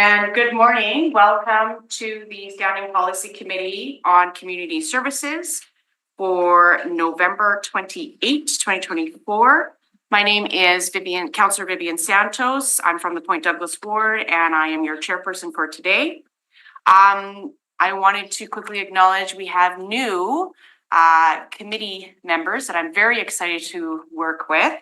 And good morning. Welcome to the Standing Policy Committee on Community Services for November 28, 2024. My name is Councillor Vivian Santos. I'm from the Point Douglas Ward and I am your chairperson for today. I wanted to quickly acknowledge we have new committee members that I'm very excited to work with.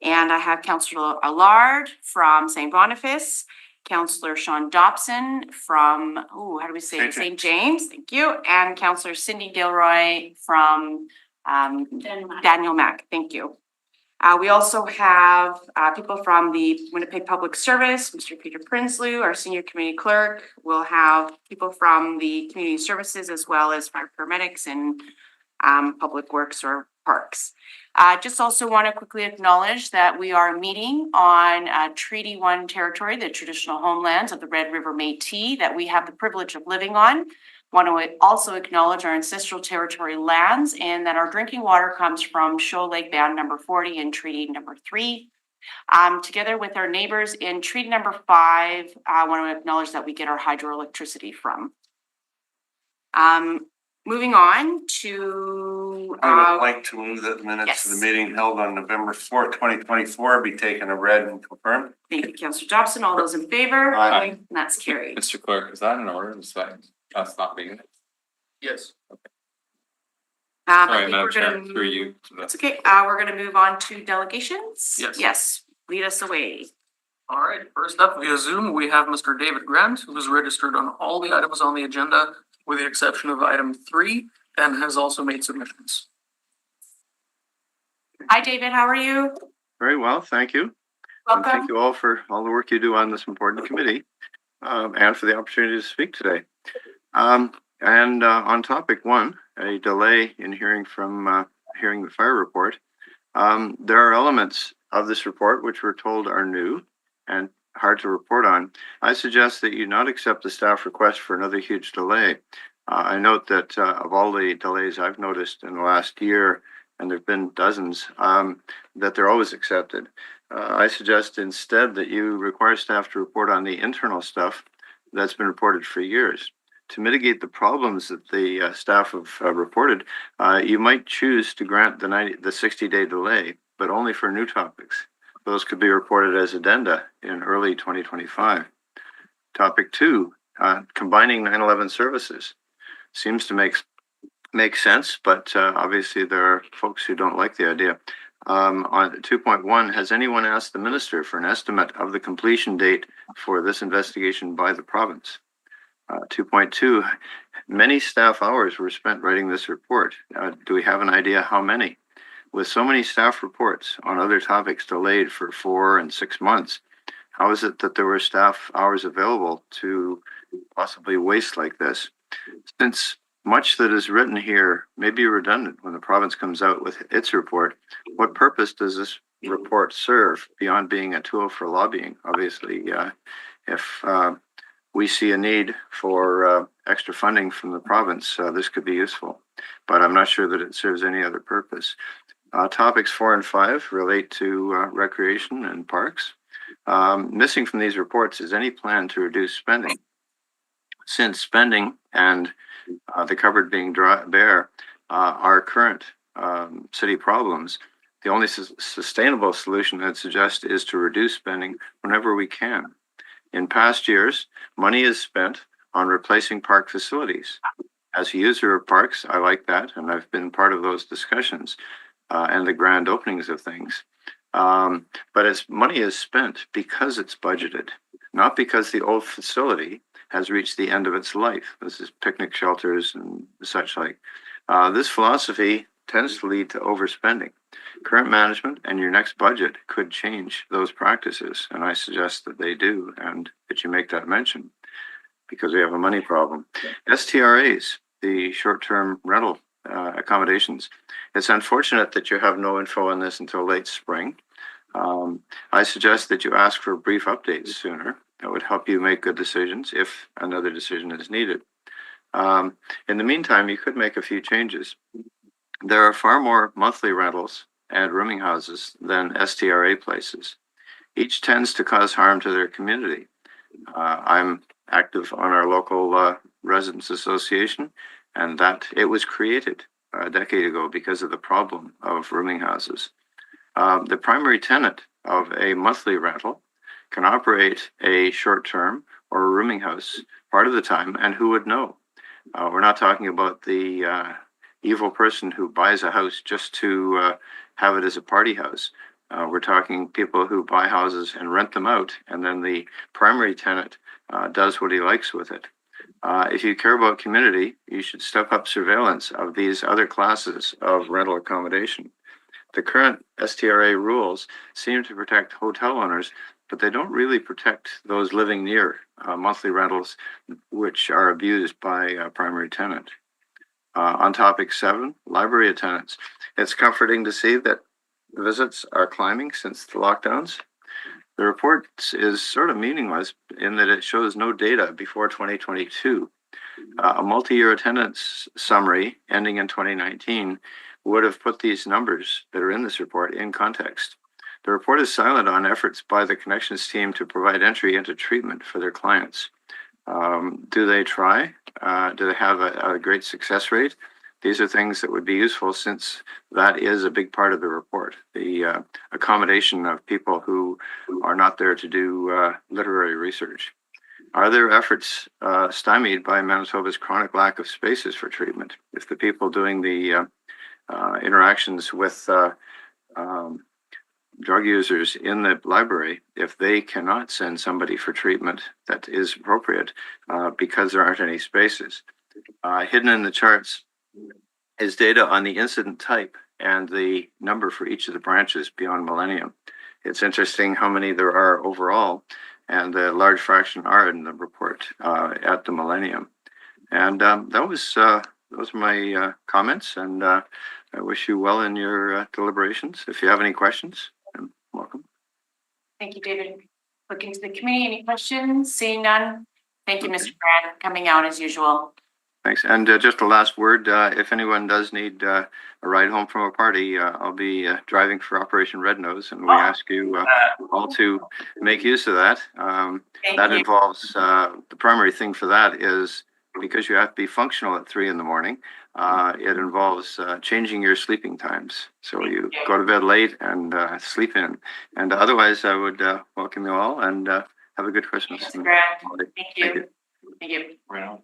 And I have Councillor Allard from St. Boniface, Councillor Sean Dobson from, St. James, thank you, and Councillor Cindy Gilroy from Daniel Mac, thank you. We also have people from the Winnipeg Public Service, Mr. Peter Prinsloo, our senior community clerk. We'll have people from the community services as well as fire paramedics and public works or parks. Just also want to quickly acknowledge that we are meeting on Treaty 1 territory, the traditional homelands of the Red River Métis that we have the privilege of living on. Want to also acknowledge our ancestral territory lands and that our drinking water comes from Shoal Lake Band number 40 and Treaty number 3. Together with our neighbors in Treaty number 5, I want to acknowledge that we get our hydroelectricity from. Moving on to... I would like to move that the minutes of the meeting held on November 4th, 2024 be taken as read and confirmed. Thank you, Councillor Dobson. All those in favor? Aye. And that's carried. Mr. Clerk, is that in order? That's not being. Yes. Okay. I think Madam we're Chair, going to through move. you. It's okay. We're going to move on to delegations. Yes. Lead us away. All right, first up via Zoom, we have Mr. David Grant, who is registered on all the items on the agenda with the exception of item 3 and has also made submissions. Hi, David. How are you? Very well, thank you. And Welcome. thank you all for all the work you do on this important committee and for the opportunity to speak today. On topic 1, a delay in hearing the fire report. There are elements of this report which we're told are new and hard to report on. I suggest that you not accept the staff request for another huge delay. I note that of all the delays I've noticed in the last year, and there've been dozens, that they're always accepted. I suggest instead that you require staff to report on the internal stuff that's been reported for years. To mitigate the problems that the staff have reported, you might choose to grant the 60-day delay, but only for new topics. Those could be reported as addenda in early 2025. Topic 2, combining 9/11 services. Seems to make sense, but obviously there are folks who don't like the idea. On 2.1, has anyone asked the minister for an estimate of the completion date for this investigation by the province? 2.2, many staff hours were spent writing this report. Do we have an idea how many? With so many staff reports on other topics delayed for 4 and 6 months, how is it that there were staff hours available to possibly waste like this? Since much that is written here may be redundant when the province comes out with its report, what purpose does this report serve beyond being a tool for lobbying? Obviously, if we see a need for extra funding from the province, this could be useful, but I'm not sure that it serves any other purpose. Topics 4 and 5 relate to recreation and parks. Missing from these reports is any plan to reduce spending. Since spending and the cupboard being bare are current city problems, the only sustainable solution I'd suggest is to reduce spending whenever we can. In past years, money is spent on replacing park facilities. As a user of parks, I like that, and I've been part of those discussions and the grand openings of things. But as money is spent because it's budgeted, not because the old facility has reached the end of its life. This is picnic shelters and such like. This philosophy tends to lead to overspending. Current management and your next budget could change those practices, and I suggest that they do, and that you make that mention, because we have a money problem. STRAs, the short-term rental accommodations. It's unfortunate that you have no info on this until late spring. I suggest that you ask for brief updates sooner. That would help you make good decisions if another decision is needed. In the meantime, you could make a few changes. There are far more monthly rentals and rooming houses than STRA places. Each tends to cause harm to their community. I'm active on our local residents association, and that it was created a decade ago because of the problem of rooming houses. The primary tenant of a monthly rental can operate a short-term or a rooming house part of the time, and who would know? We're not talking about the evil person who buys a house just to have it as a party house. We're talking people who buy houses and rent them out, and then the primary tenant does what he likes with it. If you care about community, you should step up surveillance of these other classes of rental accommodation. The current STRA rules seem to protect hotel owners, but they don't really protect those living near monthly rentals, which are abused by a primary tenant. On topic 7, library attendance. It's comforting to see that visits are climbing since the lockdowns. The report is sort of meaningless in that it shows no data before 2022. A multi-year attendance summary ending in 2019 would have put these numbers that are in this report in context. The report is silent on efforts by the Connections team to provide entry into treatment for their clients. Do they try? Do they have a great success rate? These are things that would be useful, since that is a big part of the report, the accommodation of people who are not there to do literary research. Are there efforts stymied by Manitoba's chronic lack of spaces for treatment? If the people doing the interactions with drug users in the library, if they cannot send somebody for treatment that is appropriate because there aren't any spaces. Hidden in the charts is data on the incident type and the number for each of the branches beyond Millennium. It's interesting how many there are overall, and a large fraction are in the report at the Millennium. And those are my comments, and I wish you well in your deliberations. If you have any questions, welcome. Thank you, David. Looking to the committee, any questions? Seeing none. Thank you, Mr. Grant, coming out as usual. Thanks. And just a last word, if anyone does need a ride home from a party, I'll be driving for Operation Red Nose, and we ask you all to make use of that. That involves, the primary thing for that is, because you have to be functional at 3 a.m, it involves changing your sleeping times. So you go to bed late and sleep in. And otherwise, I would welcome you all and have a good Christmas. Thank you. Thank you. Right on.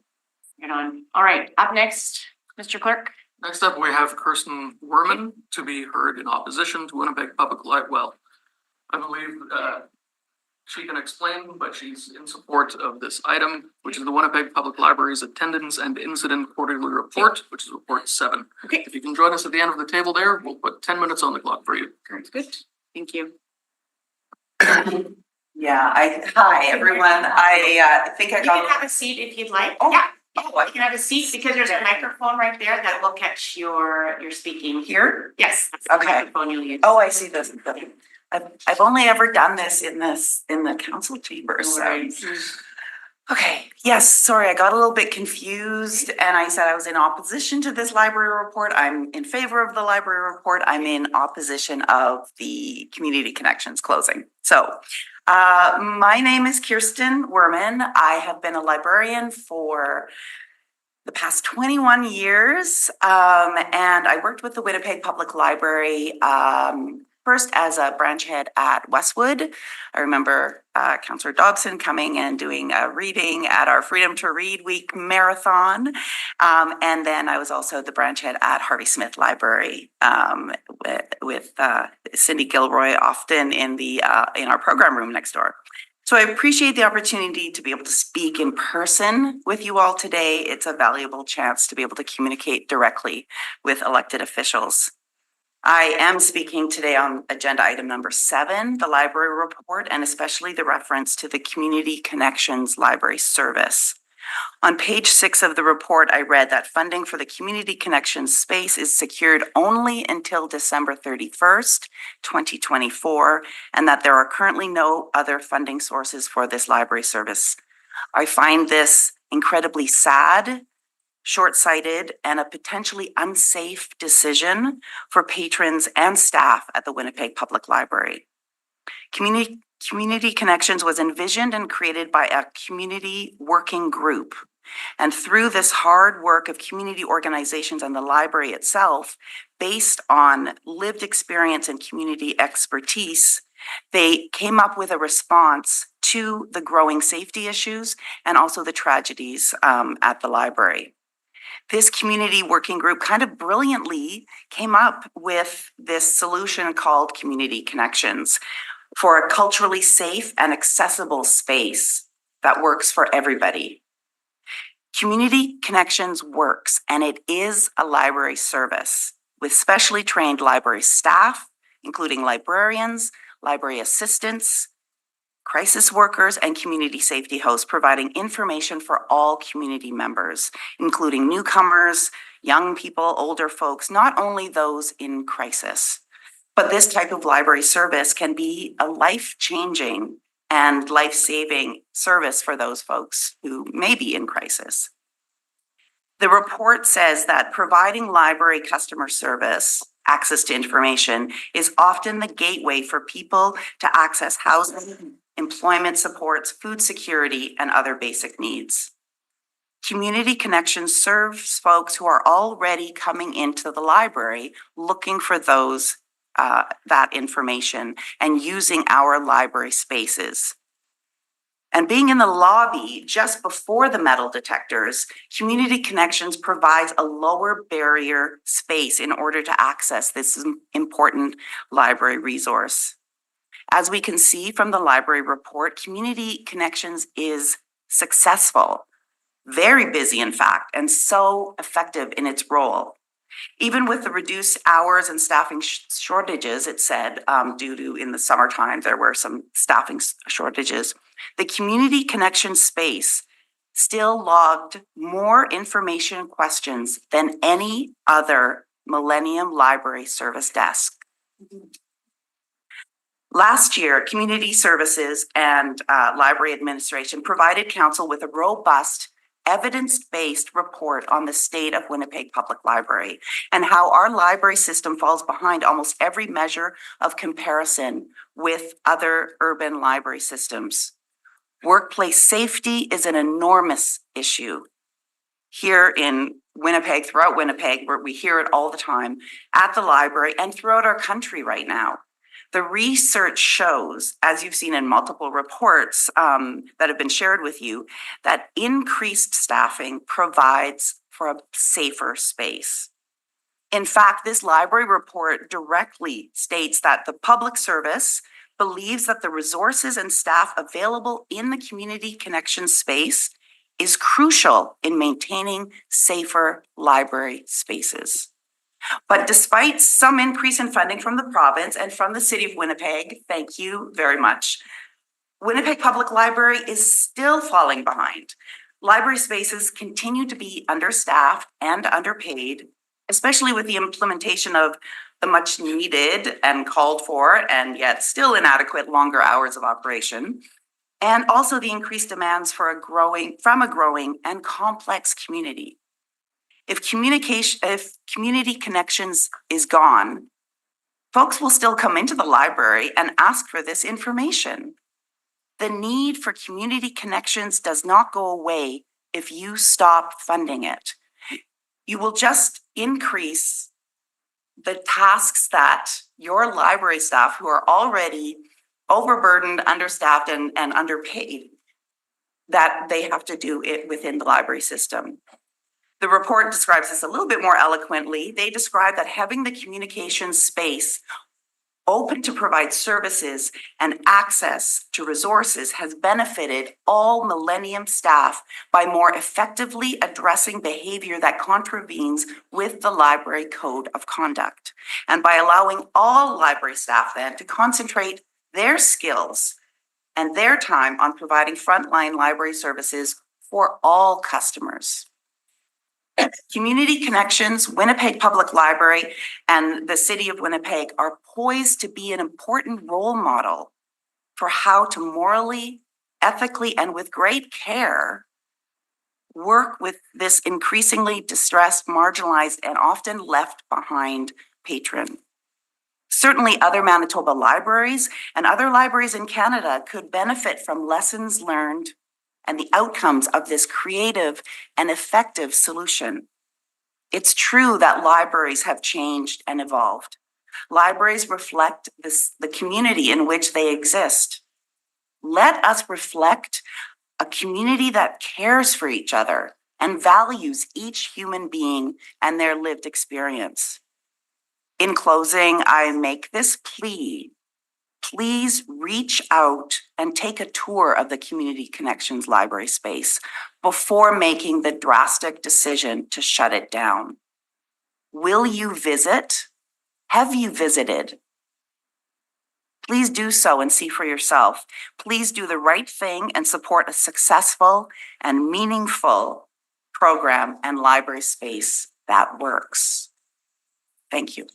Right on. All right, up next, Mr. Clerk. Next up, we have Kirsten Werman to be heard in opposition to Winnipeg Public Library. Well, I believe she can explain, but she's in support of this item, which is the Winnipeg Public Library's Attendance and Incident Quarterly Report, which is report 7. Okay. If you can join us at the end of the table there, we'll put 10 minutes on the clock for you. Sounds good. Thank you. Yeah, hi, everyone. I think I You can got. have a seat if you'd like. Oh. Yeah. Oh, You can have a seat because there's a microphone right there that will catch your speaking. here? Yes. That's the Okay. microphone you'll use. Oh, I see this. I've only ever done this in the council chambers, so. Right. Okay, yes, sorry, I got a little bit confused and I said I was in opposition to this library report. I'm in favor of the library report. I'm in opposition of the Community Connections closing. So, my name is Kirsten Werman. I have been a librarian for the past 21 years, and I worked with the Winnipeg Public Library, first as a branch head at Westwood. I remember Councillor Dobson coming and doing a reading at our Freedom to Read Week marathon. And then I was also the branch head at Harvey Smith Library with Cindy Gilroy, often in our program room next door. So I appreciate the opportunity to be able to speak in person with you all today. It's a valuable chance to be able to communicate directly with elected officials. I am speaking today on agenda item number 7, the library report, and especially the reference to the Community Connections Library Service. On page 6 of the report, I read that funding for the Community Connections space is secured only until December 31st, 2024, and that there are currently no other funding sources for this library service. I find this incredibly sad, short-sighted, and a potentially unsafe decision for patrons and staff at the Winnipeg Public Library. Community Community Connections was envisioned and created by a community working group. And through this hard work of community organizations and the library itself, based on lived experience and community expertise, they came up with a response to the growing safety issues and also the tragedies at the library. This community working group kind of brilliantly came up with this solution called Community Connections for a culturally safe and accessible space that works for everybody. Community Connections works, and it is a library service with specially trained library staff, including librarians, library assistants, crisis workers, and community safety hosts, providing information for all community members, including newcomers, young people, older folks, not only those in crisis. But this type of library service can be a life-changing and life-saving service for those folks who may be in crisis. The report says that providing library customer service, access to information, is often the gateway for people to access housing, employment supports, food security, and other basic needs. Community Connections serves folks who are already coming into the library looking for that information and using our library spaces. And being in the lobby just before the metal detectors, Community Connections provides a lower barrier space in order to access this important library resource. As we can see from the library report, Community Connections is successful, very busy in fact, and so effective in its role. Even with the reduced hours and staffing shortages, it said, due to in the summertime, there were some staffing shortages. The Community Connection space still logged more information questions than any other Millennium Library Service desk. Last year, Community Services and Library Administration provided Council with a robust evidence-based report on the state of Winnipeg Public Library and how our library system falls behind almost every measure of comparison with other urban library systems. Workplace safety is an enormous issue here in Winnipeg, throughout Winnipeg, where we hear it all the time, at the library and throughout our country right now. The research shows, as you've seen in multiple reports that have been shared with you, that increased staffing provides for a safer space. In fact, this library report directly states that the public service believes that the resources and staff available in the Community Connection space is crucial in maintaining safer library spaces. But despite some increase in funding from the province and from the City of Winnipeg, thank you very much, Winnipeg Public Library is still falling behind. Library spaces continue to be understaffed and underpaid, especially with the implementation of the much needed and called for and yet still inadequate longer hours of operation, and also the increased demands from a growing and complex community. If Community Connections is gone, folks will still come into the library and ask for this information. The need for Community Connections does not go away if you stop funding it. You will just increase the tasks that your library staff, who are already overburdened, understaffed, and underpaid, that they have to do it within the library system. The report describes this a little bit more eloquently. They describe that having the communications space open to provide services and access to resources has benefited all Millennium staff by more effectively addressing behavior that contravenes with the library code of conduct, and by allowing all library staff then to concentrate their skills and their time on providing frontline library services for all customers. Community Connections, Winnipeg Public Library, and the City of Winnipeg are poised to be an important role model for how to morally, ethically, and with great care work with this increasingly distressed, marginalized, and often left behind patron. Certainly other Manitoba libraries and other libraries in Canada could benefit from lessons learned and the outcomes of this creative and effective solution. It's true that libraries have changed and evolved. Libraries reflect the community in which they exist. Let us reflect a community that cares for each other and values each human being and their lived experience. In closing, I make this plea. Please reach out and take a tour of the Community Connections library space before making the drastic decision to shut it down. Will you visit? Have you visited? Please do so and see for yourself. Please do the right thing and support a successful and meaningful program and library space that works. Thank you.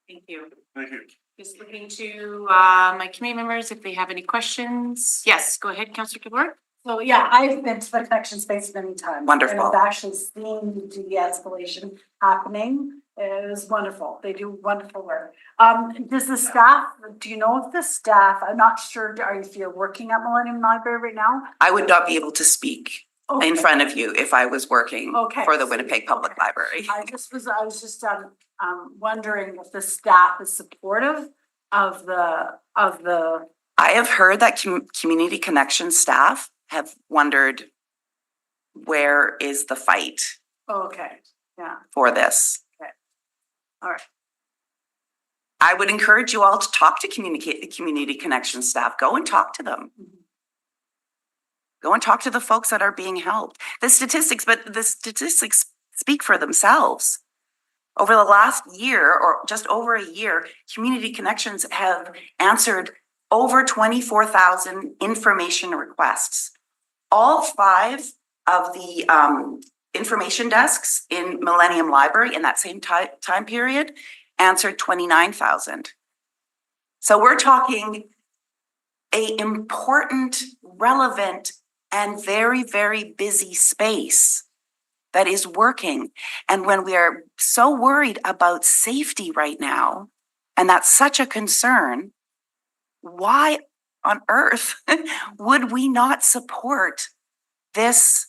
Thank you. Thank you. Just looking to my committee members if they have any questions. Yes, go ahead, Councillor Kilgore. So yeah, I've been to the connection space many times. Wonderful. And I've actually seen the de-escalation happening. It was wonderful. They do wonderful work. Does the staff, do you know if the staff, I'm not sure, if you're working at Millennium Library right now? I would not be able to speak in Okay. front of you if I was working Okay. for the Winnipeg Public Library. I was just wondering if the staff is supportive of the, I have heard that Community Connection staff have wondered, where is the fight okay, yeah. for this? Okay. All right. I would encourage you all to talk to Community Connection staff. Go and talk to them. Go and talk to the folks that are being helped. The statistics speak for themselves. Over the last year, or just over a year, Community Connections have answered over 24,000 information requests. All 5 of the information desks in Millennium Library in that same time period answered 29,000. So we're talking an important, relevant, and very, very busy space that is working. And when we are so worried about safety right now, and that's such a concern, why on earth would we not support this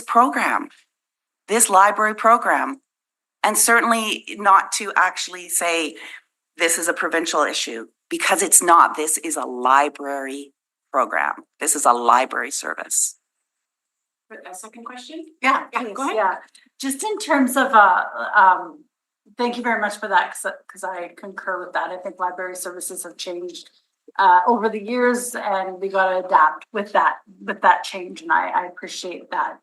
program, this library program? And certainly not to actually say this is a provincial issue, because it's not. This is a library program. This is a library service. A second question? Yeah, Yeah, please, go ahead. yeah. Just in terms of, thank you very much for that, because I concur with that. I think library services have changed over the years, and we got to adapt with that change. And I appreciate that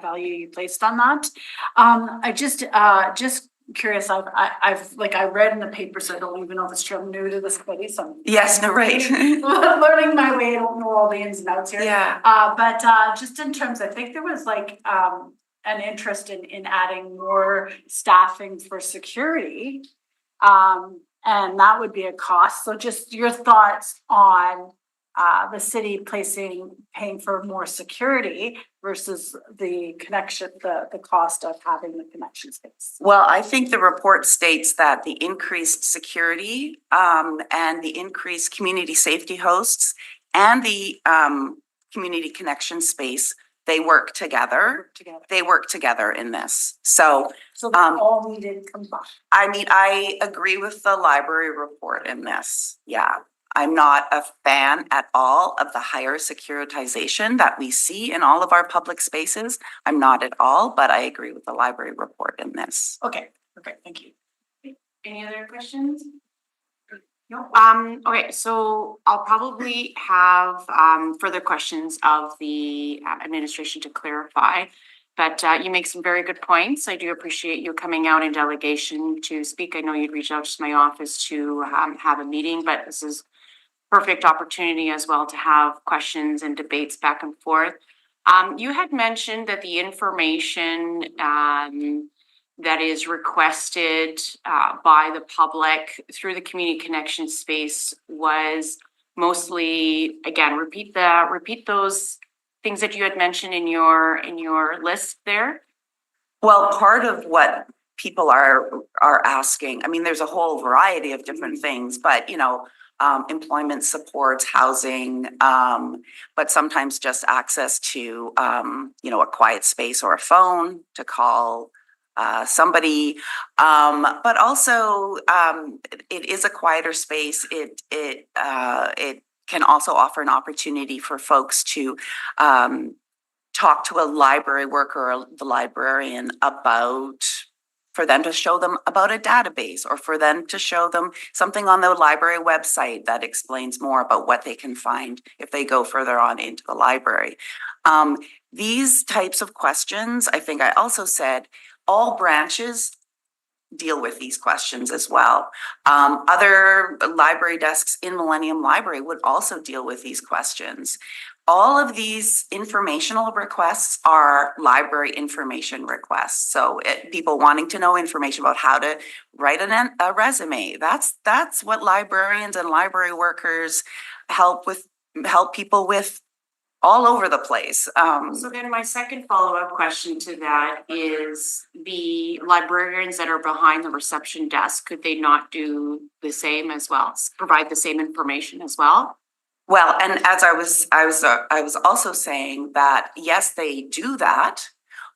value you placed on that. I just curious. I read in the paper, so I don't even know if it's true. I'm new to this committee, so Yes, no, right. learning my way. I don't know all the ins and outs here. Yeah. But just in terms, I think there was an interest in adding more staffing for security. And that would be a cost. So just your thoughts on the city paying for more security versus the connection, the cost of having the connection space. Well, I think the report states that the increased security and the increased community safety hosts and the community connection space, they work together. They work together in this. So So they're all needed combined. I mean, I agree with the library report in this. Yeah. I'm not a fan at all of the higher securitization that we see in all of our public spaces. I'm not at all, but I agree with the library report in this. Okay, thank you. Any other questions? No. Okay, so I'll probably have further questions of the administration to clarify. But you make some very good points. I do appreciate you coming out in delegation to speak. I know you'd reach out to my office to have a meeting, but this is perfect opportunity as well to have questions and debates back and forth. You had mentioned that the information that is requested by the public through the community connection space was mostly, again, repeat those things that you had mentioned in your list there. Well, part of what people are asking, I mean, there's a whole variety of different things, but employment supports, housing, but sometimes just access to, a quiet space or a phone to call somebody. But also, it is a quieter space. It can also offer an opportunity for folks to talk to a library worker or the librarian for them to show them about a database, or for them to show them something on the library website that explains more about what they can find if they go further on into the library. These types of questions, I think I also said, all branches deal with these questions as well. Other library desks in Millennium Library would also deal with these questions. All of these informational requests are library information requests. So people wanting to know information about how to write a resume. That's what librarians and library workers help people with all over the place. So then my second follow-up question to that is, the librarians that are behind the reception desk, could they not do the same as well, provide the same information as well? Well, and as I was also saying that, yes, they do that,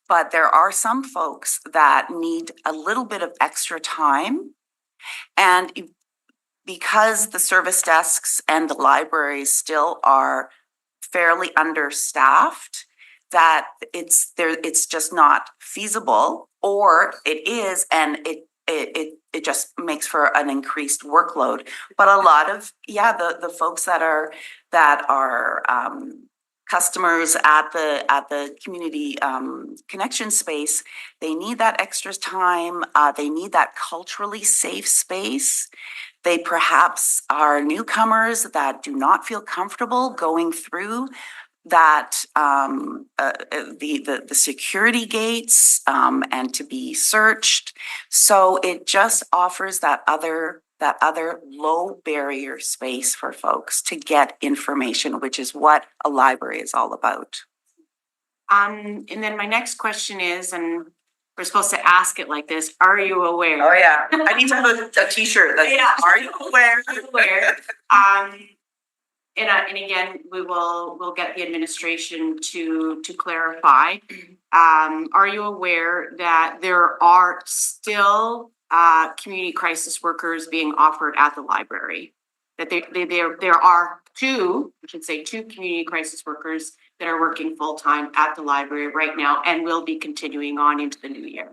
but there are some folks that need a little bit of extra time. And because the service desks and the libraries still are fairly understaffed, that it's just not feasible, or it is, and it just makes for an increased workload. But a lot of the folks that are customers at the community connection space, they need that extra time. They need that culturally safe space. They perhaps are newcomers that do not feel comfortable going through that the security gates and to be searched. So it just offers that other low barrier space for folks to get information, which is what a library is all about. And then my next question is, and we're supposed to ask it like this, are you aware? Oh yeah, I need to have a t-shirt that says, are you aware? Are you aware? And again, we'll get the administration to clarify. Are you aware that there are still community crisis workers being offered at the library? That there are two community crisis workers that are working full-time at the library right now and will be continuing on into the new year.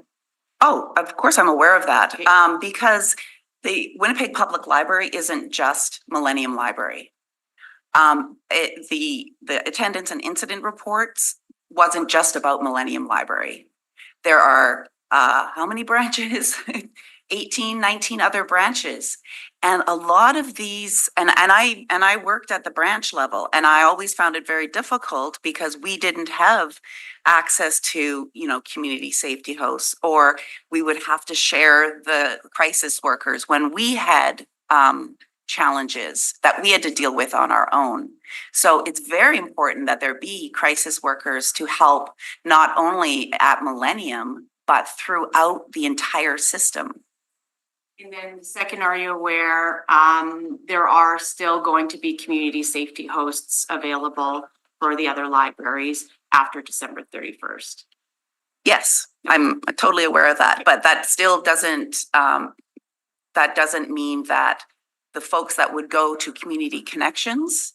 Oh, of course I'm aware of that. Okay. Because the Winnipeg Public Library isn't just Millennium Library. The attendance and incident reports wasn't just about Millennium Library. There are how many branches? 18, 19 other branches. And a lot of these, and I worked at the branch level, and I always found it very difficult because we didn't have access to, community safety hosts, or we would have to share the crisis workers when we had challenges that we had to deal with on our own. So it's very important that there be crisis workers to help not only at Millennium, but throughout the entire system. And then the second, are you aware there are still going to be community safety hosts available for the other libraries after December 31st? Yes, I'm totally aware of that, but that still doesn't mean that the folks that would go to community connections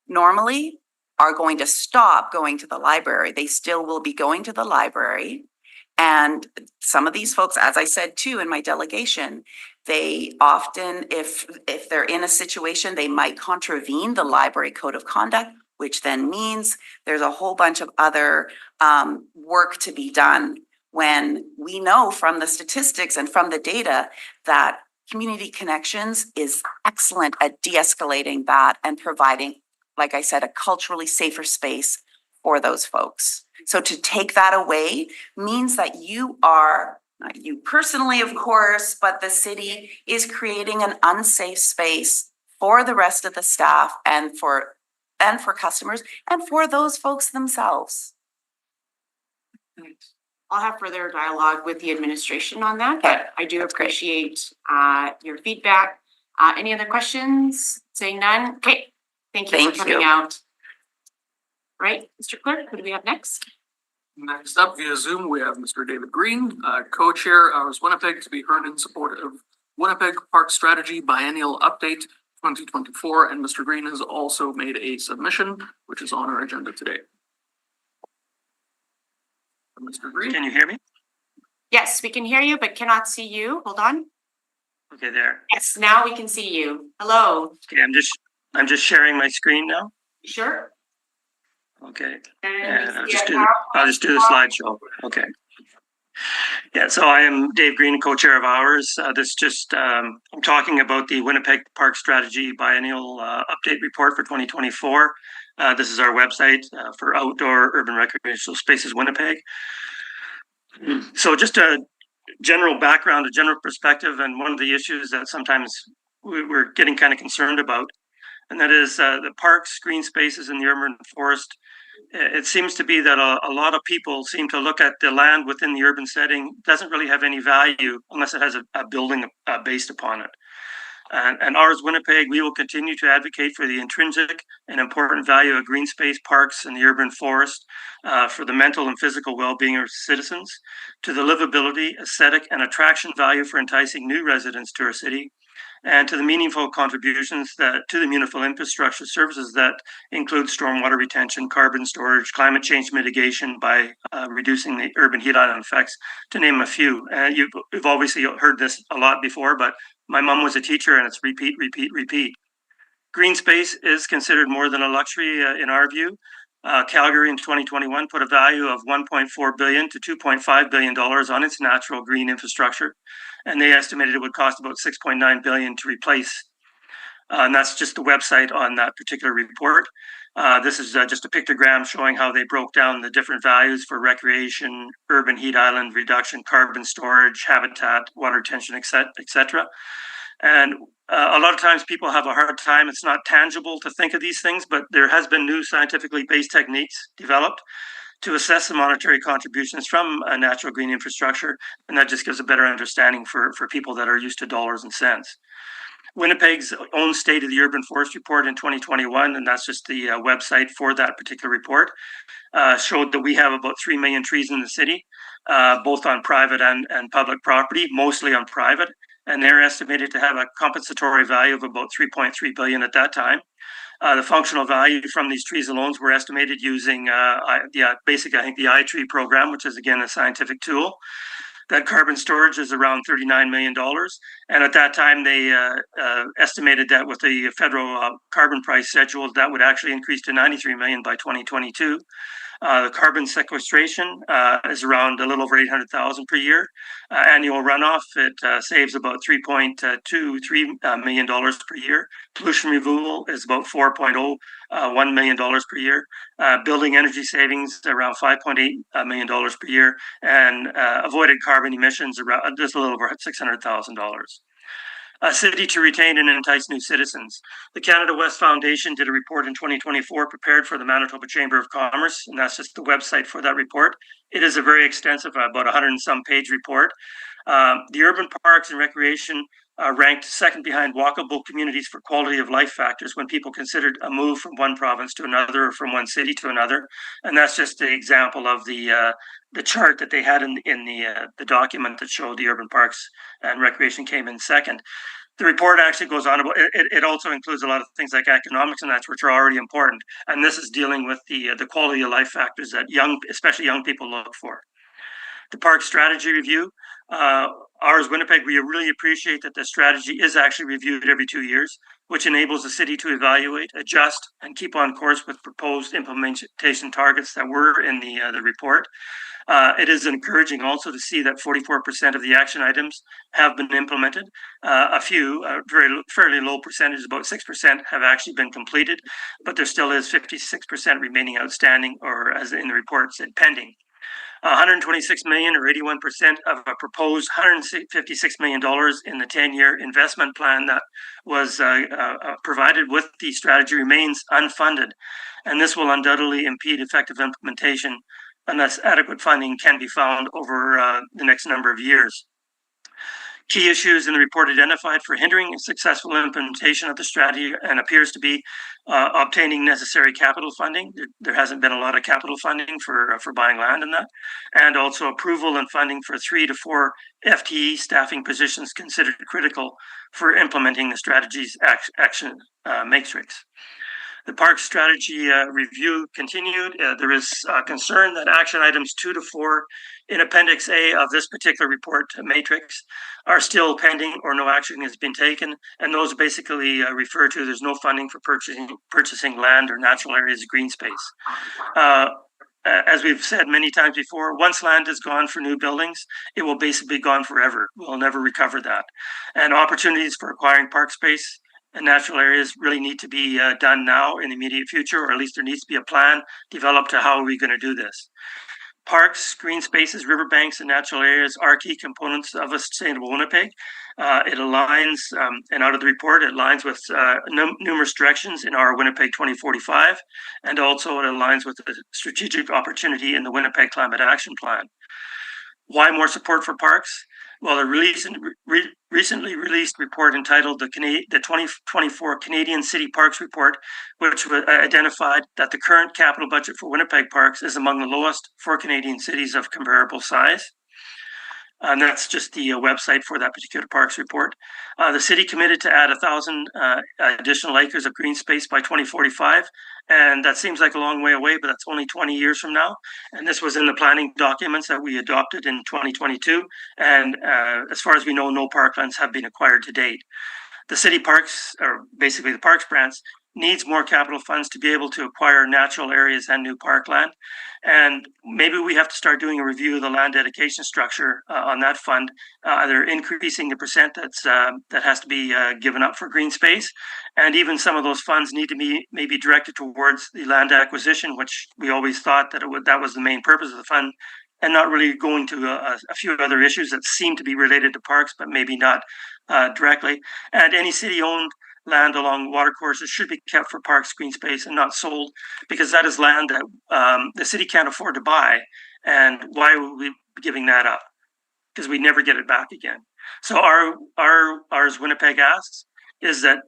normally are going to stop going to the library. They still will be going to the library. And some of these folks, as I said too in my delegation, they often, if they're in a situation, they might contravene the library code of conduct, which then means there's a whole bunch of other work to be done, when we know from the statistics and from the data that community connections is excellent at de-escalating that and providing, like I said, a culturally safer space for those folks. So to take that away means that you are, not you personally, of course, but the city is creating an unsafe space for the rest of the staff and for customers and for those folks themselves. I'll have further dialogue with the administration on that, Okay. but I do That's great. appreciate your feedback. Any other questions? Saying none? Okay, thank you for Thank coming you. out. Right, Mr. Clerk, who do we have next? Next up via Zoom, we have Mr. David Green, co-chair Ours Winnipeg, to be heard in support of Winnipeg Park Strategy Biennial Update 2024. And Mr. Green has also made a submission, which is on our agenda today. Mr. Green? Can you hear me? Yes, we can hear you, but cannot see you. Hold on. Okay, there. Yes, now we can see you. Hello. Okay, I'm just sharing my screen now. Sure. Okay, And and we see I'll just do the slideshow. Okay. Yeah, so I am Dave Green, co-chair of Ours. I'm talking about the Winnipeg Park Strategy Biennial Update Report for 2024. This is our website for outdoor urban recreational spaces Winnipeg. So just a general background, a general perspective, and one of the issues that sometimes we're getting kind of concerned about, and that is the parks, green spaces, and the urban forest. It seems to be that a lot of people seem to look at the land within the urban setting doesn't really have any value unless it has a building based upon it. And Ours Winnipeg, we will continue to advocate for the intrinsic and important value of green space, parks, and the urban forest for the mental and physical well-being of citizens, to the livability, aesthetic, and attraction value for enticing new residents to our city, and to the meaningful contributions to the municipal infrastructure services that include stormwater retention, carbon storage, climate change mitigation by reducing the urban heat island effects, to name a few. You've obviously heard this a lot before, but my mom was a teacher, and it's repeat, repeat, repeat. Green space is considered more than a luxury in our view. Calgary in 2021 put a value of $1.4 billion to $2.5 billion on its natural green infrastructure, and they estimated it would cost about $6.9 billion to replace. And that's just the website on that particular report. This is just a pictogram showing how they broke down the different values for recreation, urban heat island reduction, carbon storage, habitat, water retention, etc. And a lot of times people have a hard time. It's not tangible to think of these things, but there has been new scientifically based techniques developed to assess the monetary contributions from a natural green infrastructure. And that just gives a better understanding for people that are used to dollars and cents. Winnipeg's own State of the Urban Forest report in 2021, and that's just the website for that particular report, showed that we have about 3 million trees in the city, both on private and public property, mostly on private. And they're estimated to have a compensatory value of about $3.3 billion at that time. The functional value from these trees alone were estimated using I think the iTree program, which is again a scientific tool. That carbon storage is around $39 million. And at that time, they estimated that with the federal carbon price schedule, that would actually increase to $93 million by 2022. The carbon sequestration is around a little over $800,000 per year. Annual runoff, it saves about $3.23 million per year. Pollution removal is about $4.01 million per year. Building energy savings around $5.8 million per year, and avoided carbon emissions around just a little over $600,000. A city to retain and entice new citizens. The Canada West Foundation did a report in 2024 prepared for the Manitoba Chamber of Commerce, and that's just the website for that report. It is a very extensive, about 100 and some page report. The urban parks and recreation ranked second behind walkable communities for quality of life factors when people considered a move from one province to another or from one city to another. And that's just the example of the chart that they had in the document that showed the urban parks and recreation came in second. The report actually goes on about it also includes a lot of things like economics and that, which are already important. And this is dealing with the quality of life factors that especially young people look for. The park strategy review. Ours Winnipeg, we really appreciate that the strategy is actually reviewed every 2 years, which enables the city to evaluate, adjust, and keep on course with proposed implementation targets that were in the report. It is encouraging also to see that 44% of the action items have been implemented. A few, fairly low percentage, about 6%, have actually been completed, but there still is 56% remaining outstanding, or as in the report said, pending. $126 million, or 81% of a proposed $156 million in the 10-year investment plan that was provided with the strategy remains unfunded. And this will undoubtedly impede effective implementation unless adequate funding can be found over the next number of years. Key issues in the report identified for hindering successful implementation of the strategy and appears to be obtaining necessary capital funding. There hasn't been a lot of capital funding for buying land in that, and also approval and funding for 3 to 4 FTE staffing positions considered critical for implementing the strategy's action matrix. The park strategy review continued. There is concern that action items 2 to 4 in Appendix A of this particular report matrix are still pending or no action has been taken. And those basically refer to there's no funding for purchasing land or natural areas of green space. As we've said many times before, once land is gone for new buildings, it will basically be gone forever. We'll never recover that. And opportunities for acquiring park space and natural areas really need to be done now in the immediate future, or at least there needs to be a plan developed to how are we going to do this. Parks, green spaces, riverbanks, and natural areas are key components of a sustainable Winnipeg. It aligns, and out of the report, it aligns with numerous directions in our Winnipeg 2045, and also it aligns with the strategic opportunity in the Winnipeg Climate Action Plan. Why more support for parks? Well, the recently released report entitled the 2024 Canadian City Parks Report, which identified that the current capital budget for Winnipeg Parks is among the lowest for Canadian cities of comparable size. And that's just the website for that particular parks report. The city committed to add 1,000 additional acres of green space by 2045. And that seems like a long way away, but that's only 20 years from now. And this was in the planning documents that we adopted in 2022. And as far as we know, no parklands have been acquired to date. The city parks, or basically the parks branch, needs more capital funds to be able to acquire natural areas and new parkland. And maybe we have to start doing a review of the land dedication structure on that fund, either increasing the percent that has to be given up for green space. And even some of those funds need to be maybe directed towards the land acquisition, which we always thought that that was the main purpose of the fund, and not really going to a few other issues that seem to be related to parks, but maybe not directly. And any city-owned land along watercourses should be kept for parks, green space, and not sold, because that is land that the city can't afford to buy. And why would we be giving that up? Because we never get it back again. So ours Winnipeg asks is that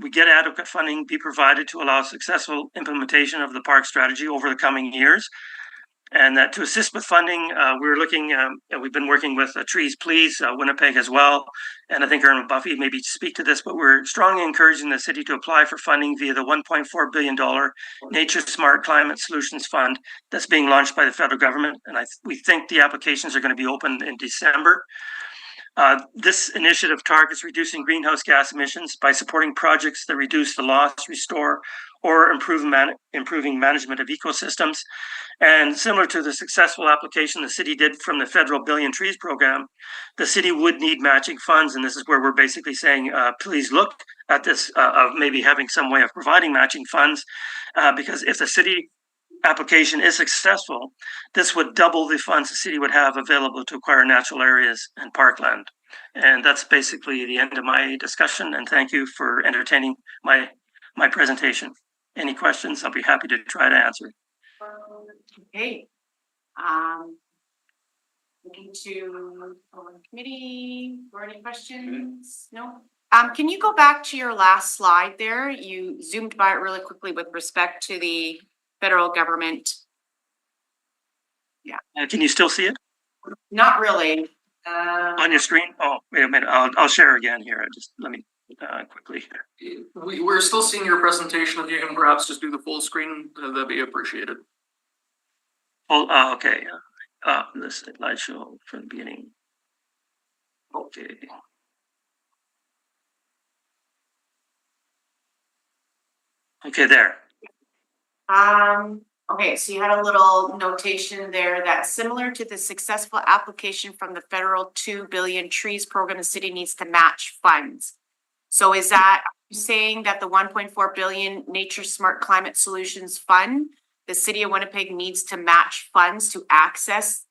we get adequate funding be provided to allow successful implementation of the park strategy over the coming years. And that to assist with funding, we're looking, we've been working with Trees Please, Winnipeg as well. And I think Irma Buffy maybe speak to this, but we're strongly encouraging the city to apply for funding via the $1.4 billion Nature Smart Climate Solutions Fund that's being launched by the federal government. And we think the applications are going to be open in December. This initiative targets reducing greenhouse gas emissions by supporting projects that reduce the loss, restore, or improving management of ecosystems. And similar to the successful application the city did from the federal Billion Trees program, the city would need matching funds. And this is where we're basically saying, please look at this of maybe having some way of providing matching funds, because if the city application is successful, this would double the funds the city would have available to acquire natural areas and parkland. And that's basically the end of my discussion. And thank you for entertaining my presentation. Any questions? I'll be happy to try to answer. Okay. Looking to committee or any questions? No? Can you go back to your last slide there? You zoomed by it really quickly with respect to the federal government. Yeah. Can you still see it? Not really. On your screen? Oh, wait a minute. I'll share again here. Just let me quickly. We're still seeing your presentation. If you can perhaps just do the full screen, that'd be appreciated. Oh, okay. The slideshow from the beginning. Okay. Okay, there. Okay, so you had a little notation there that similar to the successful application from the federal 2 billion trees program, the city needs to match funds. So is that saying that the 1.4 billion Nature Smart Climate Solutions Fund, the city of Winnipeg needs to match funds to access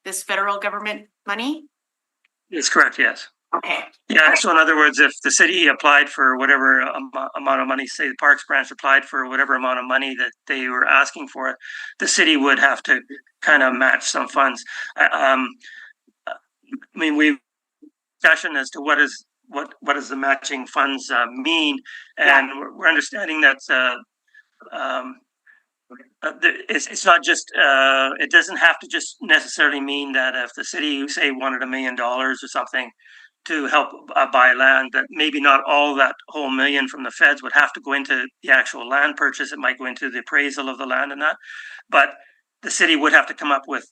this federal government money? It's correct, yes. Okay, Yeah, so in other words, if the city applied for whatever amount of money, say the Parks branch applied for whatever amount of money that they were asking for, the city would have to kind of match some funds. I mean, we've discussion as to what does the matching funds mean, and we're understanding that it's not just it doesn't have to just necessarily mean that if the city say wanted $1 million or something to help buy land, that maybe not all that whole million from the feds would have to go into the actual land purchase. It might go into the appraisal of the land and that, but the city would have to come up with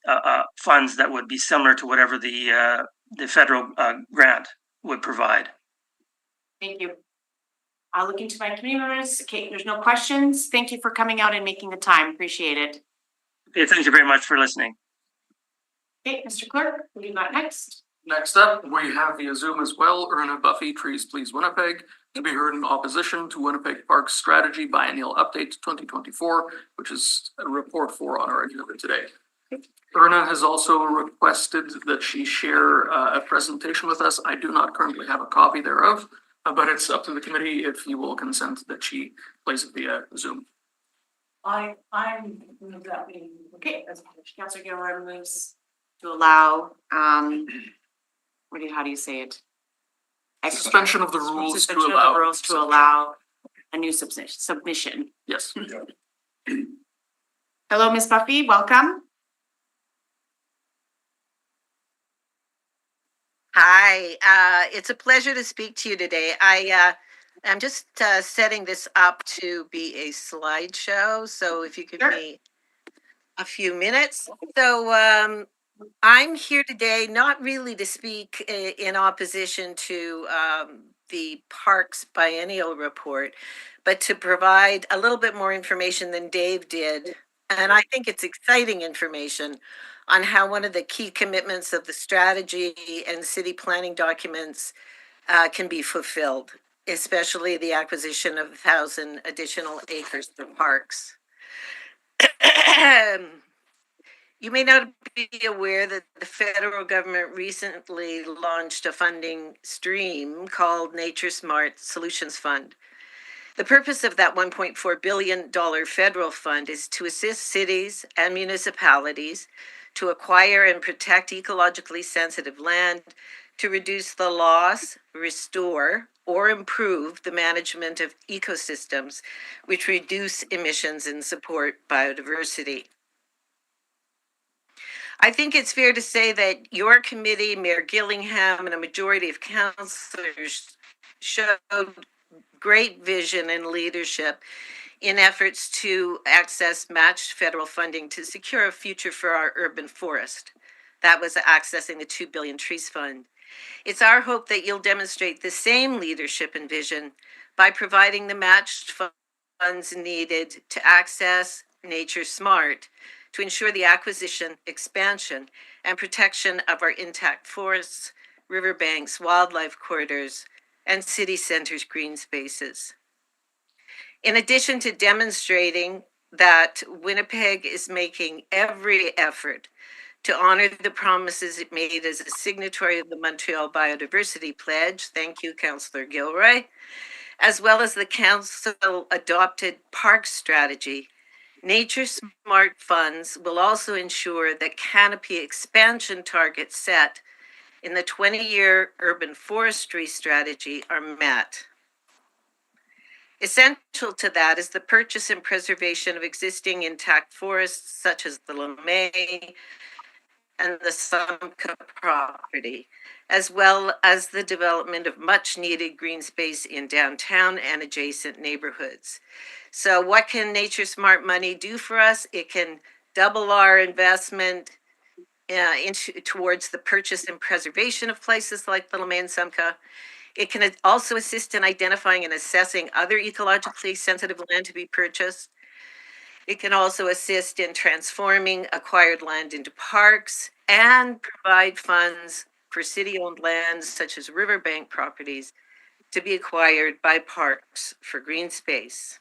funds that would be similar to whatever the federal grant would provide. thank you. I'll look into my committee members. Okay, there's no questions. Thank you for coming out and making the time. Appreciate it. Okay, thank you very much for listening. Okay, Mr. Clerk, what do you got next? Next up, we have via Zoom as well, Erna Buffy, Trees Please Winnipeg, to be heard in opposition to Winnipeg Parks Strategy Biennial Update 2024, which is report 4 on our agenda today. Erna has also requested that she share a presentation with us. I do not currently have a copy thereof, but it's up to the committee if you will consent that she plays it via Zoom. I'm that meeting. Okay, as Councilor Gilroy moves to allow, how do you say it? Suspension of the rules to Suspension of the allow. rules to allow a new submission. Yes. Hello, Ms. Buffy, welcome. Hi, it's a pleasure to speak to you today. I'm just setting this up to be a slideshow, so if you could give me a few minutes. So I'm here today not really to speak in opposition to the Parks Biennial Report, but to provide a little bit more information than Dave did. And I think it's exciting information on how one of the key commitments of the strategy and city planning documents can be fulfilled, especially the acquisition of 1,000 additional acres for parks. You may not be aware that the federal government recently launched a funding stream called Nature Smart Solutions Fund. The purpose of that $1.4 billion federal fund is to assist cities and municipalities to acquire and protect ecologically sensitive land, to reduce the loss, restore, or improve the management of ecosystems, which reduce emissions and support biodiversity. I think it's fair to say that your committee, Mayor Gillingham, and a majority of councillors showed great vision and leadership in efforts to access matched federal funding to secure a future for our urban forest. That was accessing the 2 billion Trees Fund. It's our hope that you'll demonstrate the same leadership and vision by providing the matched funds needed to access Nature Smart to ensure the acquisition, expansion, and protection of our intact forests, riverbanks, wildlife corridors, and city centers' green spaces. In addition to demonstrating that Winnipeg is making every effort to honor the promises it made as a signatory of the Montreal Biodiversity Pledge, thank you, Councillor Gilroy, as well as the council-adopted park strategy, Nature Smart funds will also ensure that canopy expansion targets set in the 20-year urban forestry strategy are met. Essential to that is the purchase and preservation of existing intact forests such as the Lemay and the Sumka property, as well as the development of much needed green space in downtown and adjacent neighborhoods. So what can Nature Smart money do for us? It can double our investment towards the purchase and preservation of places like the Lemay and Sumka. It can also assist in identifying and assessing other ecologically sensitive land to be purchased. It can also assist in transforming acquired land into parks and provide funds for city-owned lands such as riverbank properties to be acquired by parks for green space.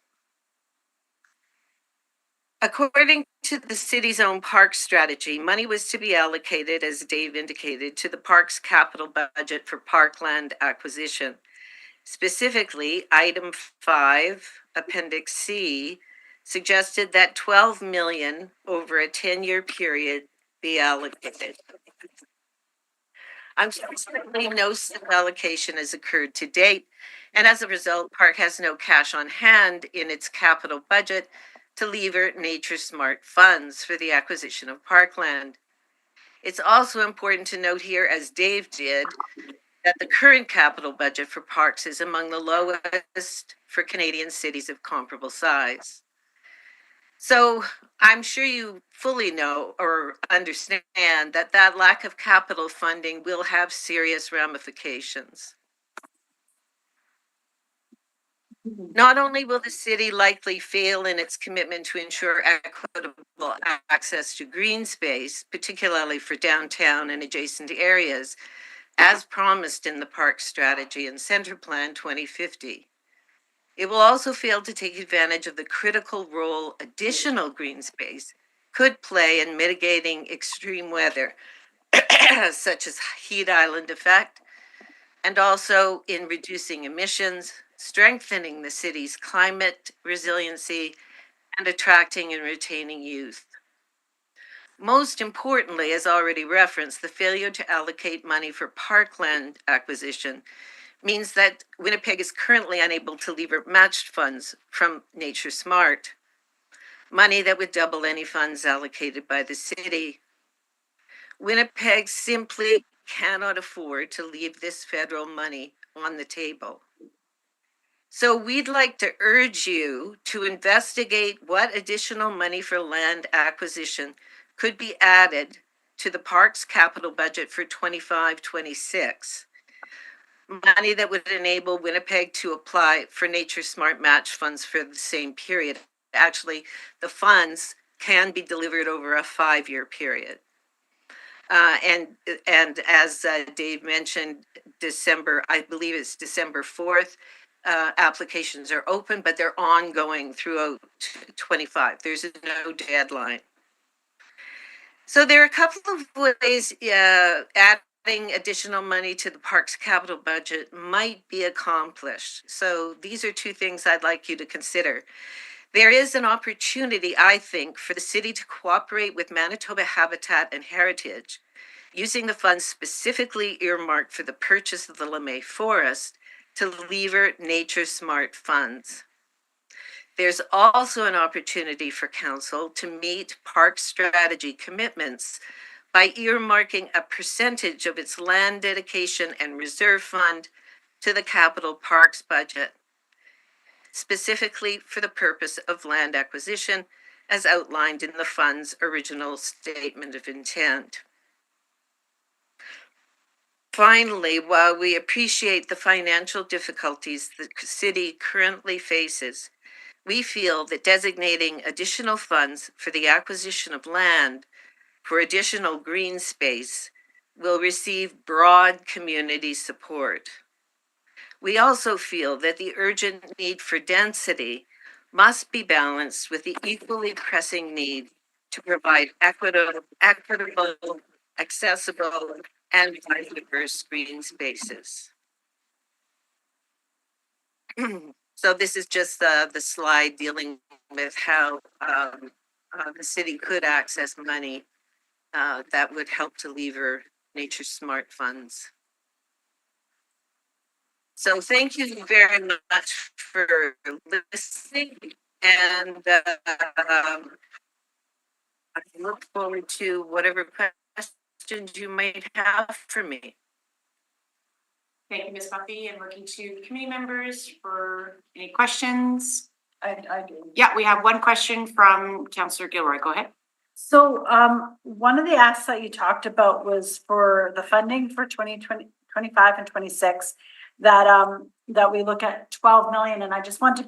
According to the city's own park strategy, money was to be allocated, as Dave indicated, to the park's capital budget for parkland acquisition. Specifically, item 5, Appendix C, suggested that 12 million over a 10-year period be allocated. Unfortunately, no such allocation has occurred to date, and as a result, Park has no cash on hand in its capital budget to lever Nature Smart funds for the acquisition of parkland. It's also important to note here, as Dave did, that the current capital budget for parks is among the lowest for Canadian cities of comparable size. So I'm sure you fully know or understand that that lack of capital funding will have serious ramifications. Not only will the city likely fail in its commitment to ensure equitable access to green space, particularly for downtown and adjacent areas, as promised in the Park Strategy and Center Plan 2050. It will also fail to take advantage of the critical role additional green space could play in mitigating extreme weather, such as heat island effect, and also in reducing emissions, strengthening the city's climate resiliency, and attracting and retaining youth. Most importantly, as already referenced, the failure to allocate money for parkland acquisition means that Winnipeg is currently unable to lever matched funds from Nature Smart, money that would double any funds allocated by the city. Winnipeg simply cannot afford to leave this federal money on the table. So we'd like to urge you to investigate what additional money for land acquisition could be added to the park's capital budget for 25-26. Money that would enable Winnipeg to apply for Nature Smart match funds for the same period. Actually, the funds can be delivered over a 5-year period. And as Dave mentioned, I believe it's December 4th, applications are open, but they're ongoing throughout 25. There's no deadline. So there are a couple of ways adding additional money to the park's capital budget might be accomplished. So these are two things I'd like you to consider. There is an opportunity, I think, for the city to cooperate with Manitoba Habitat and Heritage, using the funds specifically earmarked for the purchase of the LeMay Forest to lever Nature Smart funds. There's also an opportunity for council to meet park strategy commitments by earmarking a percentage of its land dedication and reserve fund to the capital parks budget, specifically for the purpose of land acquisition, as outlined in the fund's original statement of intent. Finally, while we appreciate the financial difficulties the city currently faces, we feel that designating additional funds for the acquisition of land for additional green space will receive broad community support. We also feel that the urgent need for density must be balanced with the equally pressing need to provide equitable, accessible, and diverse green spaces. So this is just the slide dealing with how the city could access money that would help to lever Nature Smart funds. So thank you very much for listening, and I look forward to whatever questions you might have for me. Thank you, Ms. Buffy, and looking to committee members for any questions. I do. Yeah, we have one question from Councillor Gilroy. Go ahead. So one of the asks that you talked about was for the funding for 2020, 25 and 26, that we look at 12 million. And I just want to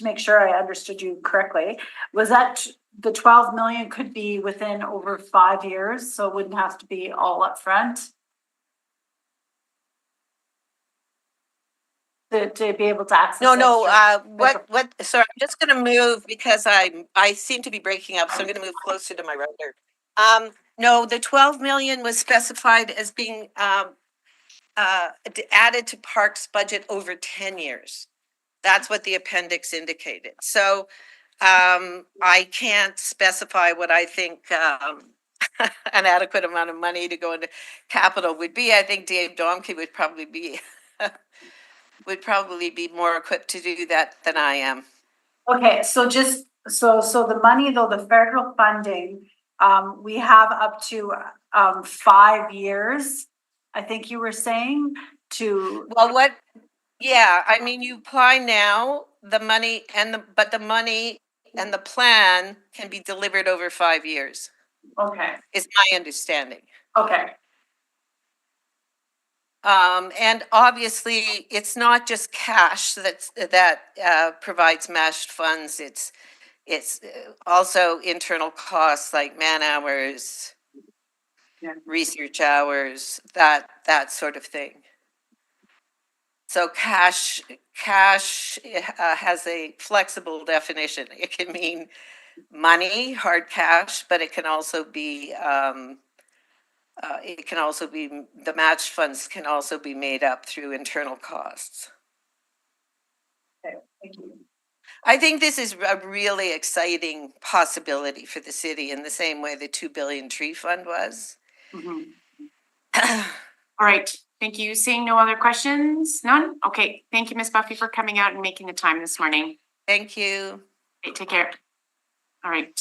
make sure I understood you correctly. Was that the 12 million could be within over 5 years? So it wouldn't have to be all up front? to be able to access. No, it no, through- so I'm just gonna move because I seem to be breaking up, so I'm gonna move closer to my router. No, the 12 million was specified as being, added to parks budget over 10 years. That's what the appendix indicated. So, I can't specify what I think, an adequate amount of money to go into capital would be. I think Dave Domke would probably be more equipped to do that than I am. Okay, so just, so the money though, the federal funding, we have up to 5 years, I think you were saying, to, Well, yeah, I mean, you apply now, the money but the money and the plan can be delivered over 5 years, okay, is my understanding. okay. And obviously, it's not just cash that provides matched funds. It's also internal costs like man hours, Yeah. research hours, that sort of thing. So cash has a flexible definition. It can mean money, hard cash, but it can also be the match funds can also be made up through internal costs. Okay, thank you. I think this is a really exciting possibility for the city in the same way the 2 billion tree fund was. Mhm. All right, thank you. Seeing no other questions? None? Okay, thank you, Ms. Buffy, for coming out and making the time this morning. Thank you. Okay, take care. All right,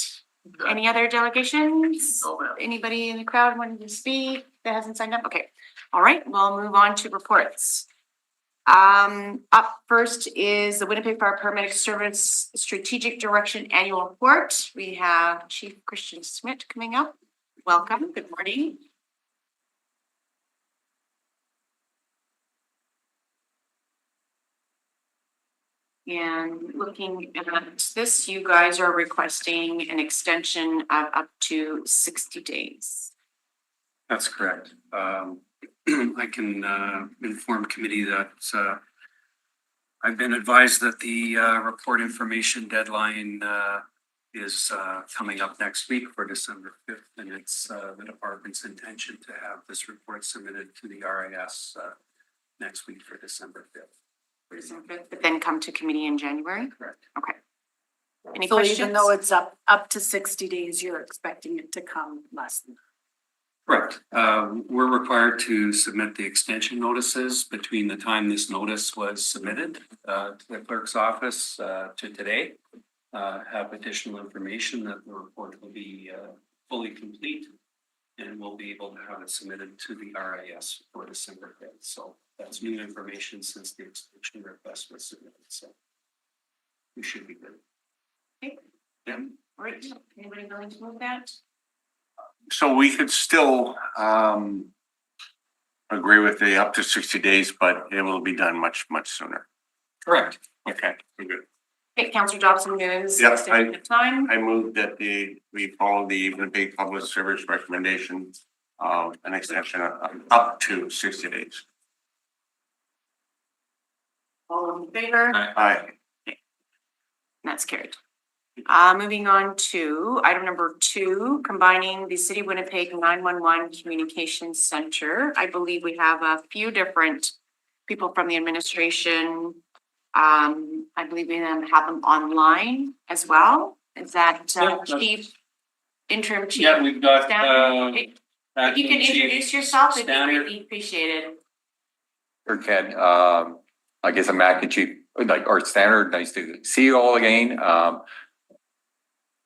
any other delegations? No, ma'am. Anybody in the crowd wanting to speak that hasn't signed up? Okay, all right, we'll move on to reports. Up first is the Winnipeg Fire Paramedic Service Strategic Direction Annual Report. We have Chief Christian Schmidt coming up. Welcome, good morning. And looking at this, you guys are requesting an extension of up to 60 days. That's correct. I can inform committee that I've been advised that the report information deadline is coming up next week for December 5th, and it's the department's intention to have this report submitted to the RIS next week for December 5th. But then come to committee in January? Correct. Okay. Any So questions? even though it's up to 60 days, you're expecting it to come less than. Correct. We're required to submit the extension notices between the time this notice was submitted to the clerk's office to today. Have additional information that the report will be fully complete, and we'll be able to have it submitted to the RIS for December 5th. So that's new information since the extension request was submitted. So we should be good. Okay. Yeah. All right, anybody willing to move that? So we could still agree with the up to 60 days, but it will be done much sooner. Correct. Okay, we're good. Okay, Councillor Dobson moves Yeah, extension of time. I move that we follow the Winnipeg Public Service recommendation of an extension of up to 60 days. All in favor? Aye. That's carried. Moving on to item number 2, combining the City of Winnipeg 911 Communications Center. I believe we have a few different people from the administration. I believe we then have them online as well. Is that Chief, Interim Chief? Yeah, we've got Stanford? If you can introduce yourself, it'd be Standard. greatly appreciated. Or Ken, I guess I'm acting chief, like our standard, nice to see you all again.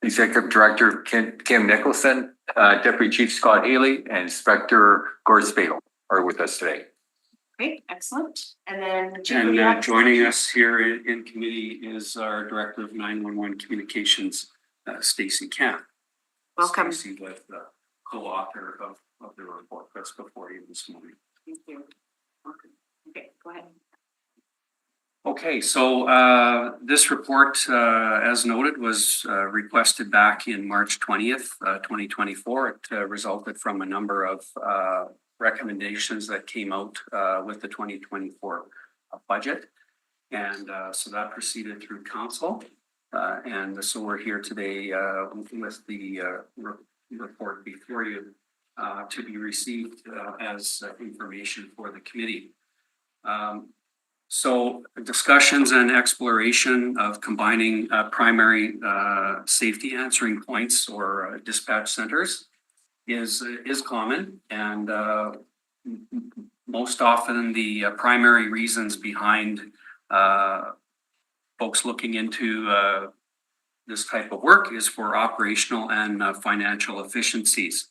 Executive Director Kim Nicholson, Deputy Chief Scott Haley, and Inspector Gord Spadel are with us today. Great, excellent. And then. Chief, would And you like to- joining us here in committee is our Director of 911 Communications, Stacy Camp. Welcome. Stacy was the co-author of the report that's before you this morning. Thank you. Welcome. Okay, go ahead. Okay, so this report, as noted, was requested back in March 20th, 2024. It resulted from a number of recommendations that came out with the 2024 budget. And so that proceeded through council. And so we're here today with the report before you to be received as information for the committee. So discussions and exploration of combining primary safety answering points or dispatch centers is common, and most often the primary reasons behind folks looking into this type of work is for operational and financial efficiencies.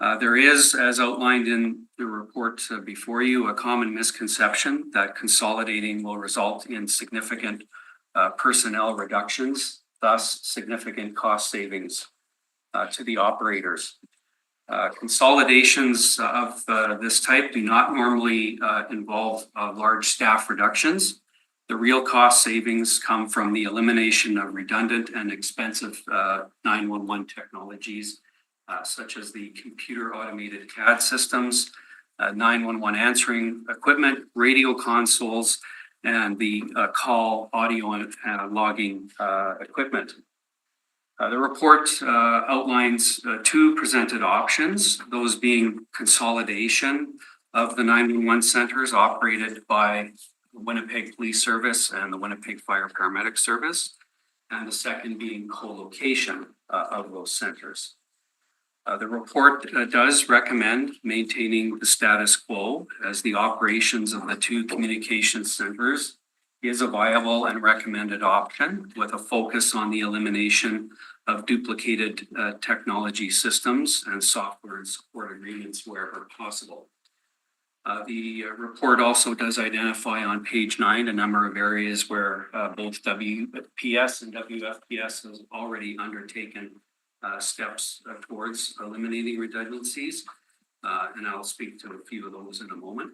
There is, as outlined in the report before you, a common misconception that consolidating will result in significant personnel reductions, thus significant cost savings to the operators. Consolidations of this type do not normally involve large staff reductions. The real cost savings come from the elimination of redundant and expensive 911 technologies, such as the computer automated CAD systems, 911 answering equipment, radio consoles, and the call audio and logging equipment. The report outlines two presented options, those being consolidation of the 911 centers operated by the Winnipeg Police Service and the Winnipeg Fire Paramedic Service, and the second being co-location of those centers. The report does recommend maintaining the status quo, as the operations of the two communication centers is a viable and recommended option, with a focus on the elimination of duplicated technology systems and software and support agreements wherever possible. The report also does identify on page 9 a number of areas where both WPS and WFPS has already undertaken steps towards eliminating redundancies, and I'll speak to a few of those in a moment.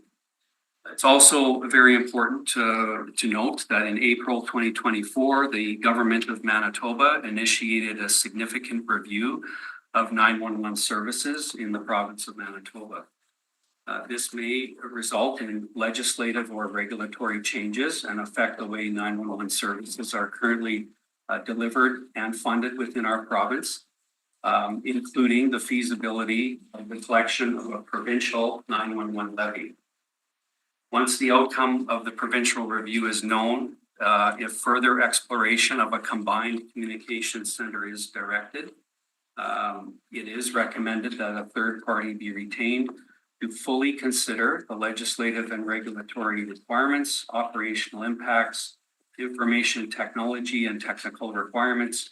It's also very important to note that in April 2024, the government of Manitoba initiated a significant review of 911 services in the province of Manitoba. This may result in legislative or regulatory changes and affect the way 911 services are currently delivered and funded within our province, including the feasibility of the collection of a provincial 911 levy. Once the outcome of the provincial review is known, if further exploration of a combined communication center is directed, it is recommended that a third party be retained to fully consider the legislative and regulatory requirements, operational impacts, information technology and technical requirements,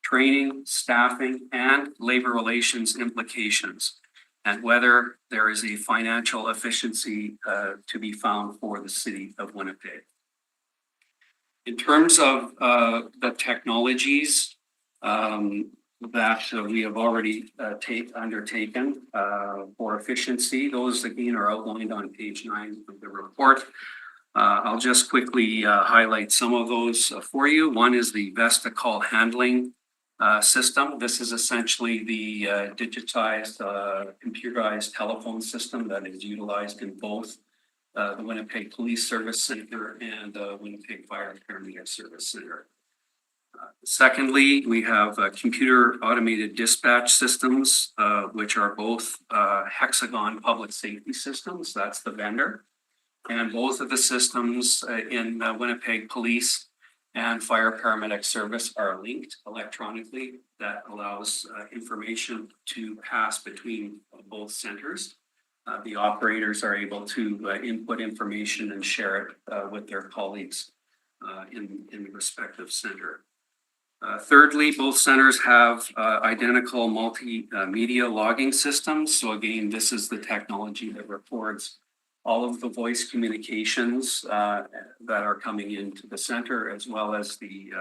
training, staffing, and labor relations implications, and whether there is a financial efficiency to be found for the city of Winnipeg. In terms of the technologies that we have already undertaken for efficiency, those again are outlined on page 9 of the report. I'll just quickly highlight some of those for you. One is the Vesta call handling system. This is essentially the digitized, computerized telephone system that is utilized in both the Winnipeg Police Service Center and the Winnipeg Fire and Paramedic Service Center. Secondly, we have computer automated dispatch systems, which are both Hexagon public safety systems. That's the vendor. And both of the systems in Winnipeg Police and Fire Paramedic Service are linked electronically. That allows information to pass between both centers. The operators are able to input information and share it with their colleagues in the respective center. Thirdly, both centers have identical multimedia logging systems. So again, this is the technology that records all of the voice communications that are coming into the center, as well as the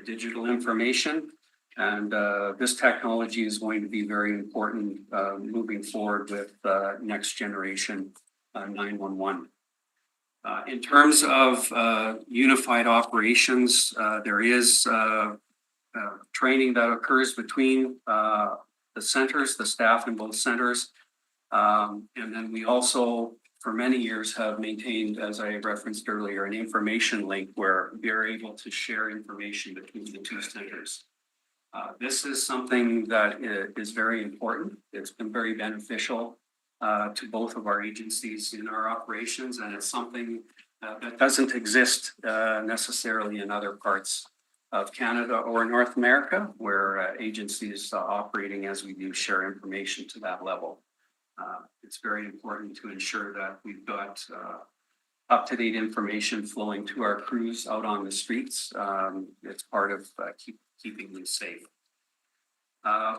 digital information. And this technology is going to be very important moving forward with next generation 911. In terms of unified operations, there is training that occurs between the centers, the staff in both centers. And then we also for many years have maintained, as I referenced earlier, an information link where we are able to share information between the two centers. This is something that is very important. It's been very beneficial to both of our agencies in our operations, and it's something that doesn't exist necessarily in other parts of Canada or North America, where agencies operating as we do share information to that level. It's very important to ensure that we've got up-to-date information flowing to our crews out on the streets. It's part of keeping them safe.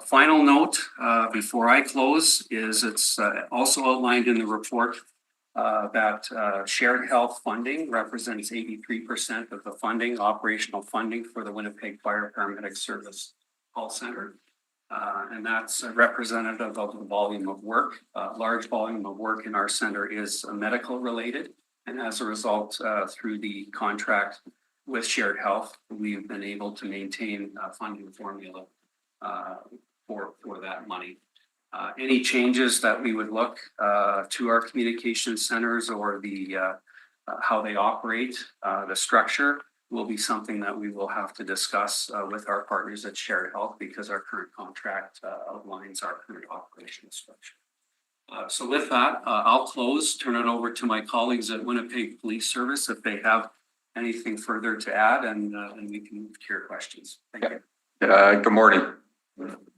Final note before I close is it's also outlined in the report that shared health funding represents 83% of the funding, operational funding for the Winnipeg Fire Paramedic Service Call Center. And that's representative of the volume of work. Large volume of work in our center is medical related. And as a result, through the contract with Shared Health, we've been able to maintain a funding formula for that money. Any changes that we would look to our communication centers or the how they operate, the structure will be something that we will have to discuss with our partners at Shared Health, because our current contract outlines our current operational structure. So with that, I'll close, turn it over to my colleagues at Winnipeg Police Service if they have anything further to add, and we can move to your questions. Thank you. Good morning.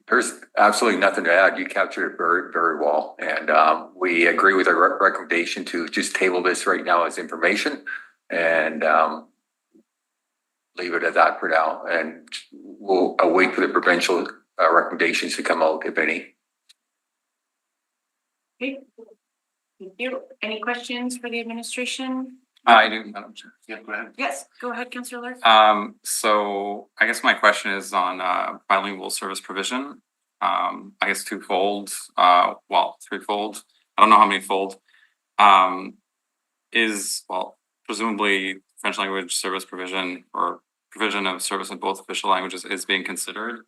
There's absolutely nothing to add. You captured it very, very well. And we agree with our recommendation to just table this right now as information and leave it at that for now. And we'll wait for the provincial recommendations to come out, if any. Okay. Thank you. Any questions for the administration? I do, Madam Chair. Yeah, go ahead. Yes, go ahead, Councillor. So I guess my question is on bilingual service provision. I guess twofold, threefold. I don't know how many fold. Presumably French language service provision or provision of service in both official languages is being considered.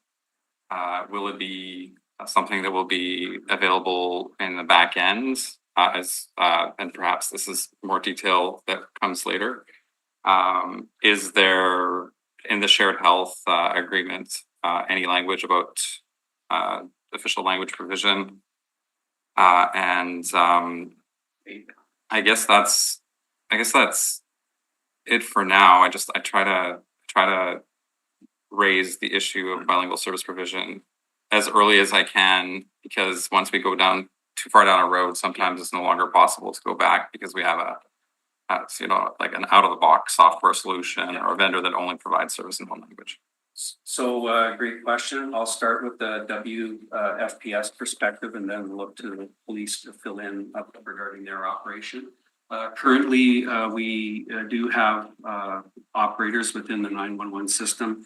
Will it be something that will be available in the back end? And perhaps this is more detail that comes later. Is there in the Shared Health agreement any language about official language provision? I guess that's it for now. I try to raise the issue of bilingual service provision as early as I can, because once we go down too far down a road, sometimes it's no longer possible to go back because we have like an out of the box software solution or a vendor that only provides service in one language. So great question. I'll start with the WFPS perspective and then look to the police to fill in regarding their operation. Currently, we do have operators within the 911 system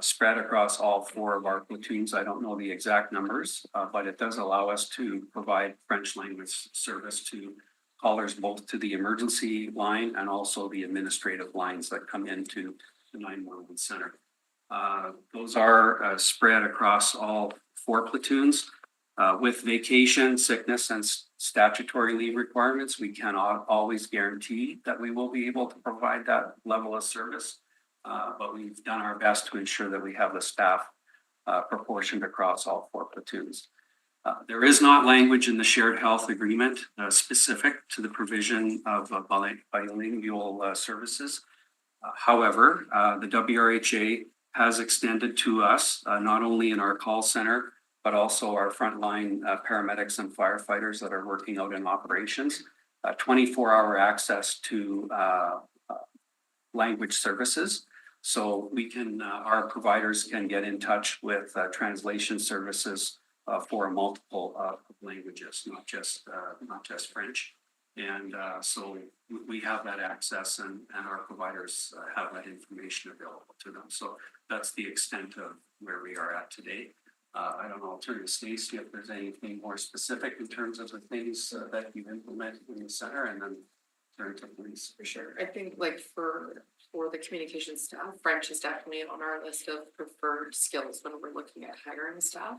spread across all 4 of our platoons. I don't know the exact numbers, but it does allow us to provide French language service to callers both to the emergency line and also the administrative lines that come into the 911 center. Those are spread across all 4 platoons. With vacation, sickness, and statutory leave requirements, we cannot always guarantee that we will be able to provide that level of service. But we've done our best to ensure that we have the staff proportioned across all 4 platoons. There is not language in the Shared Health Agreement specific to the provision of bilingual services. However, the WRHA has extended to us, not only in our call center, but also our frontline paramedics and firefighters that are working out in operations, 24-hour access to language services. So we can, our providers can get in touch with translation services for multiple languages, not just French. And so we have that access, and our providers have that information available to them. So that's the extent of where we are at today. I don't know, I'll turn to Stacey if there's anything more specific in terms of the things that you've implemented in the center, and then turn to police. For sure. I think like for the communication staff, French is definitely on our list of preferred skills when we're looking at hiring staff.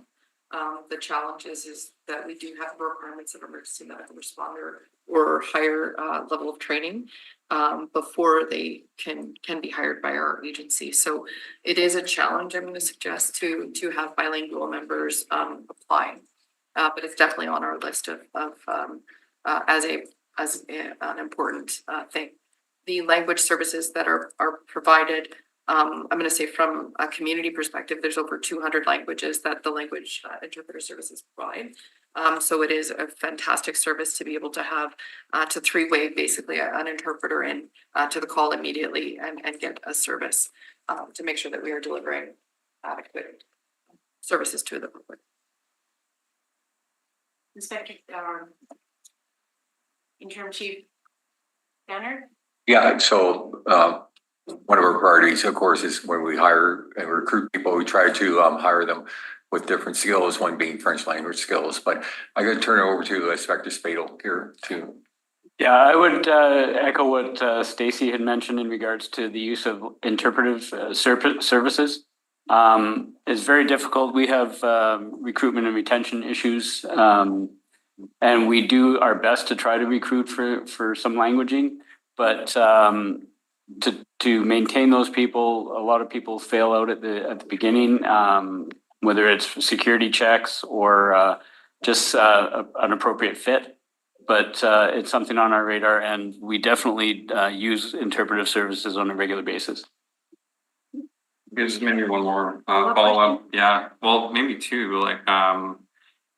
The challenge is that we do have requirements of emergency medical responder or higher level of training before they can be hired by our agency. So it is a challenge, I'm going to suggest, to have bilingual members apply. But it's definitely on our list of as an important thing. The language services that are provided, I'm going to say from a community perspective, there's over 200 languages that the language interpreter services provide. So it is a fantastic service to be able to have to three-way basically an interpreter in to the call immediately and get a service to make sure that we are delivering adequate services to the public. Inspector, Interim Chief Leonard? Yeah, so one of our priorities, of course, is when we hire and recruit people, we try to hire them with different skills, one being French language skills. But I'm going to turn it over to Inspector Spadel here to. Yeah, I would echo what Stacy had mentioned in regards to the use of interpretive services. It's very difficult. We have recruitment and retention issues, and we do our best to try to recruit for some languaging, but to maintain those people, a lot of people fail out at the beginning, whether it's security checks or just an appropriate fit. But it's something on our radar, and we definitely use interpretive services on a regular basis. Just maybe one more follow-up. Yeah, well, maybe two. Like,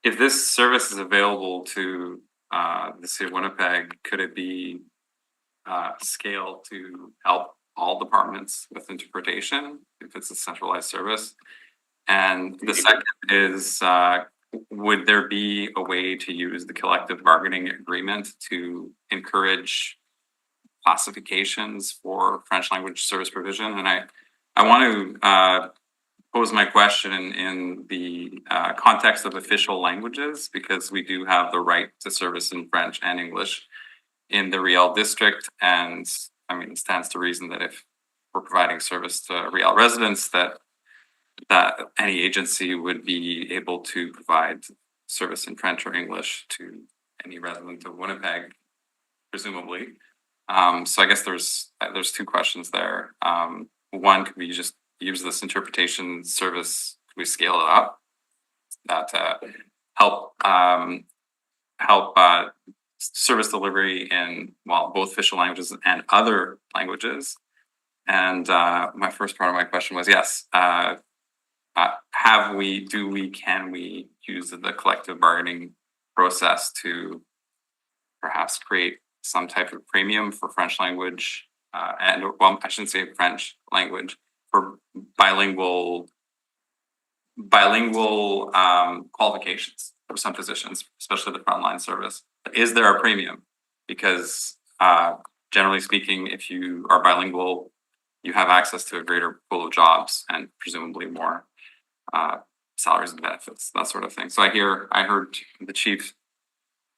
if this service is available to the city of Winnipeg, could it be scaled to help all departments with interpretation if it's a centralized service? And the second is, would there be a way to use the collective bargaining agreement to encourage classifications for French language service provision? And I want to pose my question in the context of official languages, because we do have the right to service in French and English in the Riel district. And I mean, it stands to reason that if we're providing service to Riel residents, that any agency would be able to provide service in French or English to any resident of Winnipeg, presumably. So I guess there's two questions there. One, could we just use this interpretation service? Could we scale it up that help service delivery in both official languages and other languages? And my first part of my question was yes. Can we use the collective bargaining process to perhaps create some type of premium for French language I shouldn't say French language, for bilingual qualifications for some positions, especially the frontline service? Is there a premium? Because generally speaking, if you are bilingual, you have access to a greater pool of jobs and presumably more salaries and benefits, that sort of thing. So I heard the chief,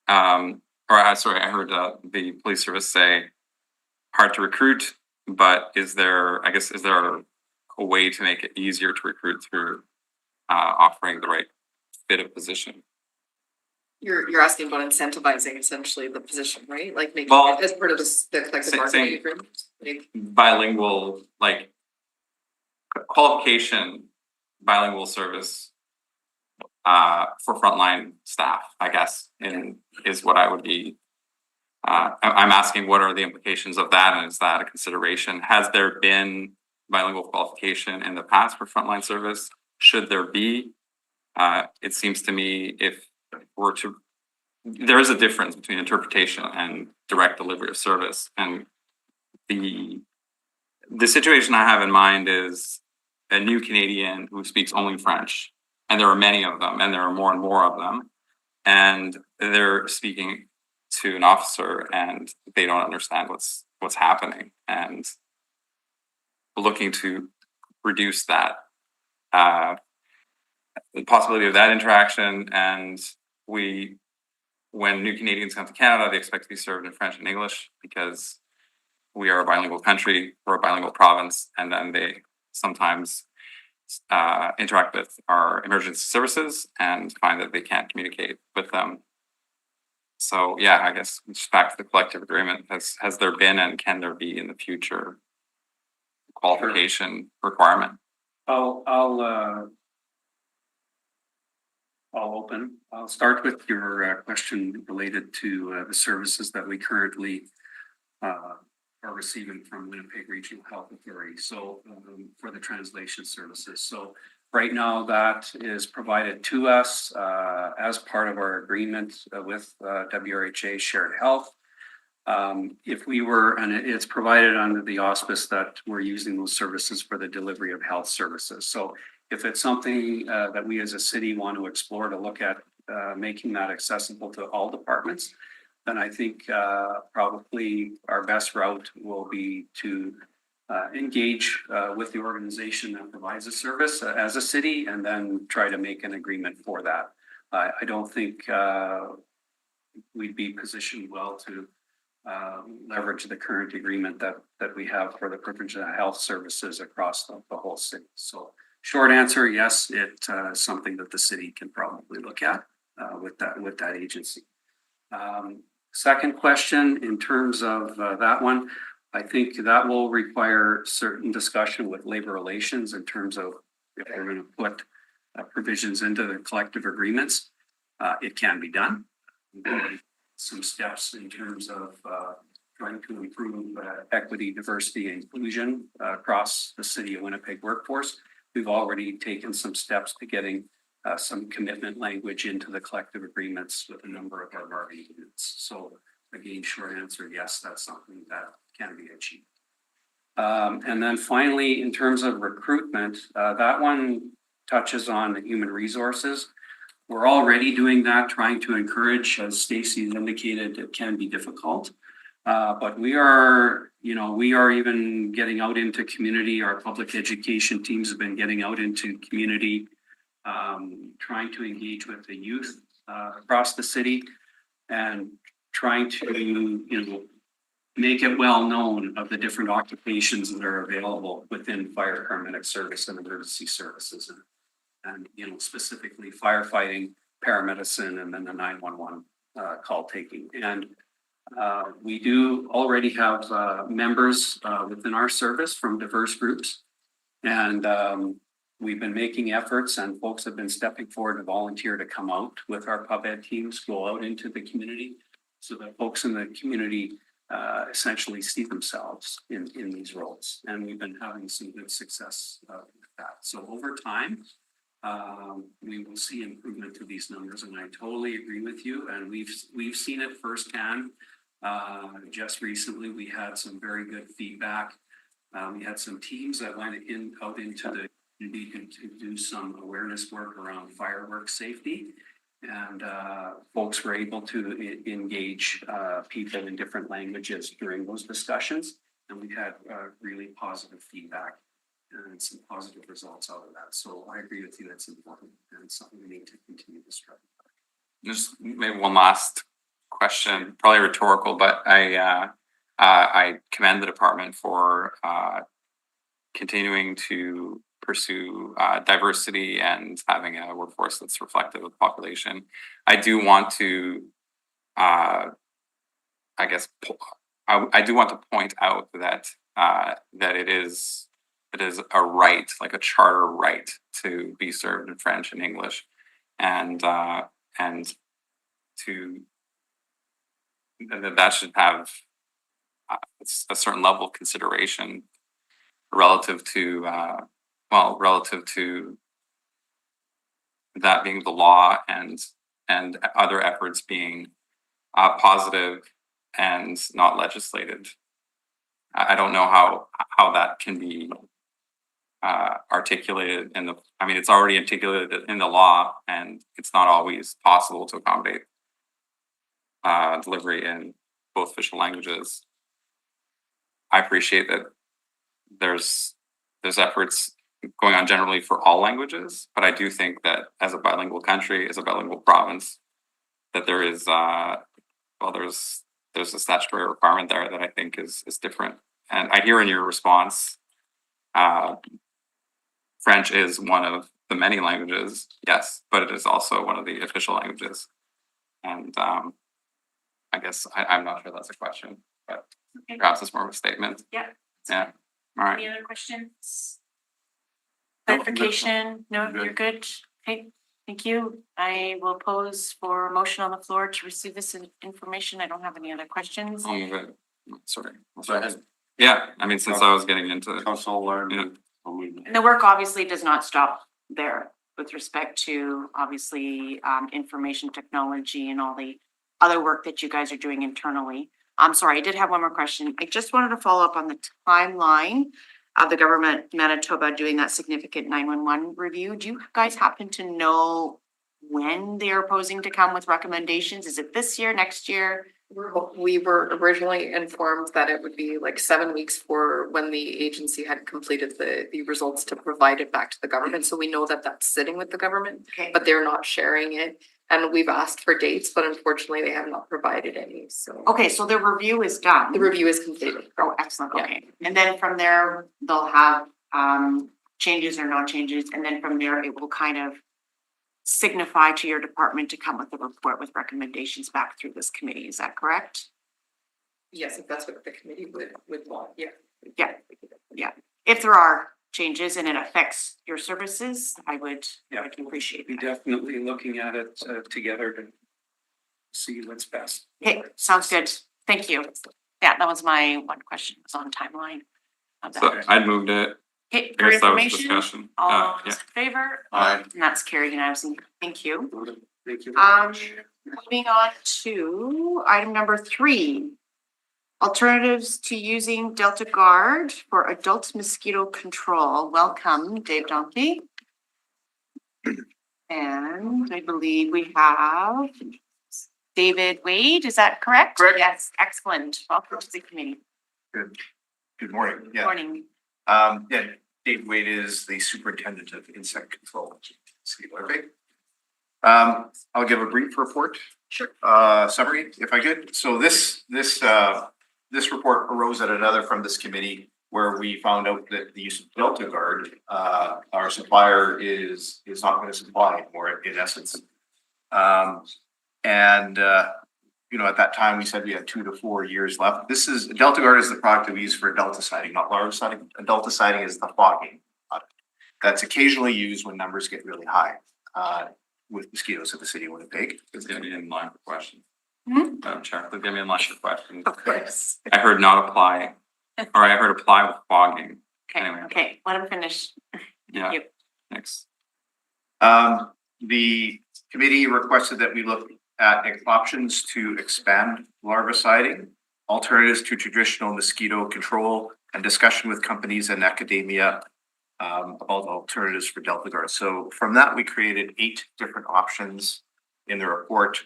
I heard the police service say hard to recruit, but is there a way to make it easier to recruit through offering the right fit of position? You're asking about incentivizing essentially the position, right? Like making it as part of the collective bargaining agreement. Bilingual, like qualification, bilingual service for frontline staff, I guess, is what I would be. I'm asking what are the implications of that, and is that a consideration? Has there been bilingual qualification in the past for frontline service? Should there be? It seems to me there is a difference between interpretation and direct delivery of service. And the situation I have in mind is a new Canadian who speaks only French, and there are many of them, and there are more and more of them, and they're speaking to an officer and they don't understand what's happening, and looking to reduce that the possibility of that interaction. And when new Canadians come to Canada, they expect to be served in French and English because we are a bilingual country, we're a bilingual province, and then they sometimes interact with our emergency services and find that they can't communicate with them. So yeah, I guess just back to the collective agreement, has there been and can there be in the future qualification requirement? I'll start with your question related to the services that we currently are receiving from Winnipeg Regional Health Authority. So for the translation services. So right now that is provided to us as part of our agreement with WRHA Shared Health. If we were, and it's provided under the auspice that we're using those services for the delivery of health services. So if it's something that we as a city want to explore to look at making that accessible to all departments, then I think probably our best route will be to engage with the organization that provides a service as a city and then try to make an agreement for that. I don't think we'd be positioned well to leverage the current agreement that we have for the provision of health services across the whole city. So short answer, yes, it's something that the city can probably look at with that agency. Second question, in terms of that one, I think that will require certain discussion with labor relations in terms of if we're going to put provisions into the collective agreements. It can be done. Some steps in terms of trying to improve equity, diversity, and inclusion across the city of Winnipeg workforce. We've already taken some steps to getting some commitment language into the collective agreements with a number of our bargaining units. So again, short answer, yes, that's something that can be achieved. And then finally, in terms of recruitment, that one touches on the human resources. We're already doing that, trying to encourage, as Stacey indicated, it can be difficult. But we are even getting out into community. Our public education teams have been getting out into community, trying to engage with the youth across the city and trying to, make it well known of the different occupations that are available within fire, paramedic service and emergency services. And specifically firefighting, paramedicine, and then the 911 call taking. And we do already have members within our service from diverse groups. And we've been making efforts and folks have been stepping forward to volunteer to come out with our pub ed teams, go out into the community so that folks in the community essentially see themselves in these roles. And we've been having some good success with that. So over time, we will see improvement to these numbers, and I totally agree with you. And we've seen it firsthand. Just recently, we had some very good feedback. We had some teams that went out into the community to do some awareness work around fireworks safety, and folks were able to engage people in different languages during those discussions, and we had really positive feedback and some positive results out of that. So I agree with you, that's important and something we need to continue to strive. Just maybe one last question, probably rhetorical, but I commend the department for continuing to pursue diversity and having a workforce that's reflective of the population. I do want to, I do want to point out that it is a right, like a charter right, to be served in French and English, and that should have a certain level of consideration relative to that being the law and other efforts being positive and not legislated. I don't know how that can be articulated it's already articulated in the law, and it's not always possible to accommodate delivery in both official languages. I appreciate that there's efforts going on generally for all languages, but I do think that as a bilingual country, as a bilingual province, that there is there's a statutory requirement there that I think is different. And I hear in your response French is one of the many languages, yes, but it is also one of the official languages. And I guess I'm not sure that's a question, but Okay. perhaps it's more of a statement. Yeah. Yeah, all right. Any other questions? No, Clarification? No, I'm good. you're good? Okay, thank you. I will pose for a motion on the floor to receive this information. I don't have any other questions. I'll move it. Sorry. Go ahead. Yeah, I mean, since I was getting into it. Council Lawrence. Yeah. And the work obviously does not stop there with respect to obviously information technology and all the other work that you guys are doing internally. I'm sorry, I did have one more question. I just wanted to follow up on the timeline of the government Manitoba doing that significant 911 review. Do you guys happen to know when they are proposing to come with recommendations? Is it this year, next year? We were originally informed that it would be like 7 weeks for when the agency had completed the results to provide it back to the government. So we know that that's sitting with the government, Okay. but they're not sharing it. And we've asked for dates, but unfortunately they have not provided any, so. Okay, so the review is done. The review is completed. Oh, excellent, Yeah. okay. And then from there, they'll have changes or non-changes, and then from there, it will kind of signify to your department to come with a report with recommendations back through this committee, is that correct? Yes, if that's what the committee would want, yeah. Yeah, if there are changes and it affects your services, I would appreciate Be that. definitely looking at it together to see what's best. Okay, sounds good, thank you. Yeah, that was my one question, was on timeline of So that. I moved it. Okay, I for guess that was information, discussion. all Yeah. those in favor? Aye. And that's carried unanimously, thank you. Thank you. Moving on to item number 3. Alternatives to using Delta Guard for adult mosquito control. Welcome, Dave Donkey. And I believe we have David Wade, is that correct? Correct. Yes, excellent. Welcome to the committee. Good morning. Good Yeah. morning. Yeah, Dave Wade is the superintendent of insect control. City of Winnipeg. I'll give a brief report. Sure. Summary, if I could. So this report arose at another from this committee where we found out that the use of Delta Guard, our supplier is not going to supply anymore in essence. At that time, we said we had 2 to 4 years left. Delta Guard is the product that we use for adulticiding, not larviciding. Adulticiding is the fogging product that's occasionally used when numbers get really high with mosquitoes in the city of Winnipeg. Please get me in line for questions. Hmm? Madam Chair, please get me in line for questions. Of course. I heard not apply, or I heard apply with fogging. Anyway. Okay, let him finish. Yeah, you. thanks. The committee requested that we look at options to expand larviciding, alternatives to traditional mosquito control, and discussion with companies and academia about alternatives for Delta Guard. So from that, we created 8 different options in the report.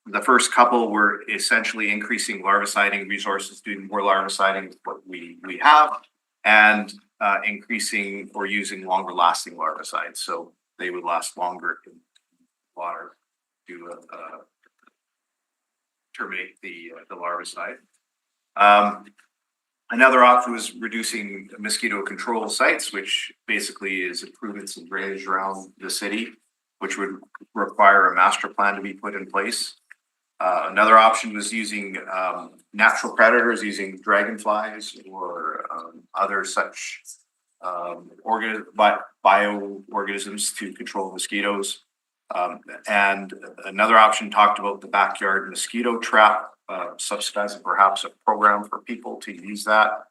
The first couple were essentially increasing larviciding resources, doing more larviciding with what we have, and increasing or using longer lasting larvicides. So they would last longer in water to terminate the larvicide. Another option was reducing mosquito control sites, which basically is improvements in drainage around the city, which would require a master plan to be put in place. Another option was using natural predators, using dragonflies or other such bioorganisms to control mosquitoes. And another option talked about the backyard mosquito trap, subsidizing perhaps a program for people to use that.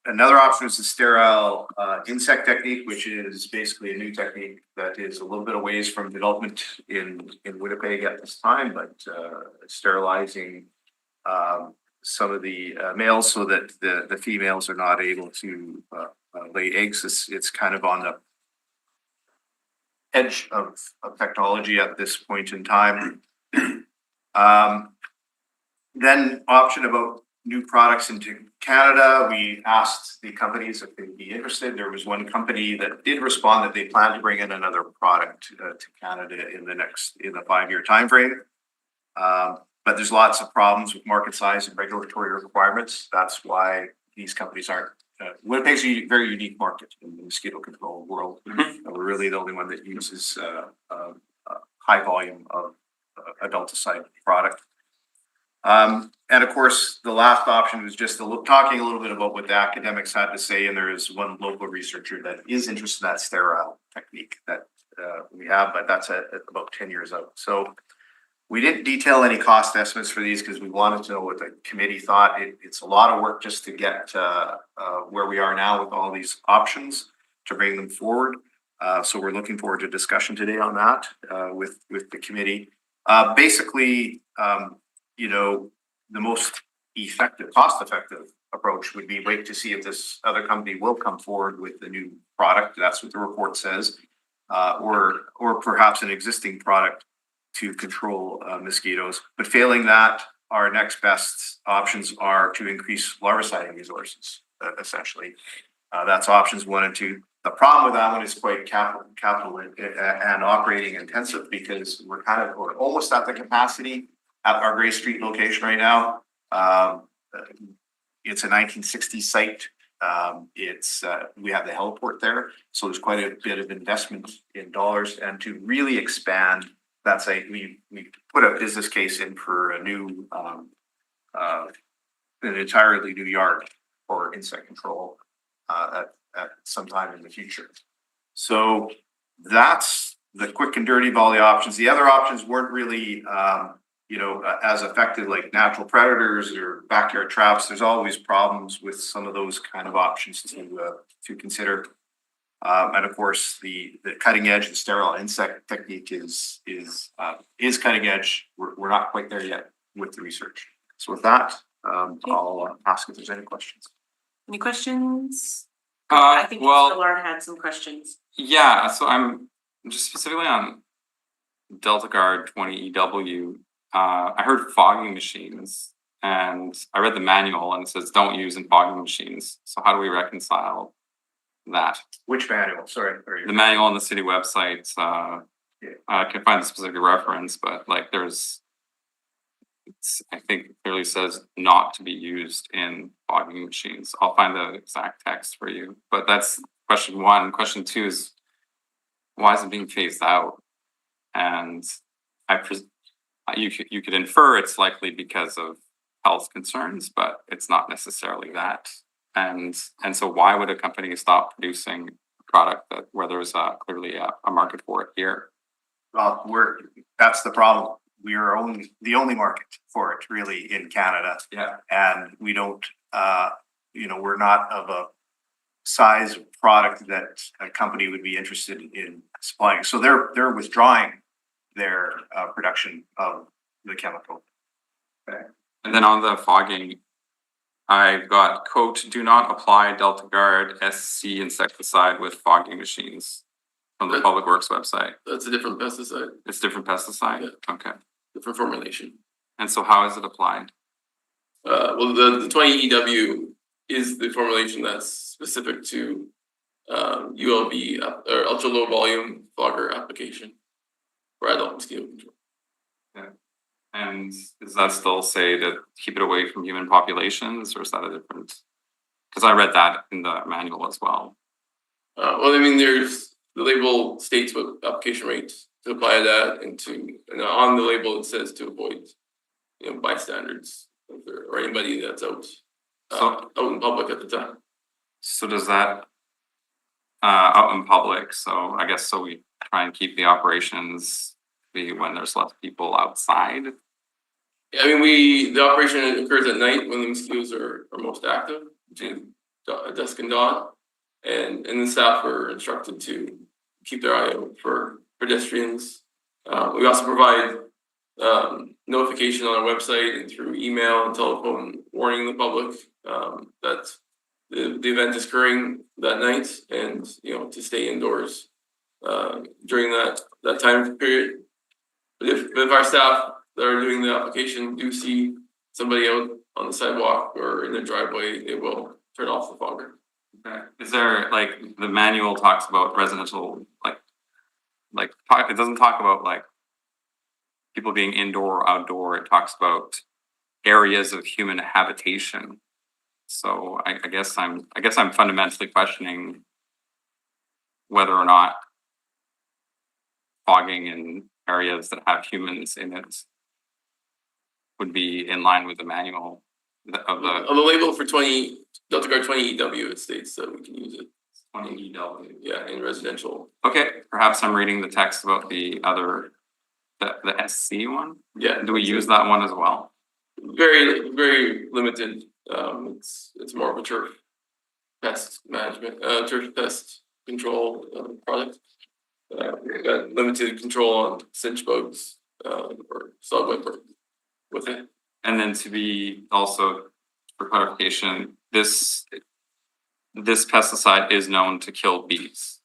Another option is the sterile insect technique, which is basically a new technique that is a little bit of ways from development in Winnipeg at this time, but sterilizing some of the males so that the females are not able to lay eggs. It's kind of on the edge of technology at this point in time. Then option about new products into Canada. We asked the companies if they'd be interested. There was one company that did respond that they plan to bring in another product to Canada in the 5-year timeframe. But there's lots of problems with market size and regulatory requirements. That's why these companies aren't Winnipeg's a very unique market in the mosquito control world. We're really the only one that uses high volume of adulticide product. And of course, the last option was just talking a little bit about what the academics had to say, and there is one local researcher that is interested in that sterile technique that we have, but that's at about 10 years out. So we didn't detail any cost estimates for these because we wanted to know what the committee thought. It's a lot of work just to get where we are now with all these options to bring them forward. So we're looking forward to discussion today on that with the committee. Basically, you know, the most effective, cost-effective approach would be wait to see if this other company will come forward with the new product. That's what the report says, or perhaps an existing product to control mosquitoes. But failing that, our next best options are to increase larviciding resources, essentially. That's options 1 and 2. The problem with that one is quite capital and operating intensive because we're almost at the capacity at our Gray Street location right now. It's a 1960s site. We have the heliport there, so there's quite a bit of investment in dollars. And to really expand that site, we put a business case in for a new, an entirely new yard for insect control at some time in the future. So that's the quick and dirty of all the options. The other options weren't really, you know, as effective, like natural predators or backyard traps. There's always problems with some of those kind of options to consider. And of course, the cutting edge and sterile insect technique is cutting edge. We're not quite there yet with the research. So with that, I'll ask if there's any questions. Any questions? I think Mr. Lauren had some questions. Yeah, so I'm just specifically on Delta Guard 20EW. I heard fogging machines, and I read the manual, and it says don't use in fogging machines. So how do we reconcile that? Which manual? Sorry. The manual on the city website. I can find the specific reference, but like I think it clearly says not to be used in fogging machines. I'll find the exact text for you, but that's question 1. Question 2 is why is it being phased out? And you could infer it's likely because of health concerns, but it's not necessarily that. And so why would a company stop producing a product where there's clearly a market for it here? Well, that's the problem. We are the only market for it really in Canada. Yeah. And we don't, you know, we're not of a size of product that a company would be interested in supplying. So they're withdrawing their production of the chemical. Okay. And then on the fogging, I've got quote, do not apply Delta Guard SC insecticide with fogging machines from the Public Works website. That's a different pesticide. It's different pesticide? Yeah. Okay. Different formulation. And so how is it applied? Well, the 20EW is the formulation that's specific to ULV or ultra low volume fogger application for adult mosquito control. Okay. And does that still say to keep it away from human populations, or is that a different? Because I read that in the manual as well. Well, I mean, there's the label states what application rate to apply that, and on the label it says to avoid, you know, bystanders or anybody that's out in public at the time. So does that out in public? So I guess so we try and keep the operations be when there's less people outside. Yeah, I mean, the operation occurs at night when the mosquitoes are most active between dusk and dawn, and the staff are instructed to keep their eye out for pedestrians. We also provide notification on our website and through email and telephone warning the public that the event is occurring that night, and you know, to stay indoors during that time period. But if our staff that are doing the application do see somebody out on the sidewalk or in the driveway, they will turn off the fogger. Okay. Is there, like, the manual talks about residential, it doesn't talk about like people being indoor or outdoor. It talks about areas of human habitation. So I guess I'm fundamentally questioning whether or not fogging in areas that have humans in it would be in line with the manual of the On the label for Delta Guard 20 EW, it states that we can use it. 20 EW. Yeah, in residential. Okay, perhaps I'm reading the text about the other, the SC one? Yeah. Do we use that one as well? Very, very limited. It's more of a turf pest management, turf pest control product. We've got limited control on cinch bugs or slug wiper with it. And then to be also, for clarification, this pesticide is known to kill bees.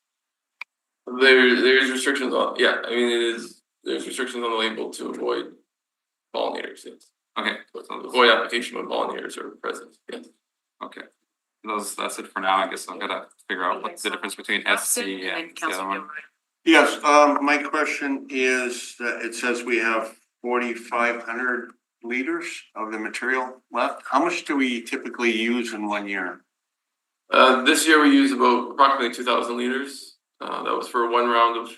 There's restrictions on, yeah, I mean, there's restrictions on the label to avoid pollinators, yes. Okay. Avoid application when pollinators are present, yes. Okay. That's it for now. I guess I'm gonna figure out what's the difference between SC and the other one. Yes, my question is, it says we have 4,500 liters of the material left. How much do we typically use in 1 year? This year we used about approximately 2,000 liters. That was for one round of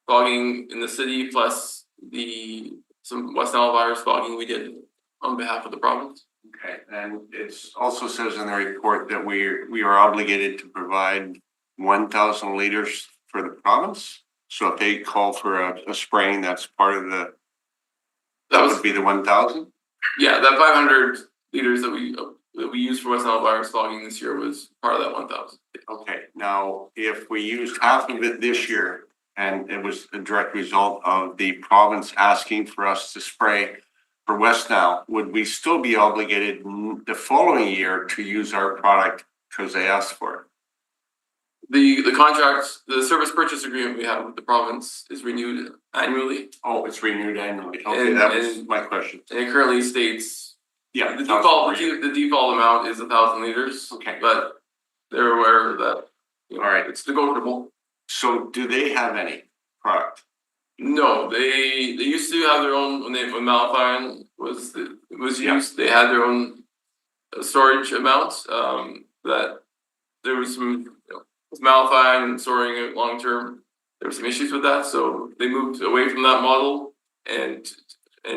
fogging in the city, plus some West Nile virus fogging we did on behalf of the province. Okay, and it also says in the report that we are obligated to provide 1,000 liters for the province. So if they call for a spraying, that's part of that would be the 1,000? Yeah, that 500 liters that we used for West Nile virus fogging this year was part of that 1,000. Okay, now if we used half of it this year and it was a direct result of the province asking for us to spray for West Nile, would we still be obligated the following year to use our product because they asked for it? The contract, the service purchase agreement we have with the province is renewed annually. Oh, it's renewed annually. Okay, that was my question. And it currently states, yeah, the default amount is 1,000 liters. Okay. But they're aware that, all right, it's negotiable. So do they have any product? No, they used to have their own when Malathion was used. They had their own storage amounts. That there was some with Malathion and storing it long term. There were some issues with that, so they moved away from that model and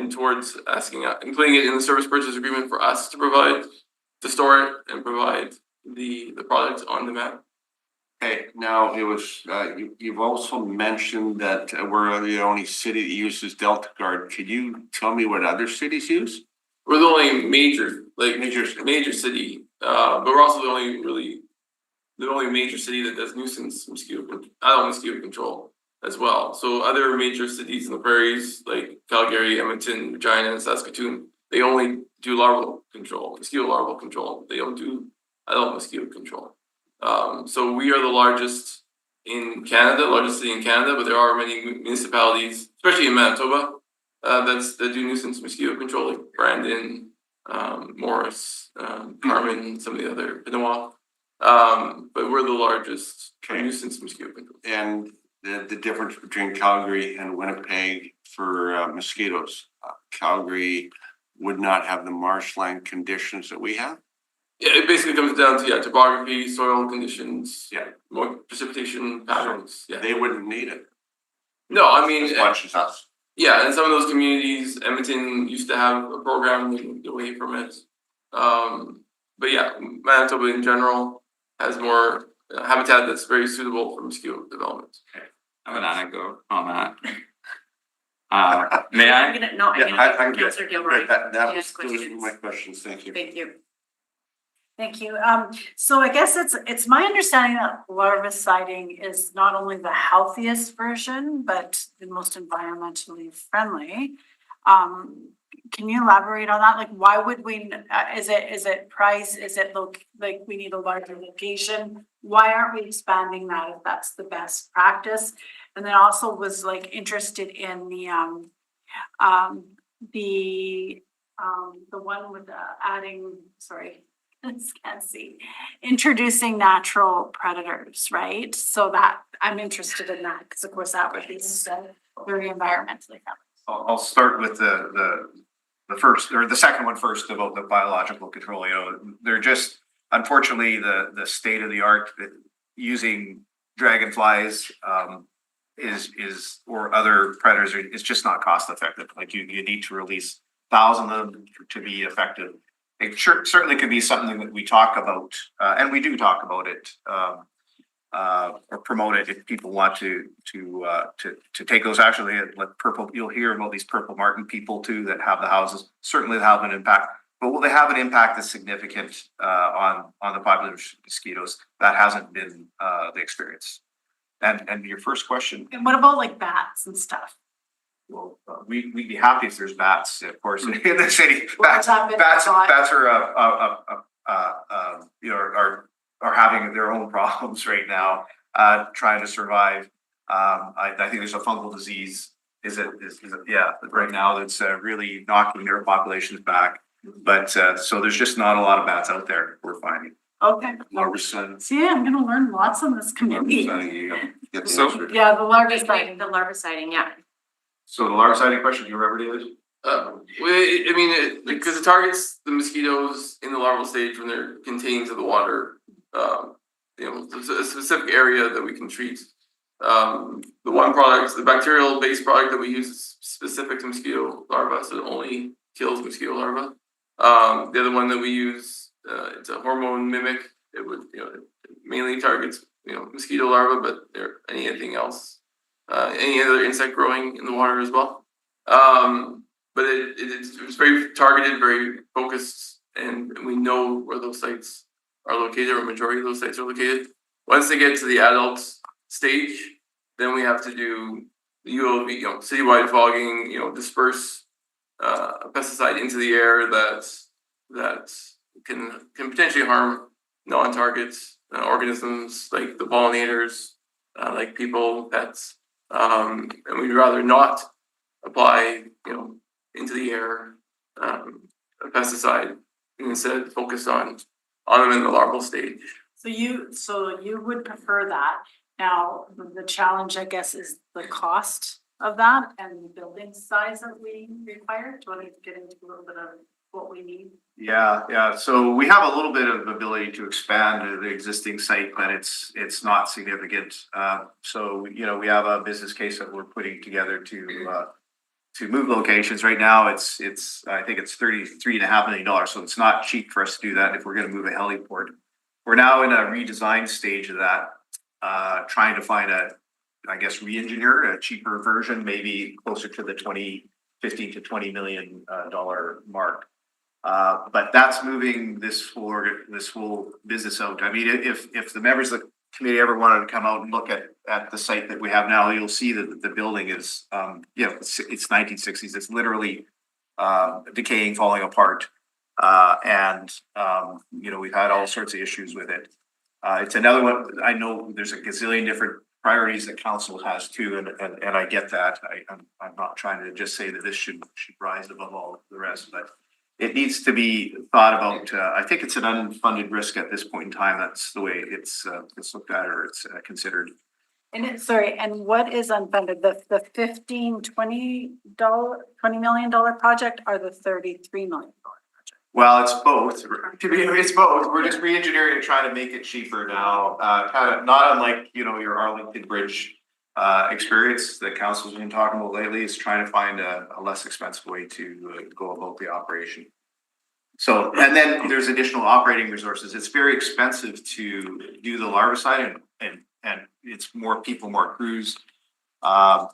towards asking, including it in the service purchase agreement for us to store it and provide the product on demand. Okay, now it was, you've also mentioned that we're the only city that uses Delta Guard. Could you tell me what other cities use? We're the only major city, but we're also the only major city that does nuisance adult mosquito control as well. So other major cities in the prairies like Calgary, Edmonton, Regina, and Saskatoon, they only do larval control, mosquito larval control. They don't do adult mosquito control. So we are the largest in Canada, largest city in Canada, but there are many municipalities, especially in Manitoba, that do nuisance mosquito control, like Brandon, Morris, Carmen, some of the other, Pinawa. But we're the largest nuisance mosquito control. And the difference between Calgary and Winnipeg for mosquitoes. Calgary would not have the marshland conditions that we have. Yeah, it basically comes down to topography, soil conditions, more precipitation patterns. Yeah, they wouldn't need it. No, I mean as much as us. Yeah, and some of those communities, Edmonton used to have a program away from it. But yeah, Manitoba in general has more habitat that's very suitable for mosquito development. Okay. I have an anecdote on that. May I? Councillor Gilroy. That was my questions. Thank you. Thank you. Thank you. So I guess it's my understanding that larviciding is not only the healthiest version, but the most environmentally friendly. Can you elaborate on that? Like, why would we, is it price? Is it like we need a larger location? Why aren't we expanding that if that's the best practice? And then also was like interested in the one with adding, sorry, can't see, introducing natural predators, right? So that I'm interested in that because of course that would be very environmentally friendly. I'll start with the the second one first about the biological control, you know, they're just, unfortunately, the state of the art that using dragonflies, or other predators is just not cost effective. Like you need to release thousands of them to be effective. It certainly could be something that we talk about, and we do talk about it, or promote it if people want to take those actions. Like purple, you'll hear about these purple martin people too that have the houses. Certainly they have an impact, but will they have an impact that's significant on the population of mosquitoes? That hasn't been the experience. And your first question, And what about like bats and stuff? well, we'd be happy if there's bats, of course, in the city. What's happened? Bats are you know, are having their own problems right now, trying to survive. I think there's a fungal disease. Is it? Yeah, right now that's really knocking their populations back. But so there's just not a lot of bats out there. We're finding. Okay. Larvicide. See, I'm gonna learn lots on this committee. Get the So- answer. Yeah, the larviciding. The larviciding, yeah. So the larviciding question, do you remember, David? Well, I mean, because it targets the mosquitoes in the larval stage when they're contained to the water. You know, there's a specific area that we can treat. The one product, the bacterial-based product that we use is specific to mosquito larvae, so it only kills mosquito larvae. The other one that we use, it's a hormone mimic. It would, you know, it mainly targets, you know, mosquito larvae, but anything else, any other insect growing in the water as well. But it's very targeted, very focused, and we know where those sites are located, or a majority of those sites are located. Once they get to the adult stage, then we have to do ULV, you know, citywide fogging, you know, disperse a pesticide into the air that can potentially harm non-targets organisms like the pollinators, like people, pets, and we'd rather not apply, you know, into the air a pesticide and instead focus on them in the larval stage. So you would prefer that. Now, the challenge, I guess, is the cost of that and the building size that we require. Do you want to get into a little bit of what we need? Yeah. So we have a little bit of ability to expand the existing site, but it's not significant. So, you know, we have a business case that we're putting together to move locations. Right now, it's I think it's $33.5 million. So it's not cheap for us to do that if we're going to move a heliport. We're now in a redesign stage of that, trying to find re-engineer a cheaper version, maybe closer to the $15 to $20 million mark. But that's moving this whole business out. I mean, if the members of the committee ever wanted to come out and look at the site that we have now, you'll see that the building is, you know, it's 1960s. It's literally decaying, falling apart. You know, we've had all sorts of issues with it. It's another one. I know there's a gazillion different priorities that council has too, and I get that. I'm not trying to just say that this should rise above all the rest, but it needs to be thought about. I think it's an unfunded risk at this point in time. That's the way it's looked at, or it's considered. And and what is unfunded? The $20 million project or the $33 million project? Well, it's both. It's both. We're just re-engineering and trying to make it cheaper now. Kind of not unlike, you know, your Arlington Bridge experience that council's been talking about lately, is trying to find a less expensive way to go about the operation. So, and then there's additional operating resources. It's very expensive to do the larvicide, and it's more people, more crews. The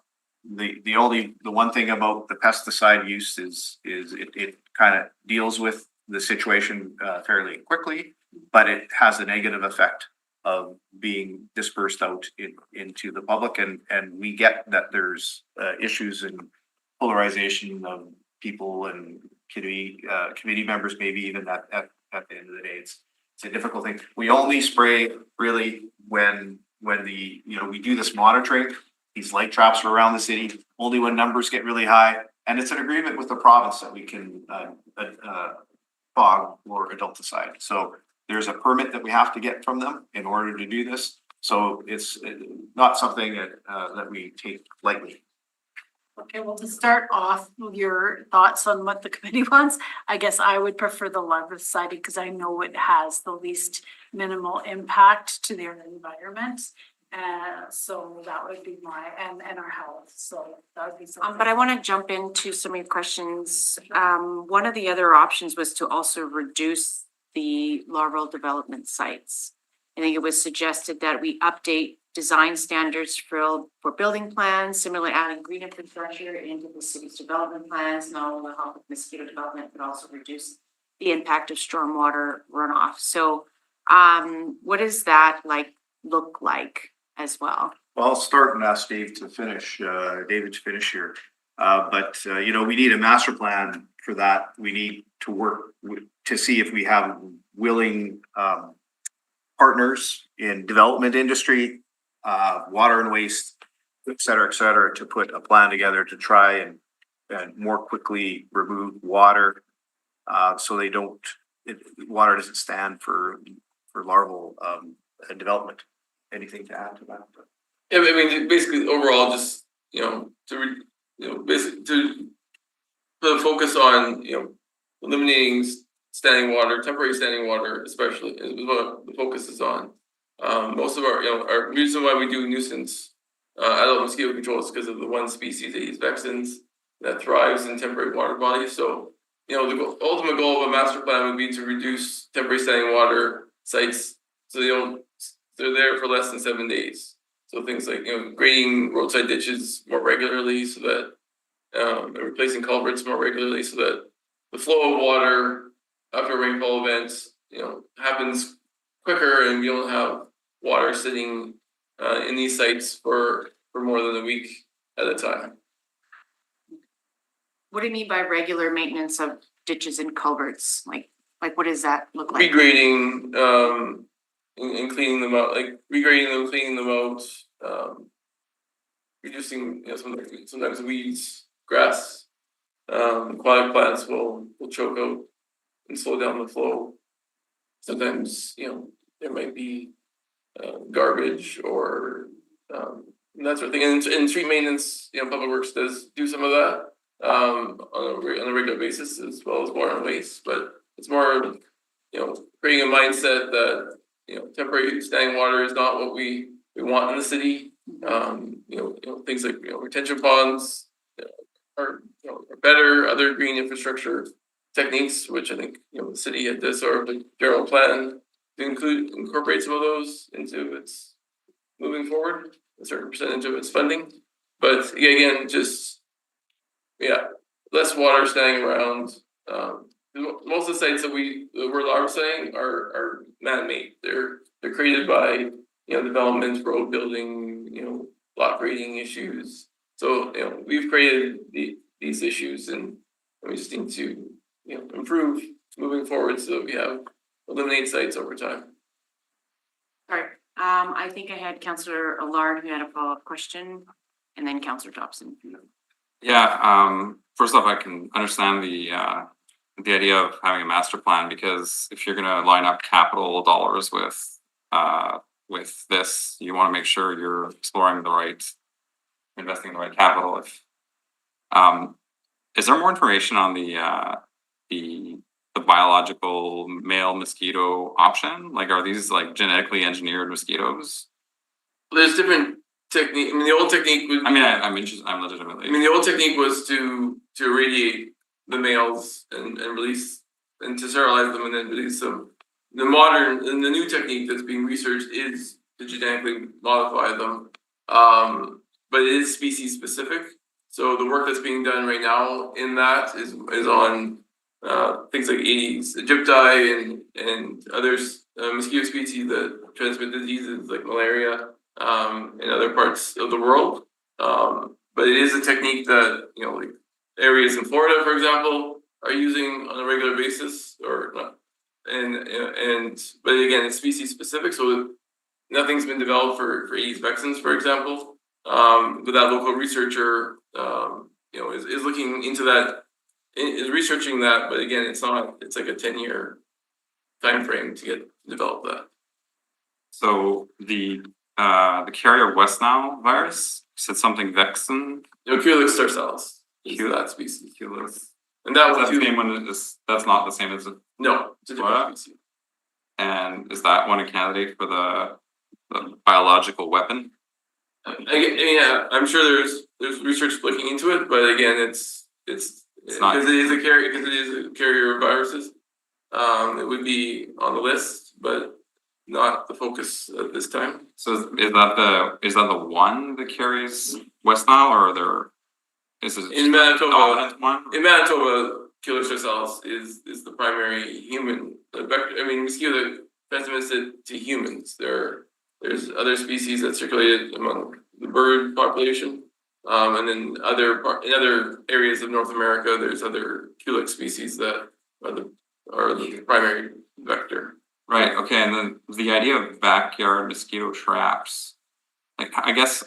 one thing about the pesticide use is it kind of deals with the situation fairly quickly, but it has a negative effect of being dispersed out into the public, and we get that there's issues and polarization of people and committee members, maybe even at the end of the day. It's a difficult thing. We only spray really when we do this monitoring. These light traps are around the city only when numbers get really high, and it's an agreement with the province that we can fog or adulticide. So there's a permit that we have to get from them in order to do this. So it's not something that we take lightly. Okay. Okay, well, to start off with your thoughts on what the committee wants, I guess I would prefer the larvicidal because I know it has the least minimal impact to their environment. So that would be and our health, so that would be something. But I want to jump into some of your questions. One of the other options was to also reduce the larval development sites. I think it was suggested that we update design standards for building plans, similarly adding green infrastructure into the city's development plans, not only help with mosquito development, but also reduce the impact of stormwater runoff. So what does that look like as well? Well, I'll start and ask Dave to finish, David to finish here. But you know, we need a master plan for that. We need to work to see if we have willing partners in development industry, water and waste, et cetera, to put a plan together to try and more quickly remove water. So they don't, water doesn't stand for larval development. Anything to add to that? Yeah, I mean, basically overall, just, you know, basically to put a focus on, you know, eliminating standing water, temporary standing water, especially is what the focus is on. Most of our, you know, our reason why we do nuisance adult mosquito control is because of the one species, Aedes vexans, that thrives in temporary water bodies. So, you know, the ultimate goal of a master plan would be to reduce temporary standing water sites so they're there for less than 7 days. So things like, you know, grading roadside ditches more regularly so that replacing culverts more regularly so that the flow of water after rainfall events, you know, happens quicker and we don't have water sitting in these sites for more than a week at a time. What do you mean by regular maintenance of ditches and culverts? Like what does that look like? Regrading, and cleaning them out, like regrading them, cleaning them out, reducing, you know, sometimes weeds, grass, aquatic plants will choke out and slow down the flow. Sometimes, you know, there might be garbage or that sort of thing. And street maintenance, you know, Public Works does do some of that on a regular basis, as well as water and waste. But it's more, you know, creating a mindset that, you know, temporary standing water is not what we want in the city. You know, things like, you know, retention ponds are better. Other green infrastructure techniques, which I think, you know, the city had this sort of general plan to incorporate some of those into its moving forward, a certain percentage of its funding. But again, just less water staying around. Most of the sites that we're larvicidating are man-made. They're created by, you know, development, road building, you know, lot grading issues. So, you know, we've created these issues, and we just need to, you know, improve moving forward so that we have eliminate sites over time. All right. I think I had Councillor Allard who had a follow-up question, and then Councillor Dobson. Yeah, first off, I can understand the idea of having a master plan, because if you're gonna line up capital dollars with this, you wanna make sure you're exploring the right, investing the right capital. If is there more information on the biological male mosquito option? Like, are these like genetically engineered mosquitoes? There's different technique. I mean, the old technique would. I'm interested. I'm legitimately. I mean, the old technique was to irradiate the males and release and to sterilize them and then release them. The new technique that's being researched is to genetically modify them, but it is species specific. So the work that's being done right now in that is on things like Aedes aegypti and other mosquito species that transmit diseases like malaria in other parts of the world. But it is a technique that, you know, like areas in Florida, for example, are using on a regular basis, or not. But again, it's species specific, so nothing's been developed for Aedes vexans, for example. But that local researcher, you know, is looking into that, is researching that. But again, it's like a 10-year time frame to develop that. So the carrier West Nile virus, said something vexin. No, Culex starcells is that species. Culex. And that That's one the same too, one that's not the same as it. no, it's a different What? species. And is that one a candidate for the biological weapon? Yeah, I'm sure there's research looking into it, but again, it's not- because it is a carrier of viruses. It would be on the list, but not the focus at this time. So is that the one that carries West Nile, or is it In Manitoba, dominant one? Culex starcells is the primary human vector. I mean, mosquito that transmits it to humans. There's other species that circulated among the bird population. And then in other areas of North America, there's other Culex species that are the primary vector. Right, okay, and then the idea of backyard mosquito traps. Like, I guess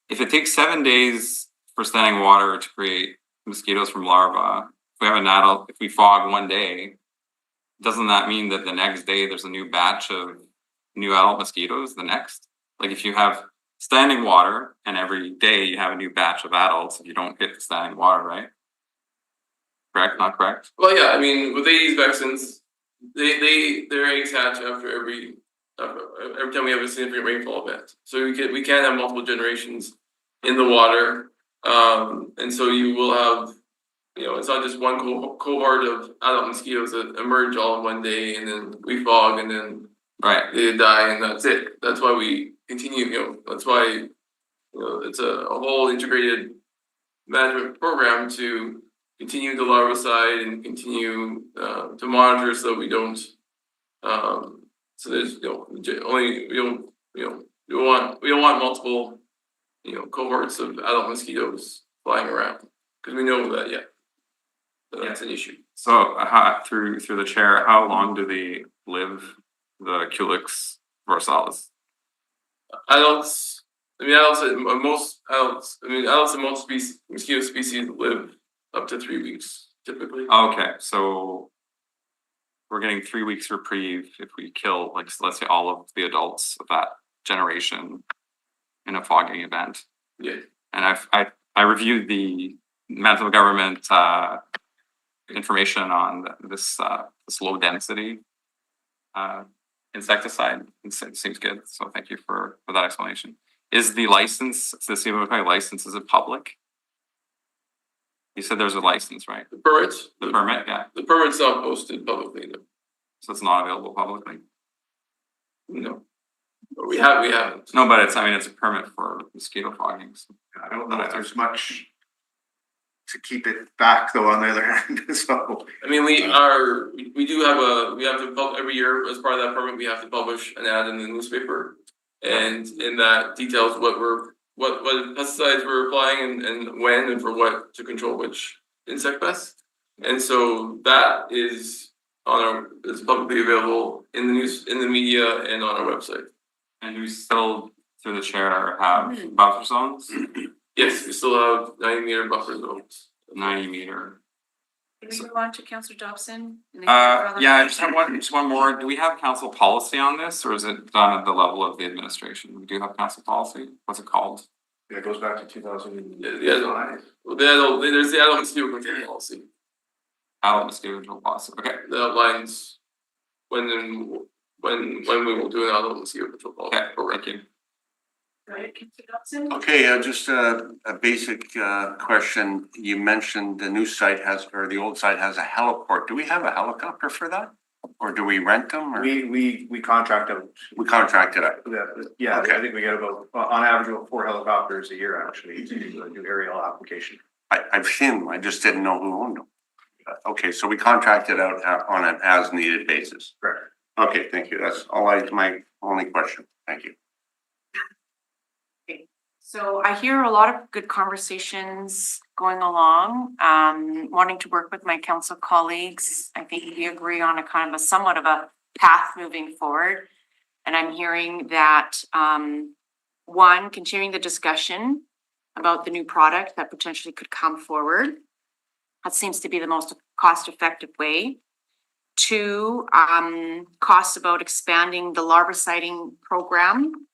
if it takes 7 days for standing water to create mosquitoes from larvae, if we fog one day, doesn't that mean that the next day there's a new batch of new adult mosquitoes the next? Like if you have standing water and every day you have a new batch of adults, you don't hit the standing water, right? Correct, not correct? Well, yeah, I mean, with Aedes vexins, their eggs hatch after every time we have a significant rainfall event. So we can have multiple generations in the water, and so you will have, it's not just one cohort of adult mosquitoes that emerge all in one day, and then we fog, and then they die, and that's it. That's why we continue. That's why it's a whole integrated management program to continue the larvicide and continue to monitor so we don't. So there's we don't want multiple cohorts of adult mosquitoes flying around because we know that that's an issue. So through the chair, how long do they live, the Culex versalis? Adults in most mosquito species live up to 3 weeks typically. Okay, so we're getting 3 weeks reprieve if we kill, like, let's say all of the adults of that generation in a fogging event. Yeah. And I reviewed the Manitoba government information on this low density insecticide. It seems good, so thank you for that explanation. Is the license, the CMFI license, is it public? You said there's a license, right? The permits? The permit, yeah. The permit's not posted publicly, no. So it's not available publicly? No. But we haven't. No, but it's a permit for mosquito fogging. So I don't know if there's much to keep it back though, on the other hand, so. I mean, we have to every year as part of that permit, we have to publish an ad in the newspaper. And in that details what pesticides we're applying and when and for what to control which insect pests. And so that is is publicly available in the news, in the media, and on our website. And we still, through the chair, have buffer zones? Yes, we still have 90-meter buffer zones. 90 meter. Can we move on to Councillor Dobson? Yeah, I just have one more. Do we have council policy on this, or is it done at the level of the administration? We do have council policy. What's it called? Yeah, it goes back to 2000. There's the adult mosquito control policy. Adult mosquito control policy. Okay. That outlines when we will do an adult mosquito control policy. Okay, thank you. Right, Councillor Dobson? Okay, just a basic question. You mentioned the new site or the old site has a heliport. Do we have a helicopter for that? Or do we rent them? Or? We contract out. We contract it out. Yeah, Okay. I think we get on average about 4 helicopters a year actually to do aerial application. I've seen them. I just didn't know who owned them. Okay, so we contract it out on an as needed basis. Correct. Okay, thank you. That's my only question. Thank you. So I hear a lot of good conversations going along, wanting to work with my council colleagues. I think we agree on a kind of a somewhat of a path moving forward. And I'm hearing that, one, continuing the discussion about the new product that potentially could come forward. That seems to be the most cost-effective way. 2, costs about expanding the larviciding program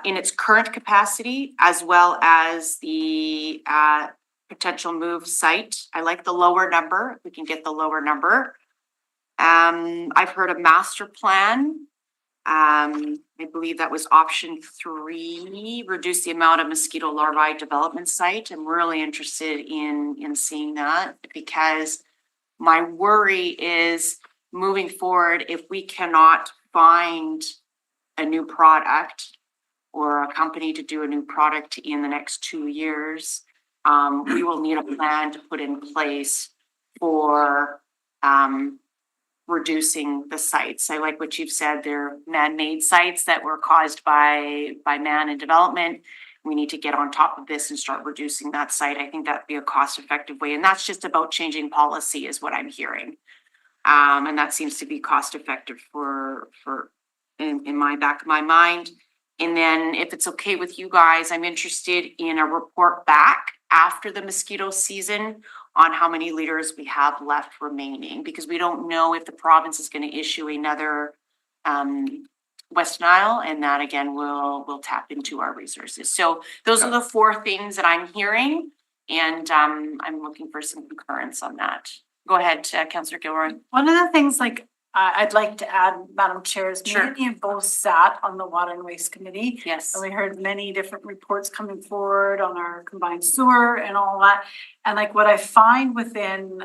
in its current capacity, as well as the potential move site. I like the lower number, if we can get the lower number. I've heard a master plan. I believe that was option 3, reduce the amount of mosquito larvae development site. I'm really interested in seeing that, because my worry is moving forward, if we cannot find a new product or a company to do a new product in the next 2 years, we will need a plan to put in place for reducing the sites. I like what you've said, they're man-made sites that were caused by man and development. We need to get on top of this and start reducing that site. I think that'd be a cost-effective way, and that's just about changing policy is what I'm hearing. And that seems to be cost-effective for in my back of my mind. And then if it's okay with you guys, I'm interested in a report back after the mosquito season on how many liters we have left remaining, because we don't know if the province is going to issue another West Nile, and that again will tap into our resources. So those are the 4 things that I'm hearing, and I'm looking for some concurrence on that. Go ahead, Councillor Gilroy. One of the things I'd like to add, Madam Chair, is Sure. many of both sat on the Water and Waste Committee. Yes. And we heard many different reports coming forward on our combined sewer and all that. And like what I find within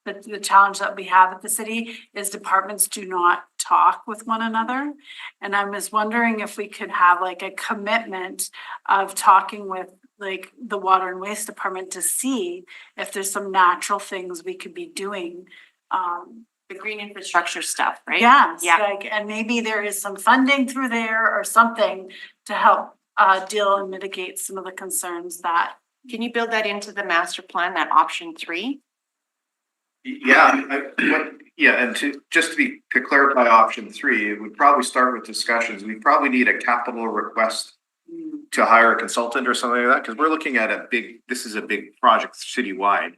the challenge that we have at the city is departments do not talk with one another. And I was wondering if we could have like a commitment of talking with like the Water and Waste Department to see if there's some natural things we could be doing. The green infrastructure stuff, right? Yes, Yeah. like, and maybe there is some funding through there or something to help deal and mitigate some of the concerns that. Can you build that into the master plan, that option 3? Yeah, and to clarify option 3, it would probably start with discussions. We probably need a capital request to hire a consultant or something like that, because we're looking at this is a big project citywide.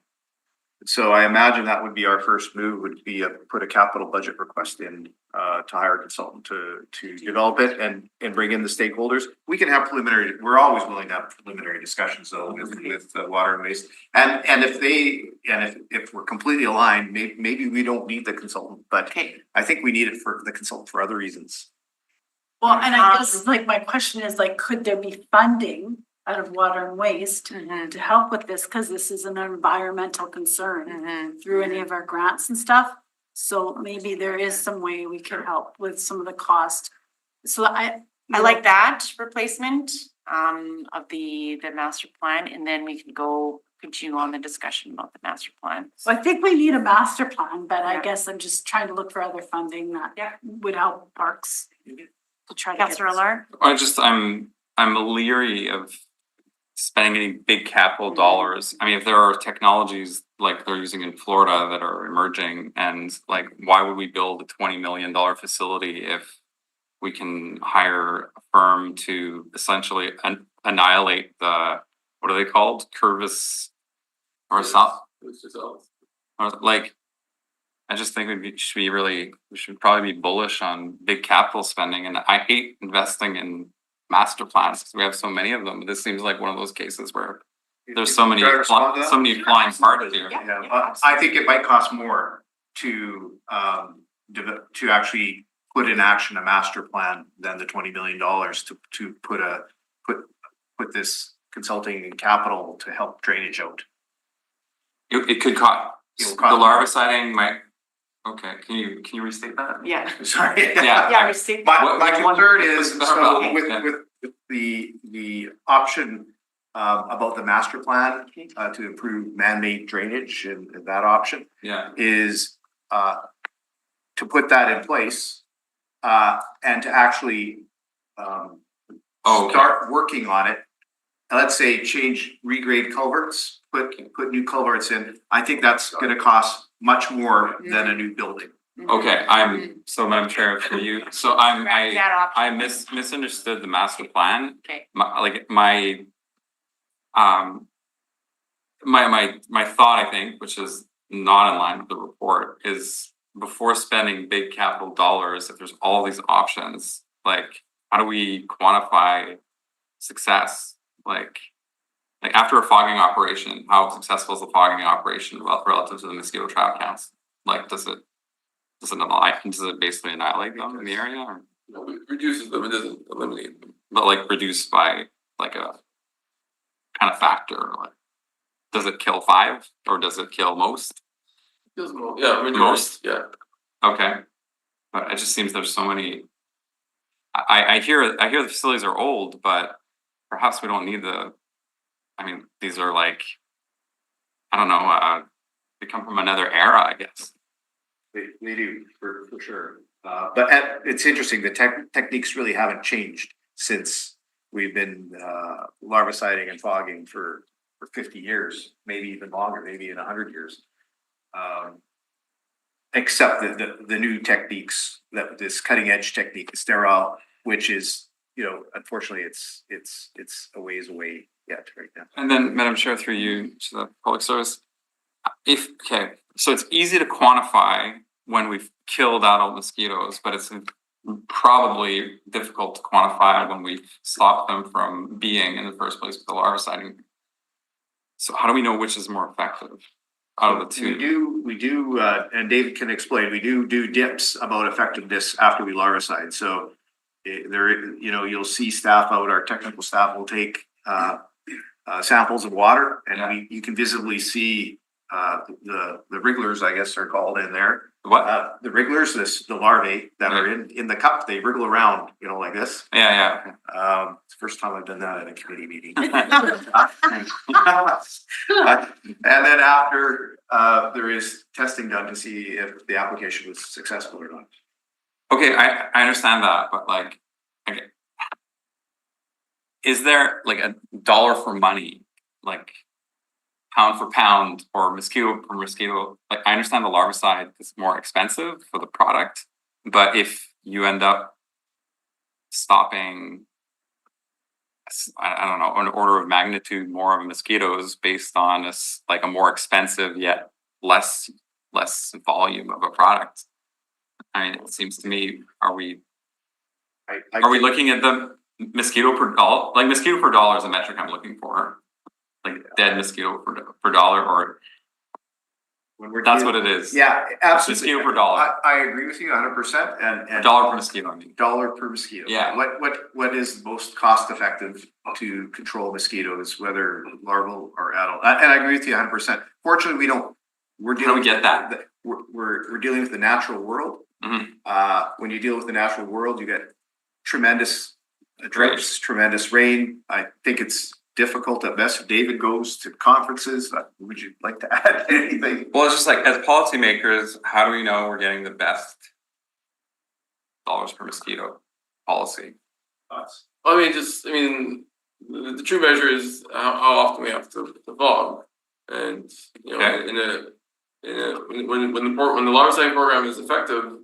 So I imagine that would be our first move, would be put a capital budget request in to hire a consultant to develop it and bring in the stakeholders. We can have we're always willing to have preliminary discussions though with Water and Waste. And if we're completely aligned, maybe we don't need the consultant, but I think we need it for the consultant for other reasons. Well, and I guess like my question is like, could there be funding out of Water and Waste to help with this? Because this is an environmental concern through any of our grants and stuff. So maybe there is some way we could help with some of the cost. So I like that replacement of the master plan, and then we can continue on the discussion about the master plan. So I think we need a master plan, but I guess I'm just trying to look for other funding that would help parks to try to get. Councillor Allard? I'm leery of spending any big capital dollars. I mean, if there are technologies like they're using in Florida that are emerging, and like, why would we build a $20 million facility if we can hire a firm to essentially annihilate the, what are they called? Curvus or something? Like, I just think we should probably be bullish on big capital spending, and I hate investing in master plans because we have so many of them. But this seems like one of those cases where there's so many flying parts here. I think it might cost more to actually put in action a master plan than the $20 million to put this consulting and capital to help drainage out. It could cost the larviciding might. Okay, can you restate that? Yeah. Sorry. Yeah, restate. My concern is with the option about the master plan to improve man-made drainage, and that option is to put that in place and to actually start working on it. Let's say regrade culverts, put new culverts in. I think that's going to cost much more than a new building. Okay, Madam Chair, for you. So I misunderstood the master plan. Okay. My thought, I think, which is not in line with the report, is before spending big capital dollars, if there's all these options, like how do we quantify success? Like after a fogging operation, how successful is the fogging operation relative to the mosquito trap counts? Like, does it basically annihilate them in the area, or? No, it reduces them, it doesn't eliminate them. But like reduced by like a kind of factor, like, does it kill 5 or does it kill most? Kills most. Yeah, majority, Most? yeah. Okay, but it just seems there's so many. I hear the facilities are old, but perhaps we don't need the. I mean, these are like, I don't know. They come from another era, I guess. They do, for sure. It's interesting, the techniques really haven't changed since we've been larviciding and fogging for 50 years, maybe even longer, maybe in 100 years. Except the new techniques, that this cutting edge technique, the sterile, which is, unfortunately it's a ways away yet right now. And then, Madam Chair, through you to the public service, so it's easy to quantify when we've killed adult mosquitoes, but it's probably difficult to quantify when we've stopped them from being in the first place with the larviciding. So how do we know which is more effective out of the two? We do, and David can explain, we do dips about effectiveness after we larvicide. So you'll see staff out, our technical staff will take samples of water, and you can visibly see the wrigglers, I guess they're called in there. What? The wrigglers, the larvae that are in the cup, they wriggle around, like this. Yeah. It's the first time I've done that at a committee meeting. And then after, there is testing done to see if the application was successful or not. Okay, I understand that, but like, okay. Is there like a dollar for money, like pound for pound or mosquito per mosquito? Like, I understand the larvicide is more expensive for the product, but if you end up stopping, I don't know, an order of magnitude more of mosquitoes based on a more expensive yet less volume of a product. I mean, it seems to me, are we looking at the mosquito per dollar? Like, mosquito per dollar is a metric I'm looking for. Like dead mosquito per dollar, or that's what it is. Yeah, absolutely. Mosquito per dollar. I agree with you 100%. And dollar per mosquito, I mean. Dollar per mosquito. Yeah. What is most cost effective to control mosquitoes, whether larval or adult? And I agree with you 100%. Fortunately, we're dealing. How do we get that? We're dealing with the natural world. Mm-hmm. When you deal with the natural world, you get tremendous drips, tremendous rain. I think it's difficult at best. David goes to conferences. Would you like to add anything? Well, it's just like, as policymakers, how do we know we're getting the best dollars per mosquito policy? The true measure is how often we have to fog, and when the larviciding program is effective,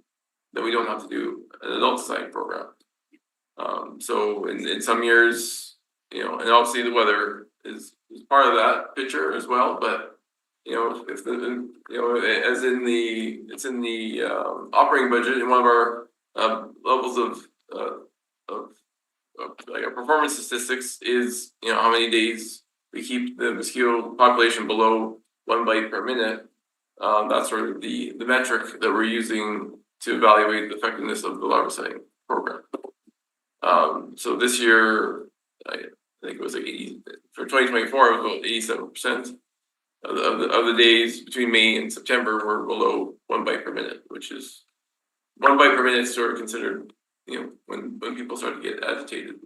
then we don't have to do an adulticide program. So in some years, and obviously the weather is part of that picture as well. But it's in the operating budget in one of our levels of like our performance statistics is how many days we keep the mosquito population below 1 bite per minute. That's sort of the metric that we're using to evaluate the effectiveness of the larviciding program. So this year, I think it was like 80 for 2024. It was about 87% of the days between May and September were below 1 bite per minute, which is 1 bite per minute is sort of considered, when people start to get agitated.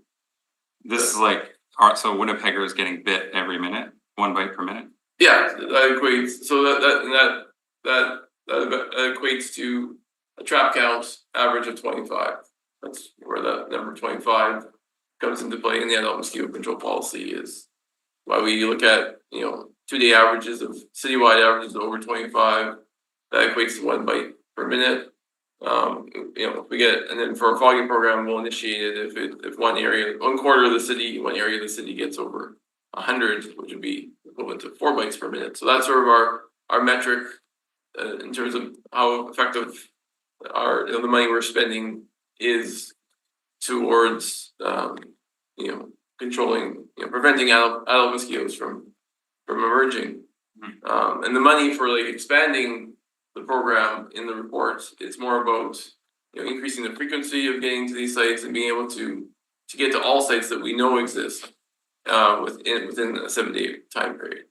This is like, all right, so Winnipegger is getting bit every minute, 1 bite per minute. Yeah, that equates. So that equates to a trap count average of 25. That's where that number 25 comes into play in the adult mosquito control policy. Is why we look at 2-day averages of citywide averages over 25. That equates to 1 bite per minute. If we get, and then for a fogging program, we'll initiate it if one quarter of the city, one area of the city gets over 100, which would be equivalent to 4 bites per minute. So that's sort of our metric in terms of how effective the money we're spending is towards, controlling, preventing adult mosquitoes from emerging. And the money for like expanding the program in the report, it's more about, increasing the frequency of getting to these sites and being able to get to all sites that we know exist, within a 7-day time period.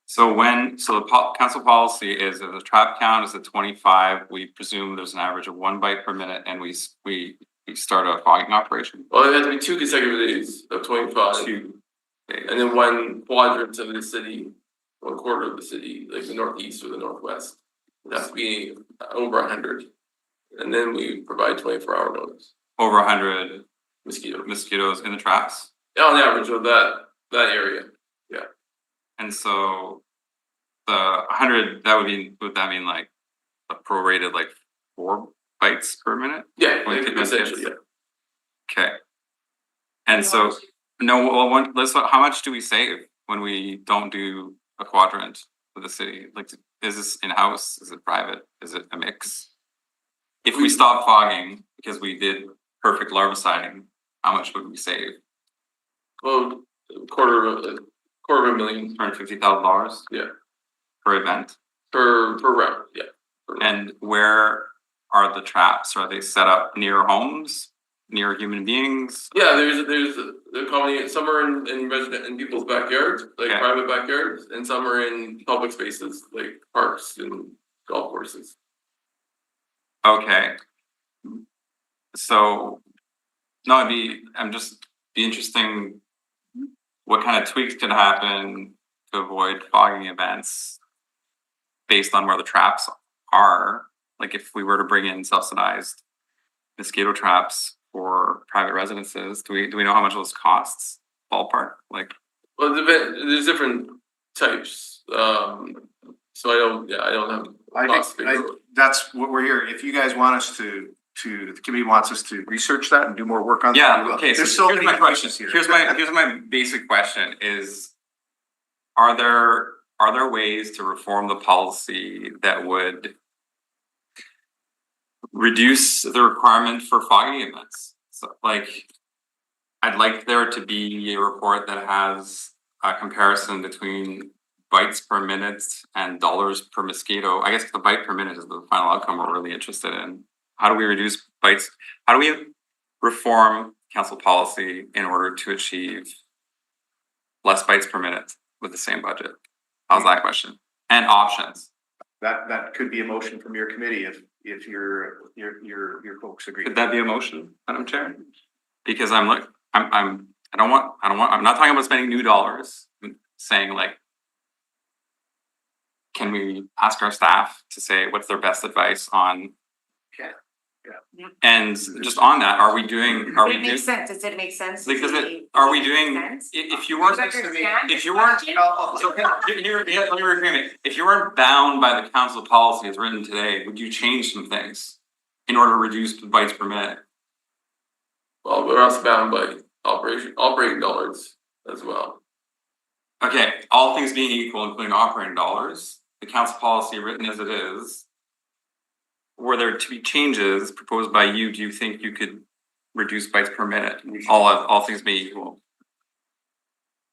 So the council policy is if the trap count is at 25, we presume there's an average of 1 bite per minute, and we start a fogging operation. Well, it has to be 2 consecutive days of 25. 2 days. And then 1 quadrant of the city, 1/4 of the city, like the northeast or the northwest. It has to be over 100. And then we provide 24-hour notice. Over 100 mosquitoes in the traps. On average of that area. Yeah. And so the 100, would that mean like a prorated like 4 bites per minute? Yeah, When essentially, yeah. Okay. And so, no, well, how much do we save when we don't do a quadrant for the city? Like, is this in-house? Is it private? Is it a mix? If we stop fogging because we did perfect larviciding, how much would we save? Well, quarter of $150,000. $150,000? Yeah. Per event? Per round, yeah. And where are the traps? Are they set up near homes, near human beings? Yeah, there's a colony. Some are in people's backyards, like private backyards, and some are in public spaces like parks and golf courses. Okay. So, no, I'm just be interesting. What kind of tweaks can happen to avoid fogging events based on where the traps are? Like if we were to bring in subsidized mosquito traps for private residences, do we know how much those costs? Ballpark? Like, well, there's different types. So I don't have. I think that's what we're here. If you guys want us to, the committee wants us to research that and do more work on that. yeah, we will. okay, There's so here's many my question. questions here. Here's my basic question is, are there ways to reform the policy that would reduce the requirement for fogging events? So like, I'd like there to be a report that has a comparison between bites per minute and dollars per mosquito. I guess the bite per minute is the final outcome we're really interested in. How do we reduce bites? How do we reform council policy in order to achieve less bites per minute with the same budget? How's that question? And options. That could be a motion from your committee if your folks agree. Could that be a motion, Madam Chair? Because I'm not talking about spending new dollars. I'm saying like, can we ask our staff to say what's their best advice on? Yeah. And just on that, are we doing? Does it make sense? Does it make sense? Because Does are it we make doing? sense? If you weren't, Does that understand if you the weren't, question? so here, let me reframe it. If you weren't bound by the council policy as written today, would you change some things in order to reduce the bites per minute? Well, we're also bound by operating dollars as well. Okay, all things being equal, including operating dollars, the council policy written as it is, were there to be changes proposed by you, do you think you could reduce bites per minute, all things being equal?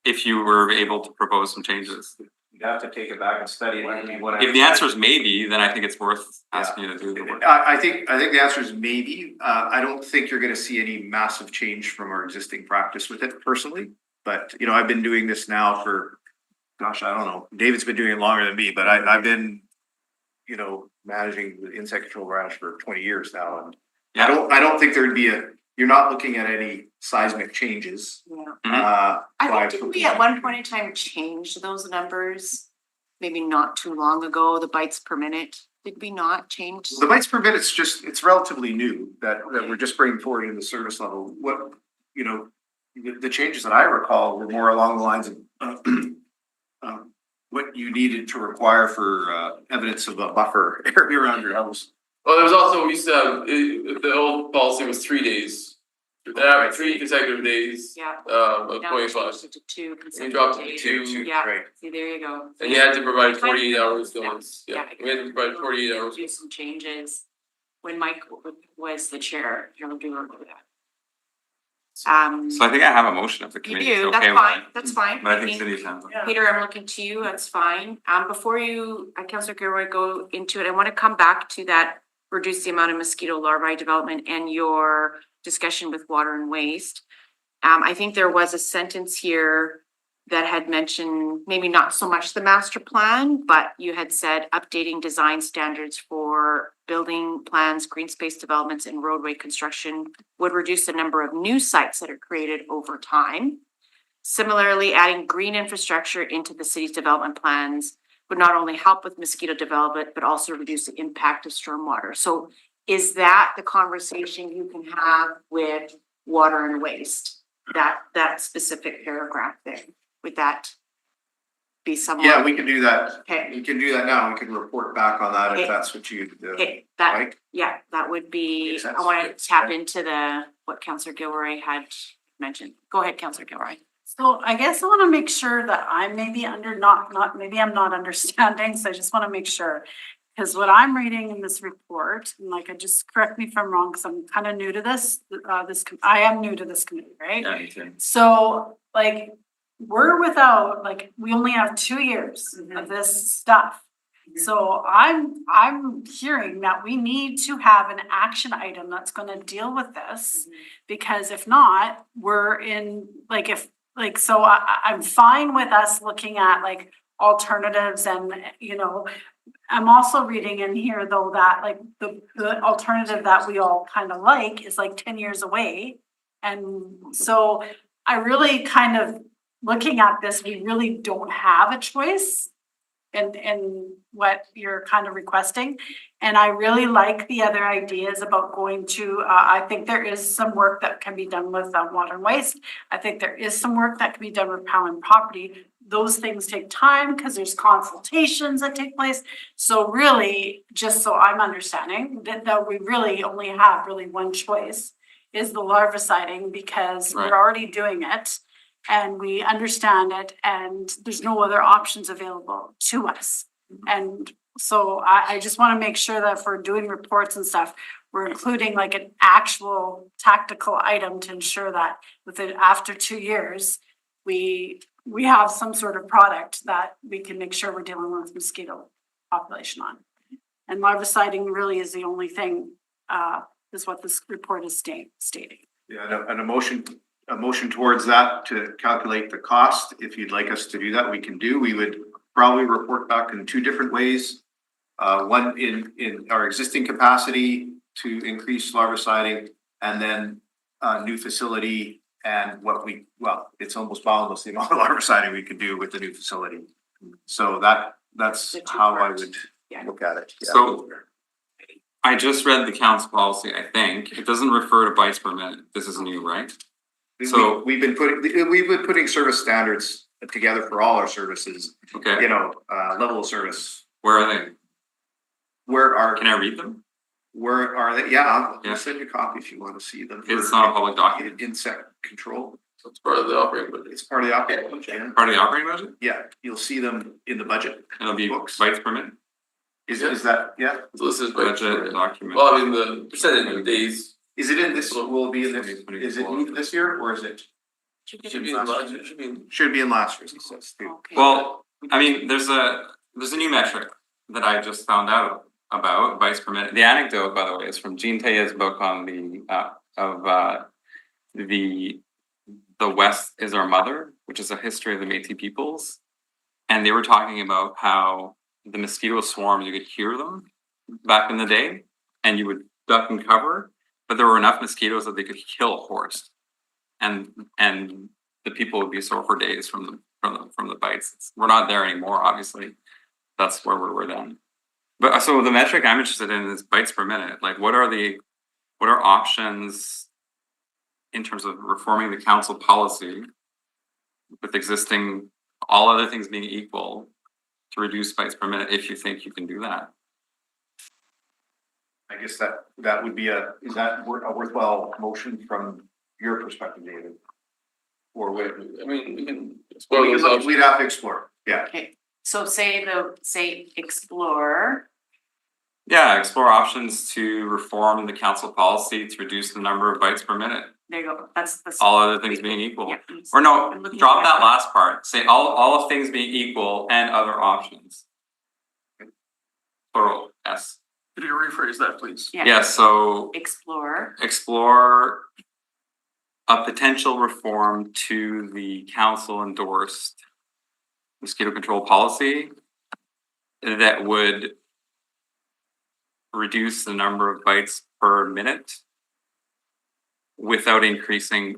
If you were able to propose some changes? You'd have to take it back and study it. If the answer is maybe, then I think it's worth asking you to do the work. I think the answer is maybe. I don't think you're gonna see any massive change from our existing practice with it personally. But, I've been doing this now for, gosh, I don't know. David's been doing it longer than me, but I've been, managing the insect control branch for 20 years now. And yeah. I don't think there'd be you're not looking at any seismic changes. Yeah. I think didn't we at one point in time change those numbers? Maybe not too long ago, the bites per minute. Did we not change? The bites per minute, it's relatively new that we're just bringing forward in the service level. What, the changes that I recall were more along the lines of what you needed to require for evidence of a buffer area around your house. Well, there was also, we used to have, the old policy was 3 days. 3 consecutive days. Yeah. Of Now we 25. changed it to 2 consecutive We dropped it days. to 2. Yeah, Right. see, there you go. And you had to provide Kind of 48 hours yeah. notice. Yeah. We had to provide 48 hours. Do some changes. when Mike was the chair, you'll do that. So I think I have a motion of the You committee. do, It's that's okay with fine, that. that's fine. But I think city attorney. Peter, I'm looking to you, that's fine. Before you, Councillor Gilroy, go into it, I want to come back to that reduce the amount of mosquito larvae development and your discussion with water and waste. I think there was a sentence here that had mentioned maybe not so much the master plan, but you had said updating design standards for building plans, green space developments and roadway construction would reduce the number of new sites that are created over time. Similarly, adding green infrastructure into the city's development plans would not only help with mosquito development, but also reduce the impact of stormwater. So is that the conversation you can have with water and waste? That specific paragraph there, would that be somewhat? Yeah, we can do that. Okay. We can do that now. We can report back on that Okay. if that's what you Okay, that, like. yeah, that would be, Makes sense. I want to tap into what Councillor Gilroy had mentioned. Go ahead, Councillor Gilroy. So I guess I want to make sure that I maybe maybe I'm not understanding, so I just want to make sure. Because what I'm reading in this report, and like, just correct me if I'm wrong, because I'm kind of new to this, I am new to this committee, right? Yeah, me too. So like, we're without, like, we only have 2 years of this stuff. So I'm hearing that we need to have an action item that's gonna deal with this. Because if not, we're in, like, so I'm fine with us looking at like alternatives and, you know. I'm also reading in here though that like the alternative that we all kind of like is like 10 years away. And so I really kind of looking at this, we really don't have a choice in what you're kind of requesting. And I really like the other ideas about going to, I think there is some work that can be done with water and waste. I think there is some work that can be done with power and property. Those things take time because there's consultations that take place. So really, just so I'm understanding that we really only have really one choice is the larviciding because Right. we're already doing it. And we understand it and there's no other options available to us. And so I just want to make sure that if we're doing reports and stuff, we're including like an actual tactical item to ensure that within after 2 years, we have some sort of product that we can make sure we're dealing with mosquito population on. And larviciding really is the only thing, is what this report is stating. Yeah, and a motion towards that to calculate the cost. If you'd like us to do that, we can do. We would probably report back in 2 different ways. One in our existing capacity to increase larviciding and then a new facility and it's almost boundless the amount of larviciding we could do with the new facility. So that's how I would look at it. Yeah. So I just read the council policy, I think. It doesn't refer to bites per minute. This is new, right? So We've been putting service standards together for all our services, okay, you know, level of service. where are they? Can I read them? Where are they? Yeah, Yeah. I'll send you a copy if you want to see them. It's not a public document. Insect control. So it's part of the operating budget. It's part of the operating budget. Yeah. Part of the operating budget? Yeah, you'll see them in the budget. It'll be Books. bites per minute? Is that, yeah? So this is budget. Budget document. Well, I mean, the percentage of days Is it in this, will it be in this, is it in this year or is it? should be in budget, should be in. Should be in last year's, it says too. Okay. Well, I mean, there's a new metric that I just found out about bites per minute. The anecdote, by the way, is from Jean Taya's book on the West is Our Mother, which is a history of the Métis peoples. And they were talking about how the mosquito swarms, you could hear them back in the day and you would duck and cover, but there were enough mosquitoes that they could kill a horse. And the people would be sore for days from the bites. We're not there anymore, obviously. That's where we were then. But so the metric I'm interested in is bites per minute. Like what are options in terms of reforming the council policy with existing, all other things being equal, to reduce bites per minute if you think you can do that? I guess that would be is that a worthwhile motion from your perspective, David? Or would, I mean, we can explore those options. we'd have to explore, yeah. Okay, so say explore. Yeah, explore options to reform the council policy to reduce the number of bites per minute. There you go. That's the. All other things being equal. Yeah. Or no, I'm looking drop at that last part. Say all of things being equal and other options. Plural, yes. Could you rephrase that, please? Yeah. Yeah, so Explore. a potential reform to the council endorsed mosquito control policy that would reduce the number of bites per minute without increasing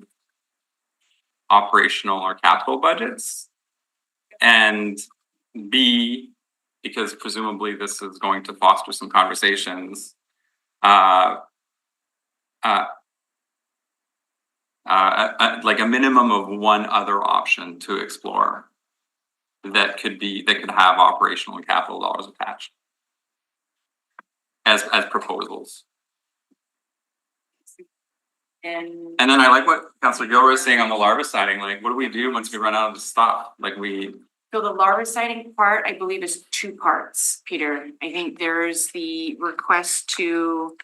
operational or capital budgets. And B, because presumably this is going to foster some conversations, like a minimum of one other option to explore that could have operational and capital dollars attached as proposals. And then I like what Councillor Gilroy is saying on the larviciding, like, what do we do once we run out of stuff? Like so the larviciding part, I believe, is two parts, Peter. I think there's the request to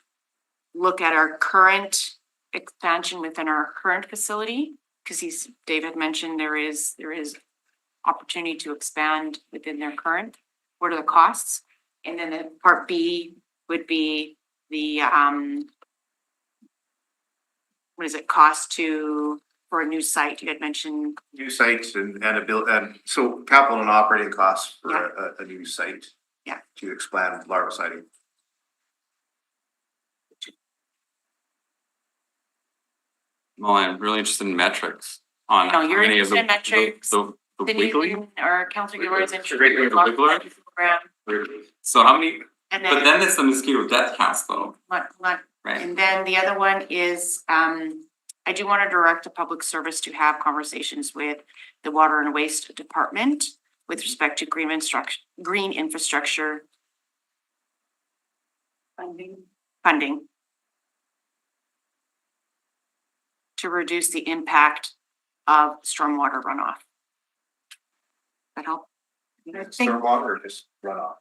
look at our current expansion within our current facility, because David mentioned there is opportunity to expand within their current. What are the costs? And then the part B would be the what is it cost for a new site? You had mentioned. New sites and so capital and operating costs for a new site. Yeah. To expand larviciding. Well, I'm really interested in metrics on. No, you're how many of interested in metrics. The weekly. Or Councillor Gilroy is interested in The the wiggler? program. So how many, And but then it's the mosquito death counts though, Right. right? And then the other one is, I do want to direct a public service to have conversations with the Water and Waste Department with respect to green infrastructure funding to reduce the impact of stormwater runoff. That help? I think Stormwater or just runoff?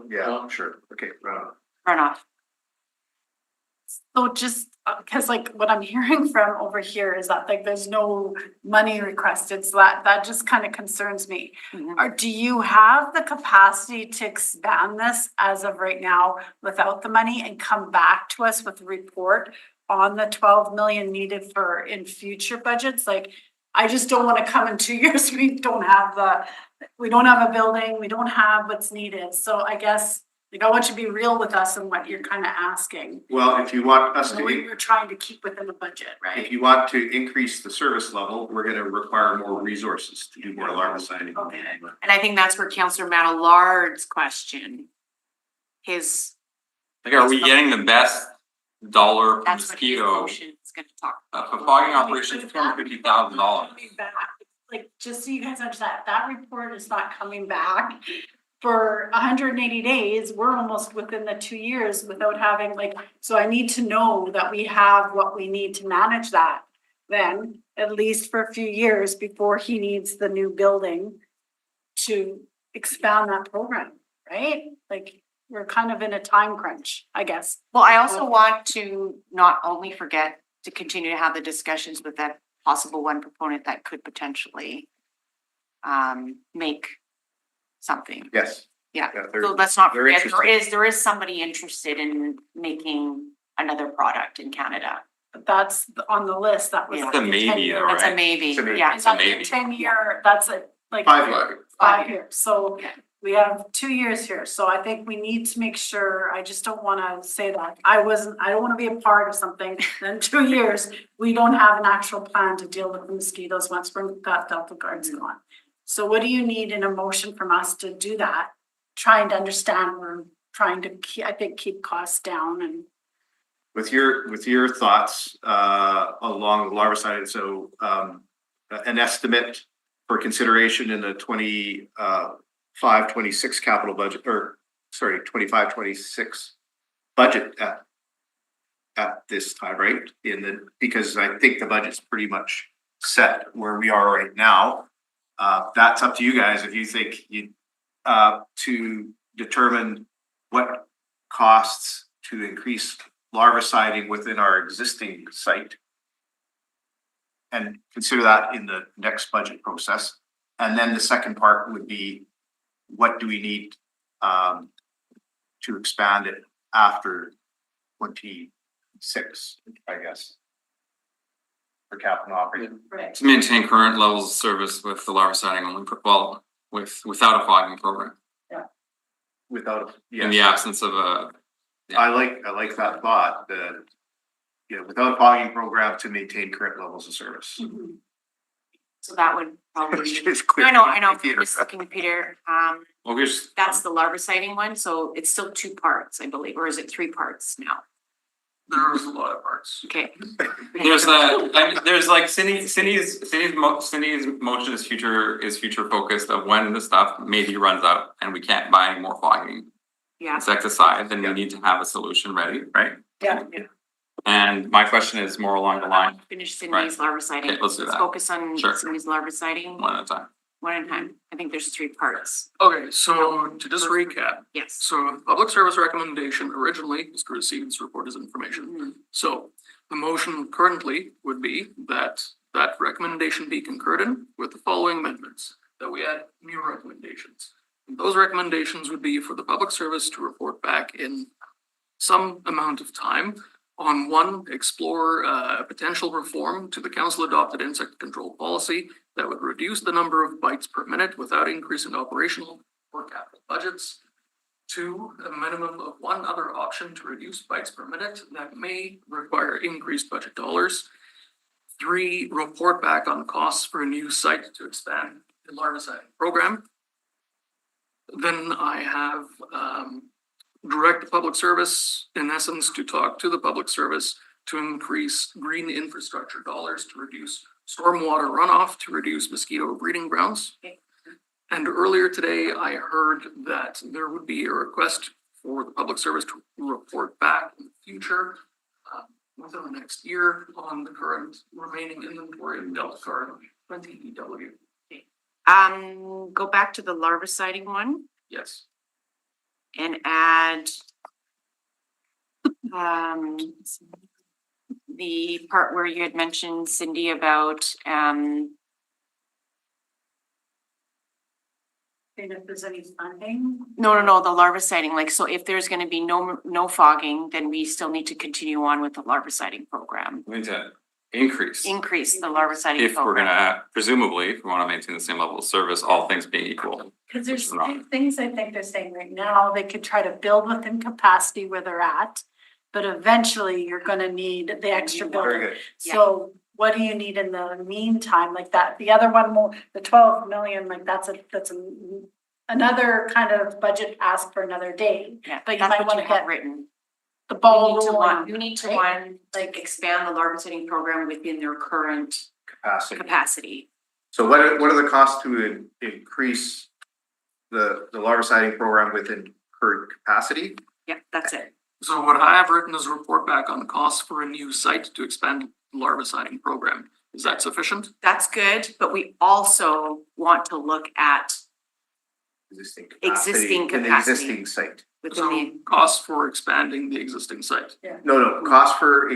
Yeah, sure. Okay, runoff. runoff. So just, cause like what I'm hearing from over here is that like there's no money requested, so that just kind of concerns me. Or do you have the capacity to expand this as of right now without the money and come back to us with a report on the 12 million needed for in future budgets? Like, I just don't wanna come in 2 years, we don't have a building, we don't have what's needed, so I guess like, I want you to be real with us and what you're kind of asking. Well, if you want us So to, we're trying to keep within the budget, right? if you want to increase the service level, we're gonna require more resources to do more larviciding. Okay. And I think that's where Councillor Matalard's question. Like, are we getting the best dollar per That's what his mosquito? motion is gonna talk. A fogging operation is $250,000. Like, just so you guys understand, that report is not coming back for 180 days. We're almost within the 2 years without having so I need to know that we have what we need to manage that then, at least for a few years before he needs the new building to expand that program, right? Like, we're kind of in a time crunch, I guess. Well, I also want to not only forget to continue to have the discussions with that possible one proponent that could potentially make something. Yes. Yeah, they're- so let's not they're forget, interested. there is somebody interested in making another product in Canada. But that's on the list, that was. Yeah. like It's a maybe, 10-year though, That's a right? maybe, It's a maybe. yeah. It's a That's maybe. 10-year, that's a, like. 5 years. 5 years, so Yeah. we have 2 years here, so I think we need to make sure, I just don't wanna say that. I don't wanna be a part of something, then 2 years, we don't have an actual plan to deal with the mosquitoes once we've got Delta Guards gone. So what do you need in a motion from us to do that? Trying to understand, we're trying to keep costs down and. With your thoughts, along the larvicide, so, an estimate for consideration in the 25-26 capital budget, or sorry, 25-26 budget at this time, right? Because I think the budget's pretty much set where we are right now. That's up to you guys if you think to determine what costs to increase larviciding within our existing site. And consider that in the next budget process. And then the second part would be, what do we need to expand it after 26, I guess. For capital operating. Right. To maintain current levels of service with the larviciding only, well, without a fogging program, Without, in the yes, absence of a. I like that thought, without a fogging program to maintain current levels of service. So that would probably, It's clear. I know, I'm just looking at Peter, Well, we're just, that's the larviciding one, so it's still 2 parts, I believe, or is it 3 parts now? There's a lot of parts. Okay. there's there's like Cindy's motion is future focused of when the stuff maybe runs out and we can't buy any more fogging Yeah, insecticide, then we need to have a solution ready, right? Yeah. And my question is more along the line, finish Cindy's larviciding. Okay, let's do that. Focus on Sure. Cindy's larviciding, one at a time. one at a time. I think there's 3 parts. Okay, so to just recap, Yes. so the public service recommendation originally was to receive this report as information. So the motion currently would be that that recommendation be concurred in with the following amendments, that we add new recommendations. And those recommendations would be for the public service to report back in some amount of time on one, explore a potential reform to the council adopted insect control policy that would reduce the number of bites per minute without increasing operational or capital budgets. 2, a minimum of 1 other option to reduce bites per minute that may require increased budget dollars. 3, report back on costs for a new site to expand the larviciding program. Then I have direct the public service, in essence, to talk to the public service to increase green infrastructure dollars to reduce stormwater runoff, to reduce mosquito breeding grounds. And earlier today, I heard that there would be a request for the public service to report back in the future within the next year on the current remaining inventory of Delta Guard 20 EW. Go back to the larviciding one Yes. and add the part where you had mentioned, Cindy, about And if there's any funding. no, the larviciding, like, so if there's gonna be no fogging, then we still need to continue on with the larviciding program. We need to increase. Increase the larviciding If we're program. gonna, presumably, if we wanna maintain the same level of service, all things being equal. Cause there's Right. 2 things I think they're saying right now, they could try to build within capacity where they're at. But eventually you're gonna need the extra building. Very good. So what do you need in the meantime, like that, the other one more, the 12 million, like that's another kind of budget ask for another day. Yeah, But you that's might what wanna you have get written. the ball We rolling. need to right? like expand the larviciding program within their current Capacity. capacity. So what are the costs to increase the larviciding program within current capacity? Yeah, that's it. So what I have written is a report back on costs for a new site to expand the larviciding program. Is that sufficient? That's good, but we also want to look at Existing Existing in the capacity. existing site. within So the, costs for expanding the existing site. No, cost for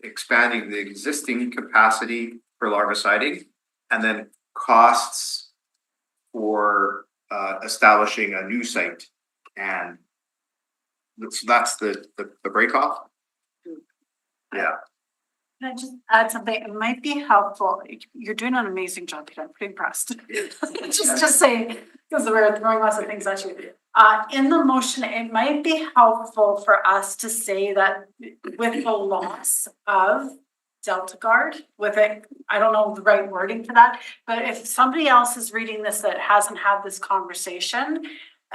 expanding the existing capacity for larviciding, and then costs for establishing a new site. And that's the break off. Yeah. Can I just add something? It might be helpful. You're doing an amazing job, Peter. I'm pretty impressed. Just saying, because we're throwing lots of things at you. In the motion, it might be helpful for us to say that with the loss of Delta Guard, with it, I don't know the right wording for that, but if somebody else is reading this that hasn't had this conversation,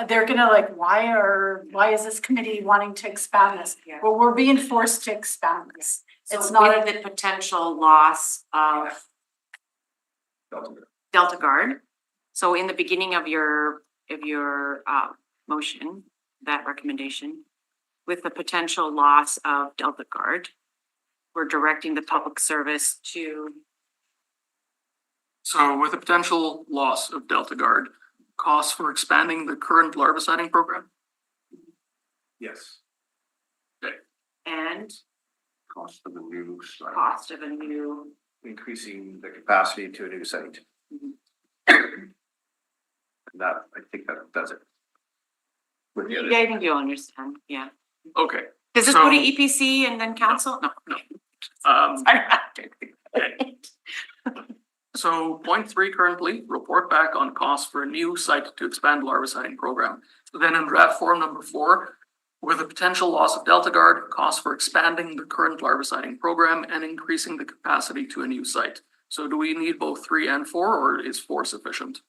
they're gonna like, why is this committee wanting to expand this? Yeah. Well, we're being forced to expand this. It's so not with the potential loss of Delta Guard. So in the beginning of your motion, that recommendation, with the potential loss of Delta Guard, we're directing the public service to, So with the potential loss of Delta Guard, costs for expanding the current larviciding program? Yes. And Cost of the new site. cost of a new. Increasing the capacity to a new site. That, I think that does it. With the other. I think you'll understand, yeah. Okay, Does this go to So- EPC and then council? No. okay. So point three currently, report back on costs for a new site to expand larviciding program. Then in draft form number 4, with the potential loss of Delta Guard, costs for expanding the current larviciding program and increasing the capacity to a new site. So do we need both 3 and 4, or is 4 sufficient?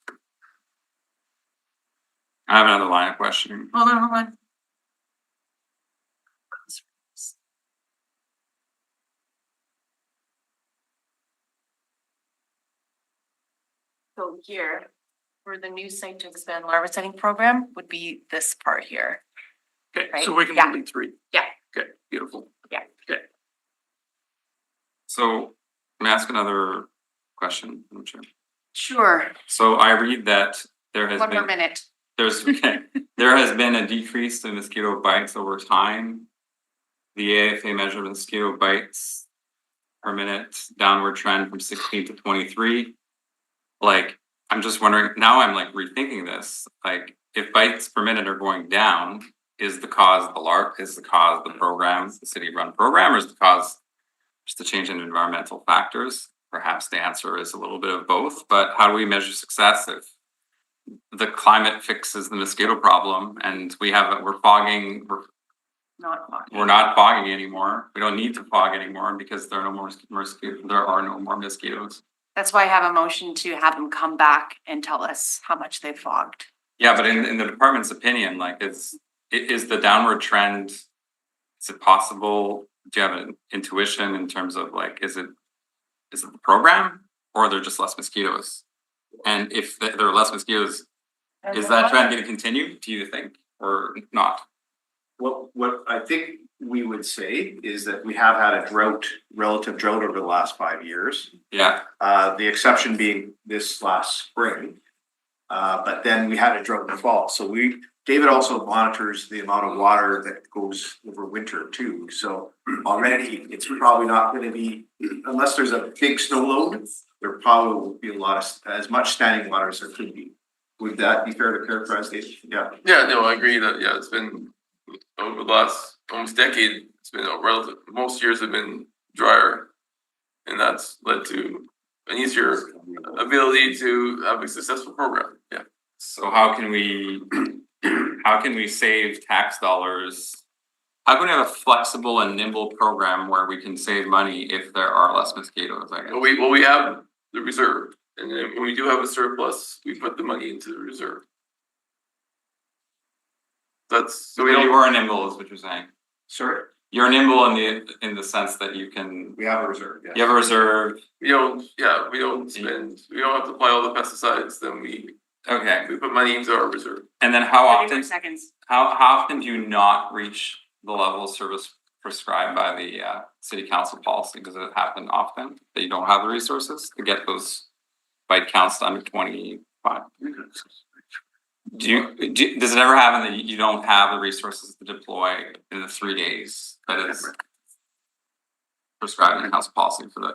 I have another line of questioning. Hold on. So here, for the new site to expand larviciding program would be this part here. Okay, Right, so we can yeah. delete 3. Yeah. Okay, beautiful. Yeah. Okay. So, let me ask another question, Madam Chair. Sure, So I read that there has one more been, minute. there has been a decrease in mosquito bites over time. The AFA measured mosquito bites per minute, downward trend from 16 to 23. Like, I'm just wondering, now I'm like rethinking this, like, if bites per minute are going down, is the cause the program, the city run program, or is the cause just the change in environmental factors? Perhaps the answer is a little bit of both, but how do we measure success if the climate fixes the mosquito problem and we're fogging, Not talking. we're not fogging anymore. We don't need to fog anymore because there are no more mosquitoes. That's why I have a motion to have them come back and tell us how much they've fogged. Yeah, but in the department's opinion, like is the downward trend, is it possible? Do you have an intuition in terms of like, is it the program or are there just less mosquitoes? And if there are less mosquitoes, is that trend going to continue, do you think, or not? What I think we would say is that we have had a relative drought over the last 5 years. Yeah, The exception being this last spring. But then we had a drought in the fall. So David also monitors the amount of water that goes over winter too. So already it's probably not gonna be, unless there's a big snow load, there probably won't be as much standing water as there could be. Would that be fair to characterize, Dave? Yeah. Yeah, no, I agree that, yeah, it's been over the last almost decade, it's been a relative, most years have been drier. And that's led to an easier ability to have a successful program, yeah. so how can we save tax dollars? How can we have a flexible and nimble program where we can save money if there are less mosquitoes, I guess? Well, we have the reserve, and then when we do have a surplus, we put the money into the reserve. So you are nimble is what you're saying. Sorry? You're nimble in the sense that you can, We have a reserve, yes. you have a reserve, We don't spend, we don't have to apply all the pesticides, then we okay. put money into our reserve. And then how 30 more often, seconds. how often do you not reach the level of service prescribed by the city council policy? Does it happen often that you don't have the resources to get those bite counts to under 25? Does it ever happen that you don't have the resources to deploy in the 3 days that is prescribed in council policy for the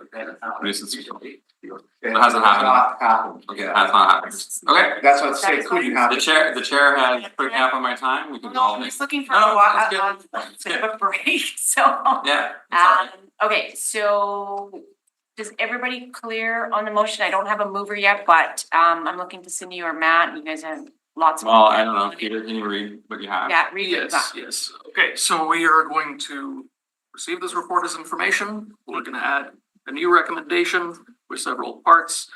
nuisance control? It hasn't happened. Not happened. Okay, it has not happened. Okay. That's what I'm saying, That is couldn't fine. happen. The chair has put cap on my time. We can No, all. I'm just looking for No, that's a good. bit of a break, so. Yeah. I'm sorry. Okay, so is everybody clear on the motion? I don't have a mover yet, but I'm looking to Cindy or Matt. You guys have lots of. Well, I don't know, Peter, can you read what you have? Yeah, read what you got. Yes. Okay, so we are going to receive this report as information. We're gonna add a new recommendation with several parts.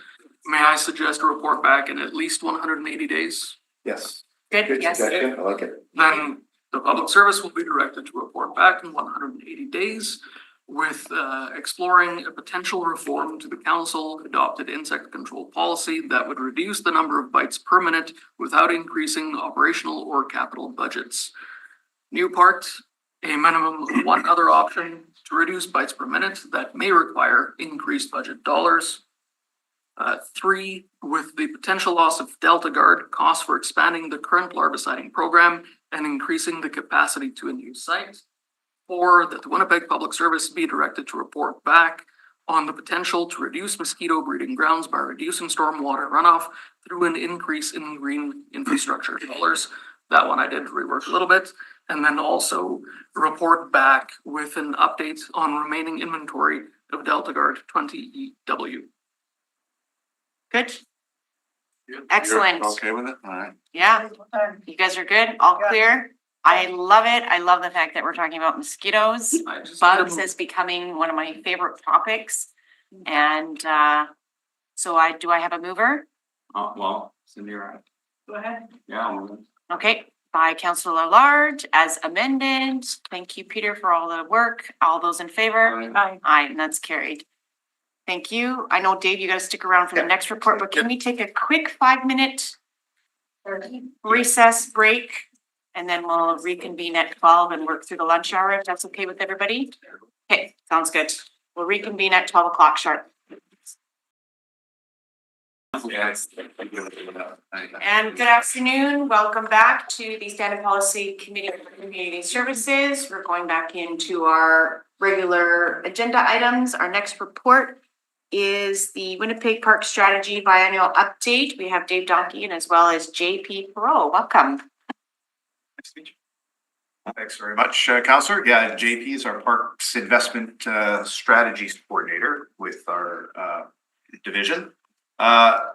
May I suggest a report back in at least 180 days? Yes. Good, yes. suggestion, I like it. Then the public service will be directed to report back in 180 days with exploring a potential reform to the council adopted insect control policy that would reduce the number of bites per minute without increasing operational or capital budgets. New part, a minimum of one other option to reduce bites per minute that may require increased budget dollars. 3, with the potential loss of Delta Guard, costs for expanding the current larviciding program and increasing the capacity to a new site. 4, that the Winnipeg Public Service be directed to report back on the potential to reduce mosquito breeding grounds by reducing stormwater runoff through an increase in green infrastructure dollars. That one I did rework a little bit. And then also report back with an update on remaining inventory of Delta Guard 20 EW. Good. Excellent. You're okay with it? All right. Yeah, you guys are good, all clear? I love it. I love the fact that we're talking about mosquitoes. Bugs is becoming one of my favorite topics. And so do I have a mover? Oh, well, Cindy, you're right. Go ahead. Yeah, I'll move it. Okay, by Councillor Large as amended. Thank you, Peter, for all the work. All those in favor? Aye. Aye, and that's carried. Thank you. I know, Dave, you gotta stick around for the next report, but can we take a quick 5-minute recess break? And then we'll reconvene at 12 and work through the lunch hour, if that's okay with everybody? Okay, sounds good. We'll reconvene at 12 o'clock sharp. And good afternoon. Welcome back to the Standing Policy Committee for Community Services. We're going back into our regular agenda items. Our next report is the Winnipeg Park Strategy Biennial Update. We have Dave Donkey and as well as JP Perot. Welcome. Thanks very much, Councillor. Yeah, JP is our Parks Investment Strategies Coordinator with our division.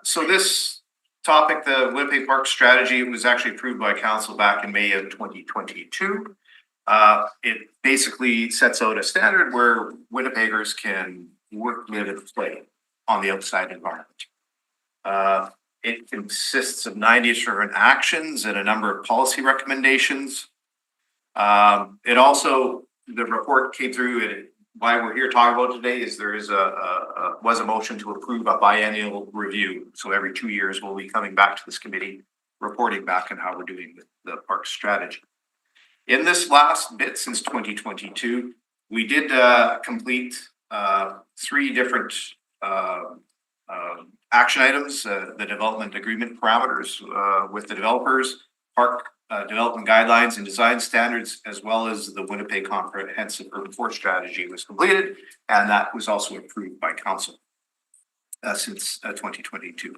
So this topic, the Winnipeg Park Strategy, was actually approved by Council back in May of 2022. It basically sets out a standard where Winnipeggers can work, live, and play on the outside environment. It consists of 90 different actions and a number of policy recommendations. It also, the report came through, and why we're here talking about today is there is was a motion to approve a biennial review. So every 2 years, we'll be coming back to this committee, reporting back on how we're doing with the park strategy. In this last bit since 2022, we did complete 3 different action items, the development agreement parameters with the developers, park development guidelines and design standards, as well as the Winnipeg Comprehensive Urban Forest Strategy was completed, and that was also approved by Council since 2022.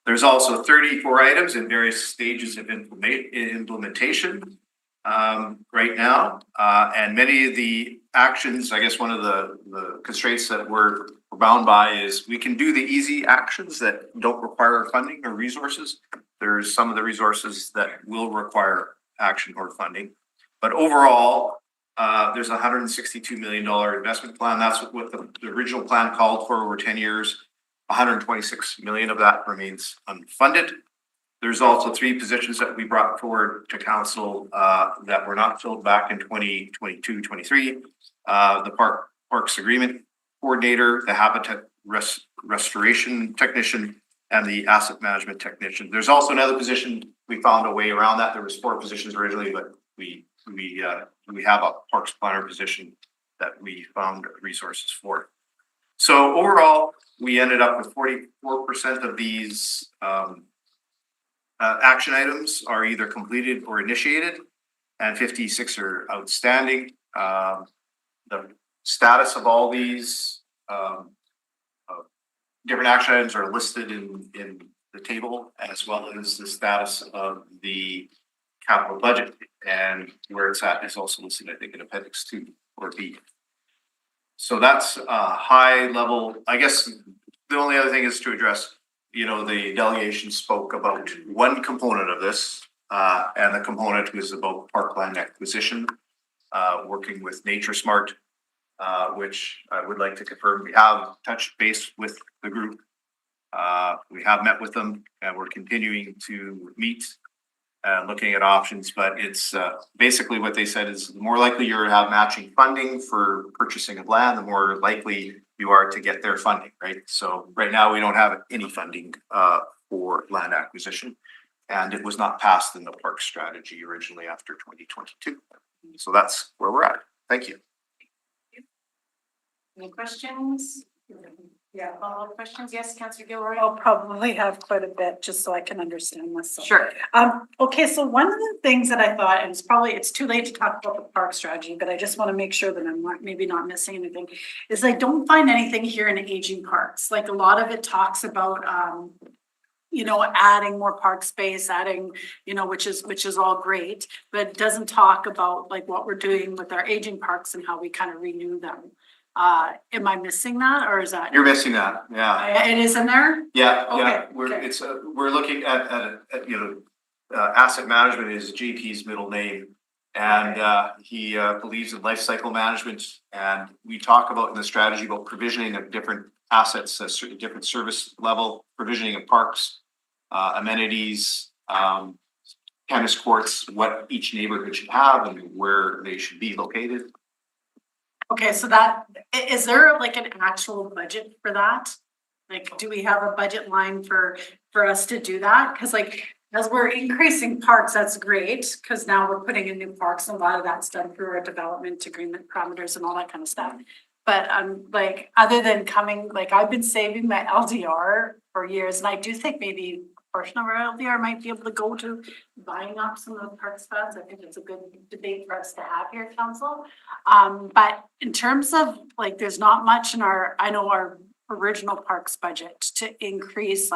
There's also 34 items in various stages of implementation right now, and many of the actions, I guess one of the constraints that we're bound by is we can do the easy actions that don't require funding or resources. There's some of the resources that will require action or funding, but overall, there's a $162 million investment plan. That's what the original plan called for over 10 years. 126 million of that remains unfunded. There's also 3 positions that we brought forward to Council that were not filled back in 2022-23. The Parks Agreement Coordinator, the Habitat Restoration Technician, and the Asset Management Technician. There's also another position, we found a way around that. There was 4 positions originally, but we have a Parks Planner position that we found resources for. So overall, we ended up with 44% of these action items are either completed or initiated, and 56 are outstanding. The status of all these different action items are listed in the table, as well as the status of the capital budget, and where it's at is also listed, I think, in Appendix 2 or B. So that's a high level. I guess the only other thing is to address, the delegation spoke about one component of this, and the component was about parkland acquisition, working with NatureSmart, which I would like to confirm. We have touched base with the group. We have met with them, and we're continuing to meet, looking at options, but it's basically what they said is the more likely you're to have matching funding for purchasing of land, the more likely you are to get their funding, right? So right now we don't have any funding for land acquisition, and it was not passed in the park strategy originally after 2022. So that's where we're at. Thank you. Any questions? Yeah, follow-up questions? Yes, Councillor Gilroy? I'll probably have quite a bit, just so I can understand this. Sure. Okay, so one of the things that I thought, and it's too late to talk about the park strategy, but I just want to make sure that I'm maybe not missing anything, is I don't find anything here in aging parks. Like a lot of it talks about, adding more park space, adding, which is all great, but it doesn't talk about like what we're doing with our aging parks and how we kind of renew them. Am I missing that, or is that? You're missing that, yeah. It is in there? Yeah, Okay, yeah, okay. we're looking at, asset management is JP's middle name. And, he, believes in life cycle management, and we talk about in the strategy about provisioning of different assets, different service level, provisioning of parks, amenities, tennis courts, what each neighborhood should have and where they should be located. Okay, so is there like an actual budget for that? Like, do we have a budget line for us to do that? Cause like, as we're increasing parks, that's great, cause now we're putting in new parks, and a lot of that's done through our development agreement parameters and all that kind of stuff. But like, other than I've been saving my LDR for years, and I do think maybe a portion of our LDR might be able to go to buying up some of the parks funds. I think it's a good debate for us to have here, council. But in terms of like, there's not much in our original parks budget to increase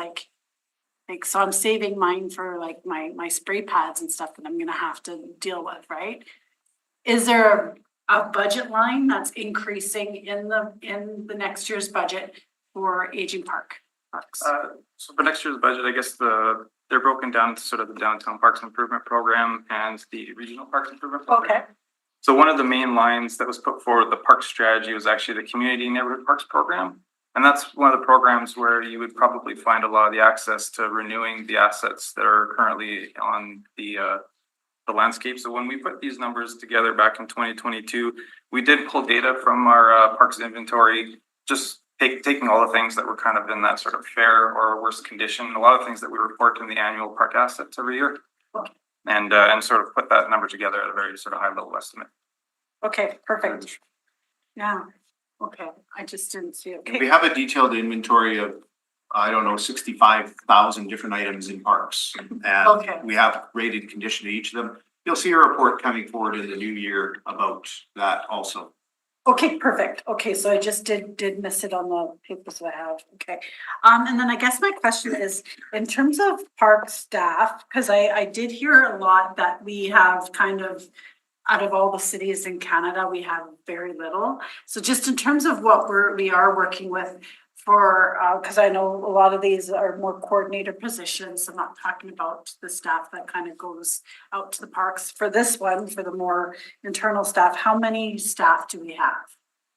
so I'm saving mine for like my spray pads and stuff that I'm gonna have to deal with, right? Is there a budget line that's increasing in the next year's budget for aging parks? So for next year's budget, I guess they're broken down to sort of the downtown parks improvement program and the regional parks improvement program. Okay. So one of the main lines that was put forward, the park strategy, was actually the community neighborhood parks program. And that's one of the programs where you would probably find a lot of the access to renewing the assets that are currently on the landscape. So when we put these numbers together back in 2022, we did pull data from our parks inventory, just taking all the things that were kind of in that sort of fair or worse condition, a lot of things that we report in the annual park assets every year. And sort of put that number together at a very sort of high level estimate. Okay, perfect. Yeah, okay, I just didn't see it. Okay. We have a detailed inventory of, 65,000 different items in parks. Okay. And we have rated condition to each of them. You'll see a report coming forward in the new year about that also. Okay, perfect. Okay, so I just did miss it on the papers that I have. Okay. And then I guess my question is, in terms of park staff, because I did hear a lot that we have kind of, out of all the cities in Canada, we have very little. So just in terms of what we are working with for, because I know a lot of these are more coordinator positions. I'm not talking about the staff that kind of goes out to the parks. For this one, for the more internal staff, how many staff do we have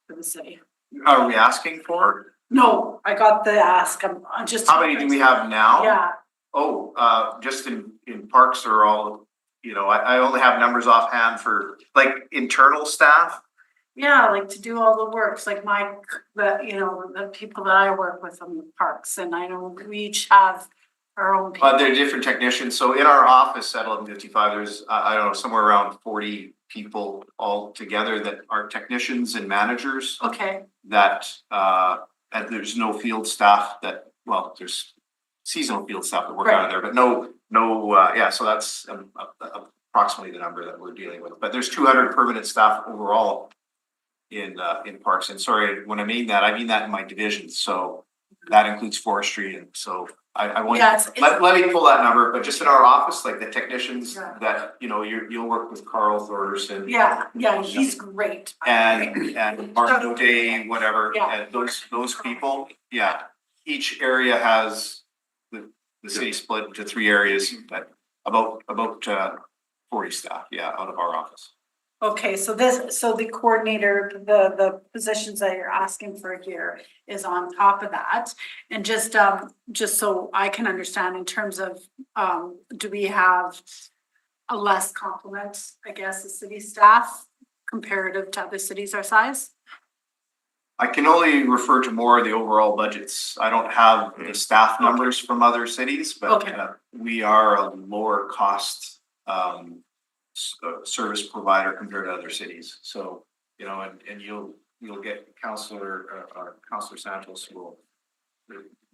for the city? Are we asking for? No, I got the ask. I'm just. How many do we have now? Yeah. Oh, just in parks are all, I only have numbers offhand for like internal staff. Yeah, like to do all the works, like the people that I work with in the parks, and I know we each have our own people. They're different technicians. So in our office at 1155, there's, somewhere around 40 people all together that are technicians and managers. Okay. That, and there's no field staff there's seasonal field staff that work out of there, but so that's approximately the number that we're dealing with. But there's 200 permanent staff overall in parks. And sorry, when I mean that in my division. So that includes forestry. And so I want let me pull that number, but just in our office, like the technicians that, you'll work with Carl Thorderson. Yeah, he's great. And Mark O'Day, whatever, and those people, each area has the city split into 3 areas, but about 40 staff, out of our office. Okay, so the coordinator, the positions that you're asking for here is on top of that. And just so I can understand in terms of, do we have a less complement, I guess, the city staff comparative to other cities our size? I can only refer to more of the overall budgets. I don't have the staff numbers from other cities, but we are a lower cost service provider compared to other cities. So, and you'll get Councillor Santos will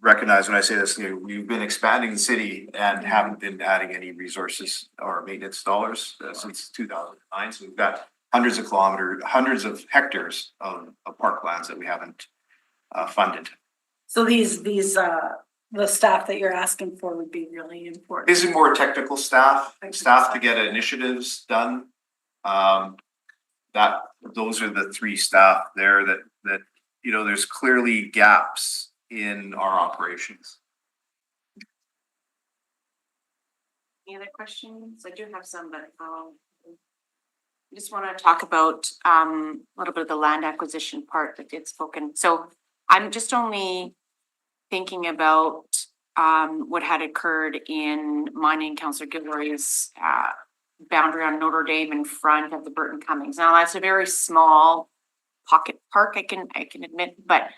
recognize when I say this, we've been expanding the city and haven't been adding any resources or maintenance dollars since 2009. So we've got hundreds of hectares of parklands that we haven't funded. So the staff that you're asking for would be really important. This is more technical staff to get initiatives done. Those are the three staff there that there's clearly gaps in our operations. Any other questions? I do have some, but I just want to talk about a little bit of the land acquisition part that did spoken. So I'm just only thinking about what had occurred in mine and Councillor Gilroy's boundary on Notre Dame in front of the Burton Cummings. Now that's a very small pocket park, I can admit, but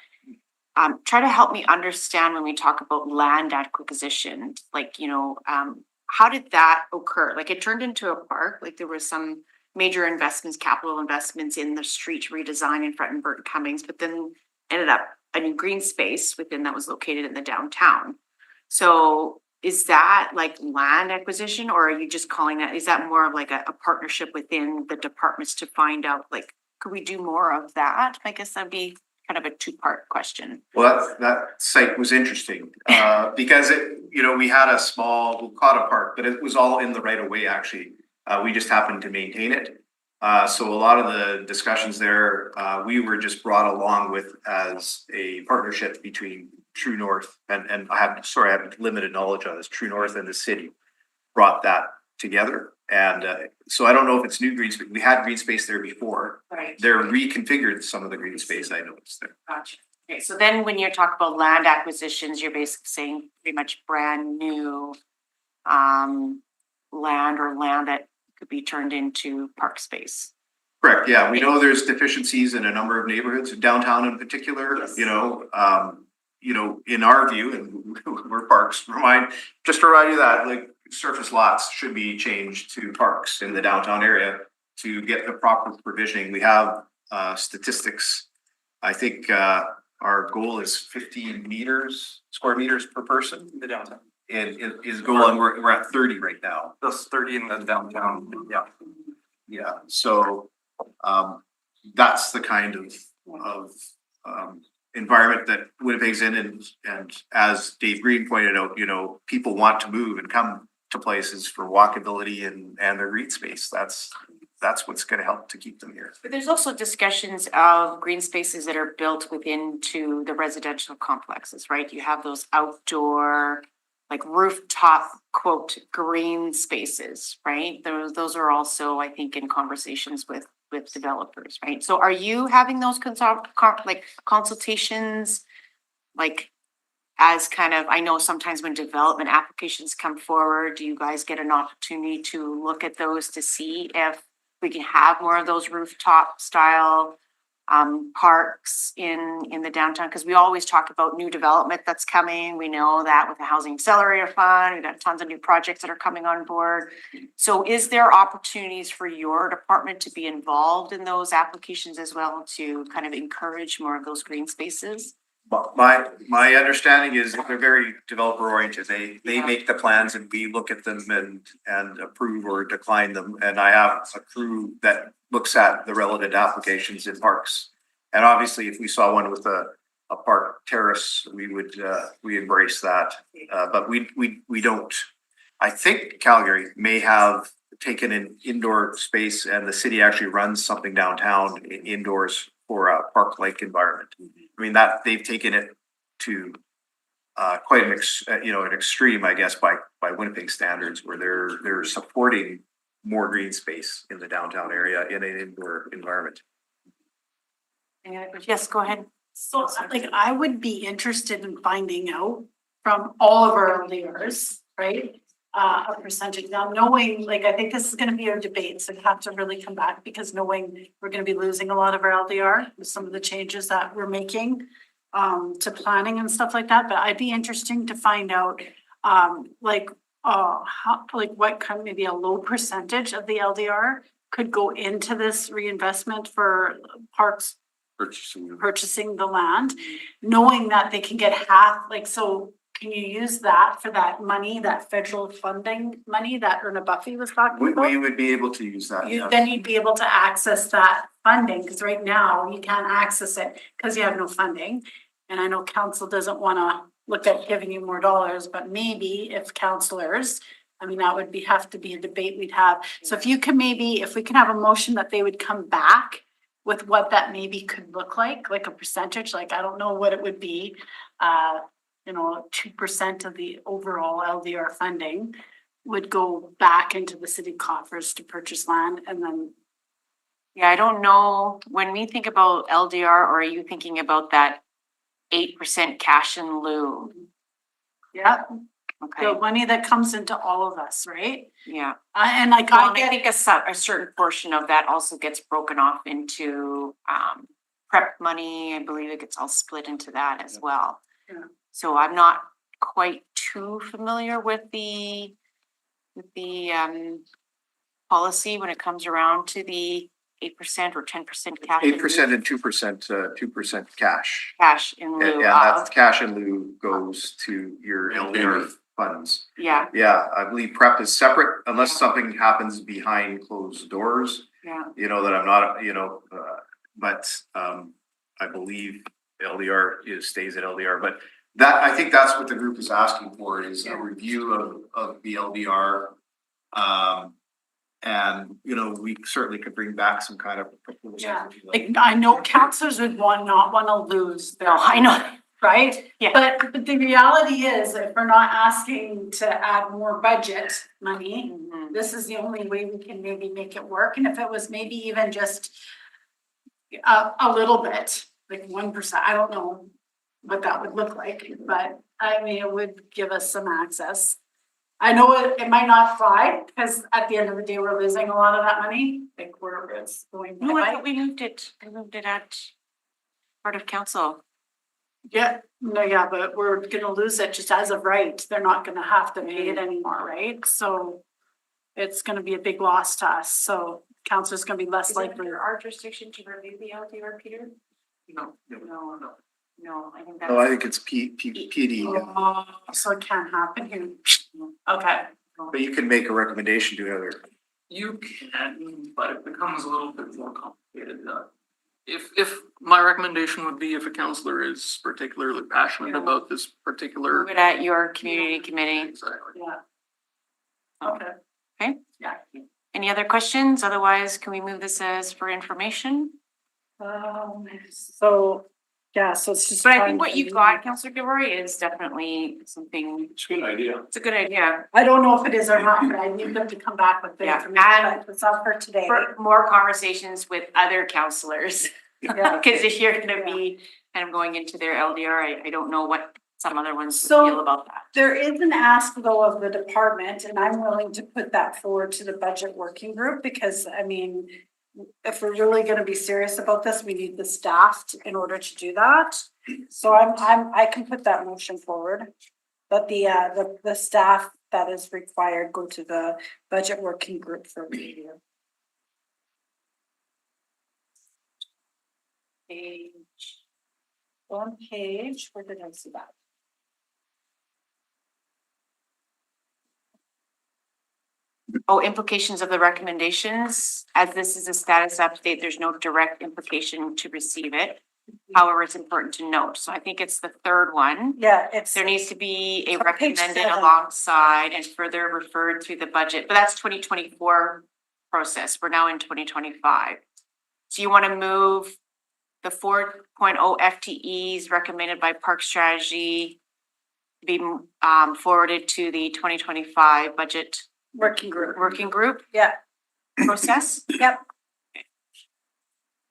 try to help me understand when we talk about land acquisition, like, how did that occur? Like it turned into a park, like there was some major investments, capital investments in the street redesign in front of Burton Cummings, but then ended up a new green space within that was located in the downtown. So is that like land acquisition, or are you just calling that, is that more of like a partnership within the departments to find out, like, could we do more of that? I guess that'd be kind of a two-part question. Well, that site was interesting because we had a small, we'll call it a park, but it was all in the right of way actually. We just happened to maintain it. So a lot of the discussions there, we were just brought along with as a partnership between True North and I have limited knowledge on this. True North and the city brought that together. And so I don't know if it's new green space. We had green space there before. Right. They're reconfigured some of the green space I noticed there. Gotcha. Okay, so then when you're talking about land acquisitions, you're basically saying pretty much brand new land that could be turned into park space. Correct. Yeah, we know there's deficiencies in a number of neighborhoods, downtown in particular. Yes. In our view, and we're parks. Just to remind you that like surface lots should be changed to parks in the downtown area to get the proper provisioning. We have statistics. I think our goal is 15 square meters per person in the downtown. And is goal, and we're at 30 right now. That's 30 in the downtown. Yeah. So that's the kind of environment that Winnipeg's in, and as Dave Green pointed out, people want to move and come to places for walkability and their green space. That's what's going to help to keep them here. But there's also discussions of green spaces that are built within to the residential complexes, right? You have those outdoor, like rooftop, quote, green spaces, right? Those are also, I think, in conversations with developers, right? So are you having those consultations, like as kind of, I know sometimes when development applications come forward, do you guys get an opportunity to look at those to see if we can have more of those rooftop style parks in the downtown? Because we always talk about new development that's coming. We know that with the Housing Accelerator Fund, we've got tons of new projects that are coming on board. So is there opportunities for your department to be involved in those applications as well to kind of encourage more of those green spaces? My understanding is that they're very developer oriented. They make the plans and we look at them and approve or decline them. And I have a crew that looks at the relevant applications in parks. And obviously, if we saw one with a park terrace, we embrace that. But we don't. I think Calgary may have taken an indoor space, and the city actually runs something downtown indoors for a park-like environment. I mean, that they've taken it to quite an extreme, I guess, by Winnipeg standards, where they're supporting more green space in the downtown area in an indoor environment. Yes, go ahead. So like I would be interested in finding out from all of our LDRs, right? A percentage. Now knowing, like, I think this is gonna be our debate, so we have to really come back, because knowing we're gonna be losing a lot of our LDR with some of the changes that we're making to planning and stuff like that. But I'd be interesting to find out how, like what kind, maybe a low percentage of the LDR could go into this reinvestment for parks purchasing the land, knowing that they can get half, like, so can you use that for that money, that federal funding money that Erna Buffy was talking about? We would be able to use that, You, yes. then you'd be able to access that funding, because right now you can't access it because you have no funding. And I know council doesn't wanna look at giving you more dollars, but maybe if counselors, I mean, that would have to be a debate we'd have. So if you can maybe, if we can have a motion that they would come back with what that maybe could look like a percentage, like I don't know what it would be. 2% of the overall LDR funding would go back into the city coffers to purchase land and then. Yeah, I don't know, when we think about LDR, or are you thinking about that 8% cash in lieu? Yeah, Okay, the money that comes into all of us, right? yeah. And like Well, I and I get, think a certain portion of that also gets broken off into prep money. I believe it gets all split into that as well. Yeah. So I'm not quite too familiar with the policy when it comes around to the 8% or 10% cash. in lieu. 8% and 2% cash. Cash in And lieu that's of, cash in lieu goes to your LDR funds. yeah, Yeah, I believe prep is separate unless something happens behind closed doors, yeah. that I'm not, but I believe LDR stays at LDR, but I think that's what the group is asking for is a review of the LDR. And, we certainly could bring back some kind of proposal. yeah, if you like. like I know counselors would not wanna lose their. No, I know. Right? Yeah. But the reality is, if we're not asking to add more budget money, Mhm. this is the only way we can maybe make it work. And if it was maybe even just a little bit, like 1%, I don't know what that would look like, but I mean, it would give us some access. I know it might not fly, because at the end of the day, we're losing a lot of that money, like it's going. No, I bye-bye. thought we moved it at part of council. Yeah, no, yeah, but we're gonna lose it just as of right. They're not gonna have to pay it anymore, right? So it's gonna be a big loss to us. So council's gonna be less likely. Our jurisdiction to review the LDR, Peter? No. No, I think that's. No, I think it's PD, Oh, so it can't happen here. Okay. but you can make a recommendation to other. You can, but it becomes a little bit more complicated. If my recommendation would be if a counselor is particularly passionate about this particular. Move it at your community committee. Exactly. Yeah. Okay. Okay. Yeah. Any other questions? Otherwise, can we move this as for information? So, yeah, so it's just. But I think what you've got, Councillor Gilroy, is definitely something, It's a good idea. it's a good idea. I don't know if it is or not, but I need them to come back with the Yeah, information, and- but it's up for today. For more conversations with other councillors. Yeah. Because if you're gonna be kind of going into their LDR, I don't know what some other ones So- feel about that. There is an ask though of the department, and I'm willing to put that forward to the budget working group, because I mean, if we're really gonna be serious about this, we need the staff in order to do that. So I can put that motion forward. But the staff that is required go to the budget working group for review. On page, where did I see that? Oh, implications of the recommendations, as this is a status update, there's no direct implication to receive it. However, it's important to note, so I think it's the third one. Yeah, it's. There needs to be a On page recommended 7. alongside and further referred through the budget, but that's 2024 process, we're now in 2025. So you want to move the 4.0 FTEs recommended by Park Strategy be forwarded to the 2025 budget Working group. Yeah. process? Yep.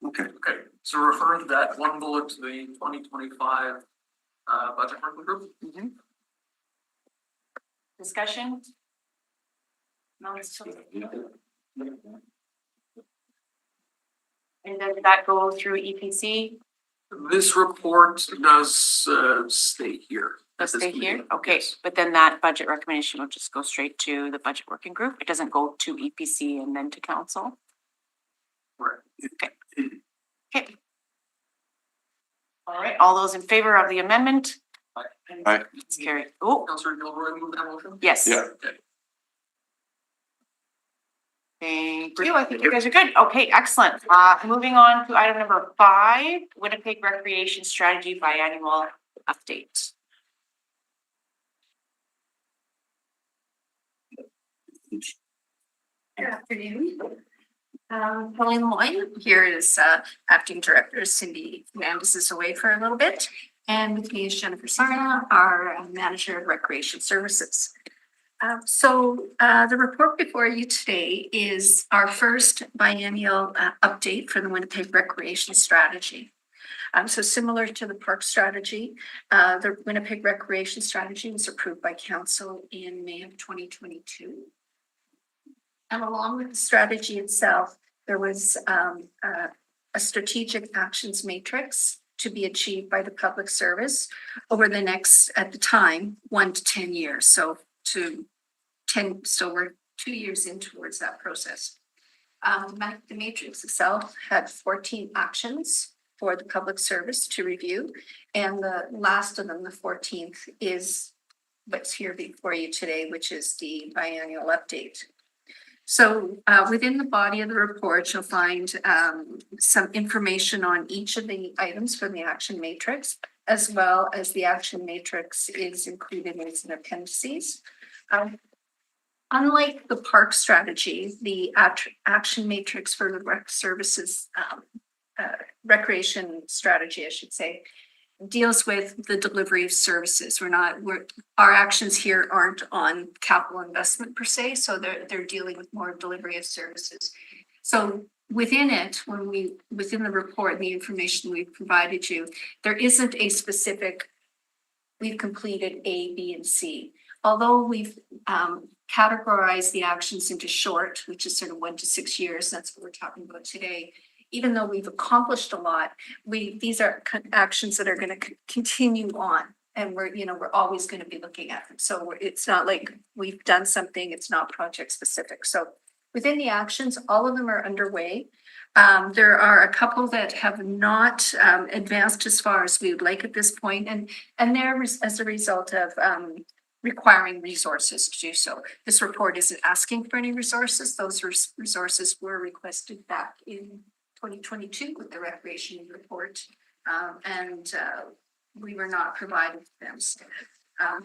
Okay. Okay, so refer that one bullet to the 2025 budget working group. Mhm. Discussion? No, it's. And does that go through EPC? This report does stay here. at this Stay here? meeting. Okay, Yes. but then that budget recommendation will just go straight to the budget working group? It doesn't go to EPC and then to council? Right. Okay. All right, all those in favor of the amendment? Aye. It's carried. Oh, Councillor Gilroy moved that motion? yes. Yeah. Thank you. I think you guys are good. Okay, excellent. Moving on to item number 5, Winnipeg Recreation Strategy Biannual Update. Good afternoon. Pauline Moyne here is acting director. Cindy Fernandez is away for a little bit. And with me is Jennifer Sarna, our manager of recreation services. So the report before you today is our first biennial update for the Winnipeg Recreation Strategy. So similar to the park strategy, the Winnipeg Recreation Strategy was approved by council in May of 2022. And along with the strategy itself, there was a strategic actions matrix to be achieved by the public service over the next, at the time, 1 to 10 years. So we're 2 years in towards that process. The matrix itself had 14 actions for the public service to review. And the last of them, the 14th, is what's here before you today, which is the biannual update. So within the body of the report, you'll find some information on each of the items from the action matrix, as well as the action matrix is included as an appendices. Unlike the park strategy, the action matrix for the rec services, recreation strategy, I should say, deals with the delivery of services. Our actions here aren't on capital investment per se, so they're dealing with more delivery of services. So within it, within the report and the information we've provided you, there isn't a specific, we've completed A, B, and C. Although we've categorized the actions into short, which is sort of 1 to 6 years, that's what we're talking about today. Even though we've accomplished a lot, these are actions that are going to continue on, and we're always going to be looking at them. So it's not like we've done something; it's not project specific. So within the actions, all of them are underway. There are a couple that have not advanced as far as we would like at this point, and they're as a result of requiring resources to do so. This report isn't asking for any resources; those resources were requested back in 2022 with the recreation report, and we were not provided them.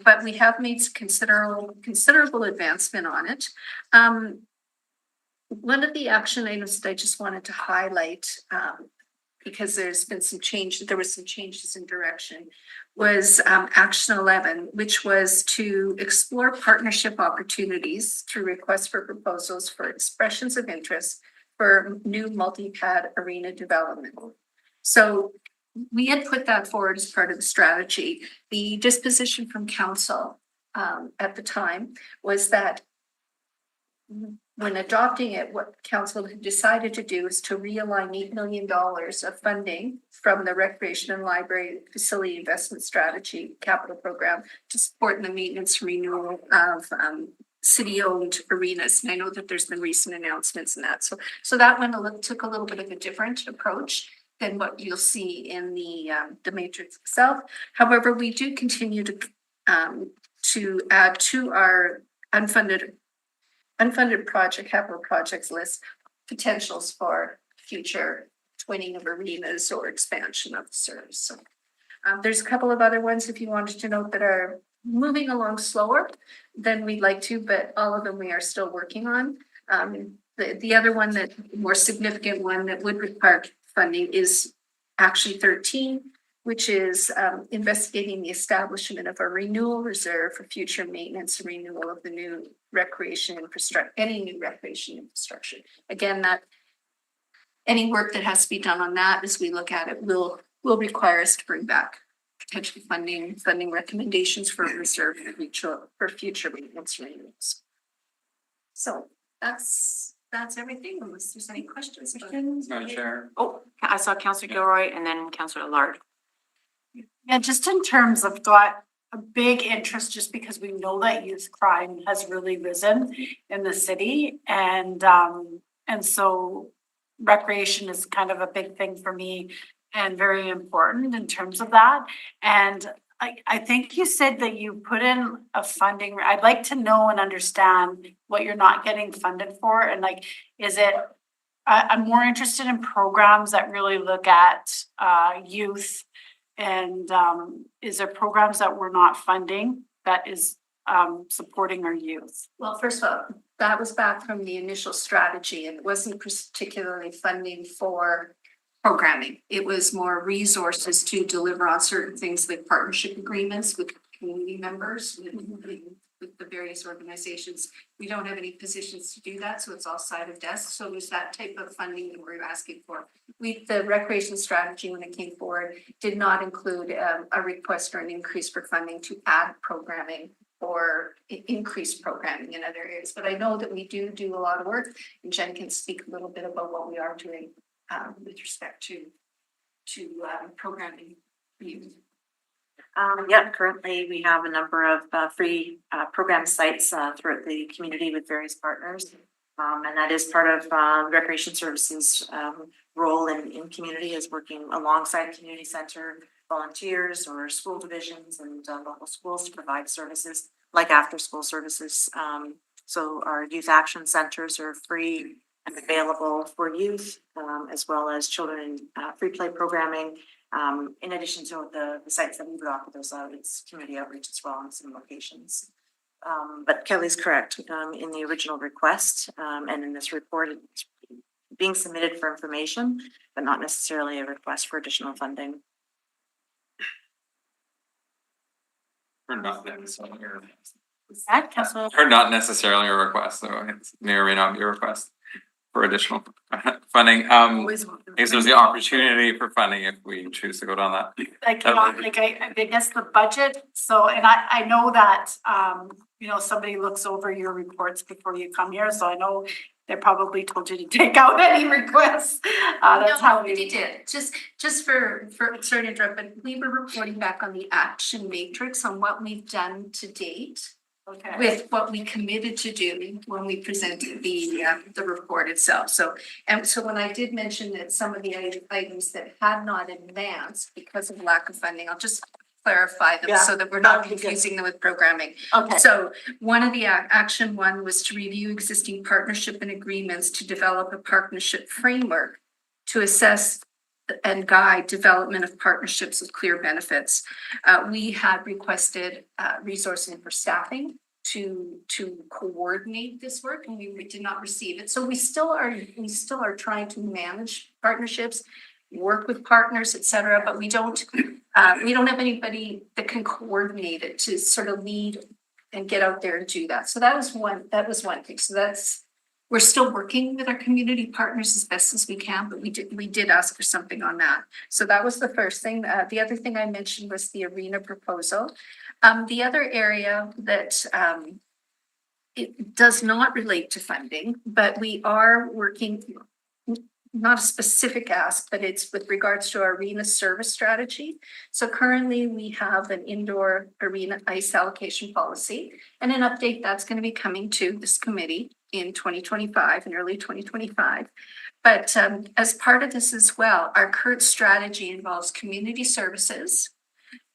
But we have made considerable advancement on it. One of the action items that I just wanted to highlight, because there's been some change, there was some changes in direction, was action 11, which was to explore partnership opportunities through requests for proposals for expressions of interest for new multi-pad arena development. So we had put that forward as part of the strategy. The disposition from council at the time was that when adopting it, what council had decided to do is to realign $8 million of funding from the Recreation and Library Facility Investment Strategy capital program to support the maintenance and renewal of city-owned arenas. And I know that there's been recent announcements in that. So that one took a little bit of a different approach than what you'll see in the matrix itself. However, we do continue to add to our unfunded project, capital projects list, potentials for future twinning of arenas or expansion of the service. So there's a couple of other ones, if you wanted to note, that are moving along slower than we'd like to, but all of them we are still working on. The other one, that more significant one that would require funding, is action 13, which is investigating the establishment of a renewal reserve for future maintenance and renewal of the new recreation infrastructure, any new recreation infrastructure. Again, that any work that has to be done on that as we look at it will require us to bring back potential funding recommendations for reserve for future maintenance renewals. So that's everything, unless there's any questions. Madam Chair. Oh, I saw Councillor Gilroy and then Councillor Allard. Yeah, just in terms of got a big interest, just because we know that youth crime has really risen in the city, and so recreation is kind of a big thing for me and very important in terms of that. And I think you said that you put in a funding, I'd like to know and understand what you're not getting funded for, and like, is it, I'm more interested in programs that really look at youth. And is there programs that we're not funding that is supporting our youth? Well, first of all, that was back from the initial strategy and it wasn't particularly funding for programming. It was more resources to deliver on certain things like partnership agreements with community members, with the various organizations. We don't have any positions to do that, so it's all side of desk. So it was that type of funding that we're asking for. The recreation strategy, when it came forward, did not include a request or an increase for funding to add programming or increase programming in other areas. But I know that we do a lot of work, and Jen can speak a little bit about what we are doing with respect to programming for youth. Currently we have a number of free program sites throughout the community with various partners. And that is part of Recreation Services role in community, is working alongside community center volunteers or school divisions and local schools to provide services like after school services. So our youth action centers are free and available for youth, as well as children in free play programming. In addition to the sites that we would offer those out, it's community outreach as well in some locations. But Kelly's correct, in the original request, and in this report, it's being submitted for information, but not necessarily a request for additional funding. Or not necessarily a request. Is that Council? Or not necessarily a request, so it may or may not be a request for additional funding. I guess there's the opportunity for funding if we choose to go down that. Like, I guess the budget, so, and I know that, somebody looks over your reports before you come here, so I know they probably told you to take out any requests. That's how we did. Just for sorry to interrupt, but we were reporting back on the action matrix on what we've done to date. Okay. With what we committed to do when we presented the report itself. So when I did mention that some of the items that had not advanced because of lack of funding, I'll just clarify them so that we're not confusing them with programming. Okay. So one of the action one was to review existing partnership and agreements to develop a partnership framework to assess and guide development of partnerships with clear benefits. We had requested resourcing for staffing to coordinate this work, and we did not receive it. So we still are trying to manage partnerships, work with partners, et cetera, but we don't have anybody that can coordinate it to sort of lead and get out there and do that. So that was one thing. So we're still working with our community partners as best as we can, but we did ask for something on that. So that was the first thing. The other thing I mentioned was the arena proposal. The other area that it does not relate to funding, but we are working, not a specific ask, but it's with regards to our arena service strategy. So currently we have an indoor arena ice allocation policy, and an update that's going to be coming to this committee in 2025, in early 2025. But as part of this as well, our current strategy involves community services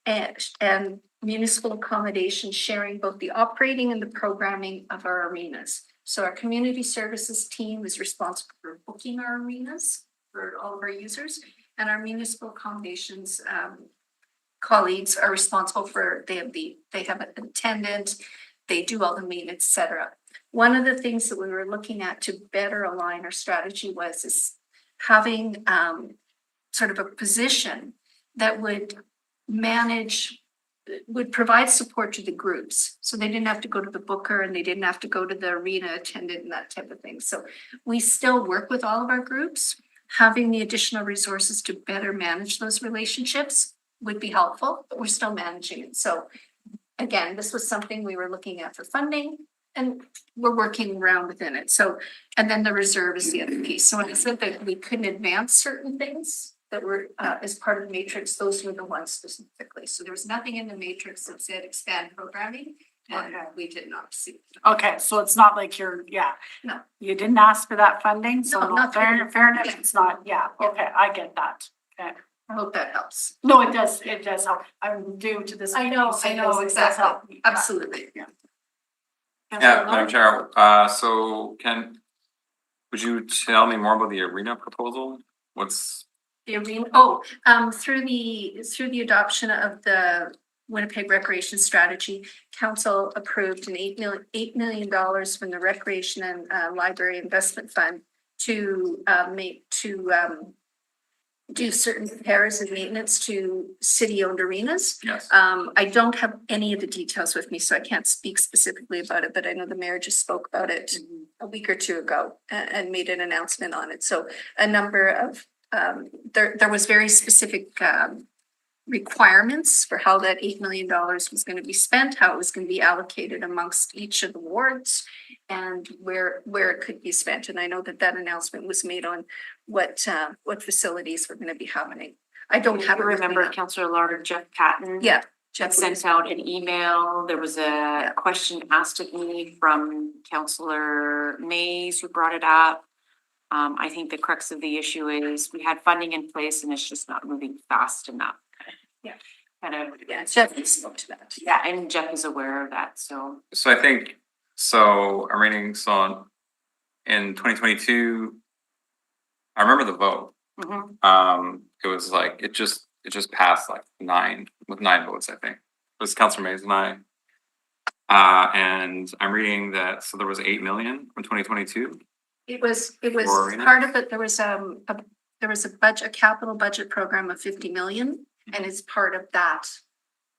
and municipal accommodation, sharing both the operating and the programming of our arenas. So our community services team is responsible for booking our arenas for all of our users, and our municipal accommodations colleagues are responsible for, they have an attendant, they do all the maintenance, et cetera. One of the things that we were looking at to better align our strategy is having sort of a position that would provide support to the groups. So they didn't have to go to the booker and they didn't have to go to the arena attendant and that type of thing. So we still work with all of our groups. Having the additional resources to better manage those relationships would be helpful, but we're still managing it. So again, this was something we were looking at for funding, and we're working around within it. So, and then the reserve is the other piece. So when I said that we couldn't advance certain things that were as part of the matrix, those were the ones specifically. So there was nothing in the matrix that said expand programming, and we did not see. Okay, so it's not like No. You didn't ask for that funding, so No, not fairness, yeah. it's not, okay, I get that. Okay. I hope that helps. No, it does help. I'm due to this. I know, so it does exactly. help me. Absolutely. Yeah, Councillor Madam Lawrence? Chair, so would you tell me more about the arena proposal? What's, The arena, through the adoption of the Winnipeg Recreation Strategy, council approved an $8 million from the Recreation and Library Investment Fund to do certain repairs and maintenance to city-owned arenas. yes, I don't have any of the details with me, so I can't speak specifically about it, but I know the mayor just spoke about it a week or two ago and made an announcement on it. So a number of, there was very specific requirements for how that $8 million was going to be spent, how it was going to be allocated amongst each of the wards, and where it could be spent. And I know that announcement was made on what facilities were going to be happening. I don't have it with me Remember now. Councillor Lord, Jeff Patton? Yeah. Jeff sent out an email. There was a question asked of me from Councillor Mays who brought it up. I think the crux of the issue is we had funding in place and it's just not moving fast enough. Yeah. Kind of, Yeah, Jeff spoke to that. yeah, and Jeff is aware of that, so. so I think, so I'm reading, so in 2022, I remember the vote. It was like, it just passed like with 9 votes, I think. It was Councillor Mays and I. And I'm reading that, so there was 8 million from 2022. It was For arena? part of it. There was a capital budget program of 50 million, and it's part of that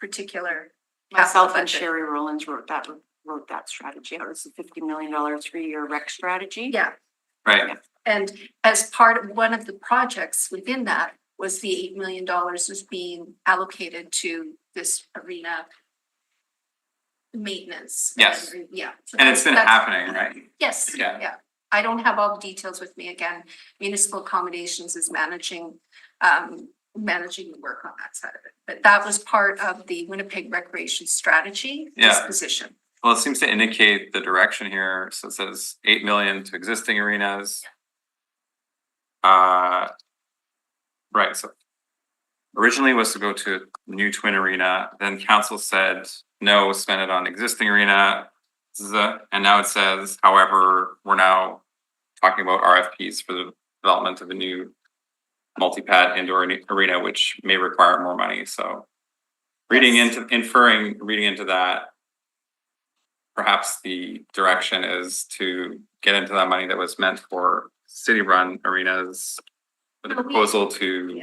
particular. Myself capital and budget. Sherry Rollins wrote that strategy. It was a $50 million 3-year rec strategy. Yeah, Right, and as part of one of the projects within that was the $8 million was being allocated to this arena maintenance. Yes. Yeah. So and it's been that's- happening, right? Yes, Yeah. yeah. I don't have all the details with me. Again, municipal accommodations is managing the work on that side of it. But that was part of the Winnipeg Recreation Strategy Yeah. disposition. Well, it seems to indicate the direction here. So it says 8 million to existing arenas. Right, so originally was to go to new twin arena, then council said, no, spend it on existing arena. And now it says, however, we're now talking about RFPs for the development of a new multi-pad indoor arena, which may require more money. So reading into that, perhaps the direction is to get into that money that was meant for city-run arenas with a proposal to,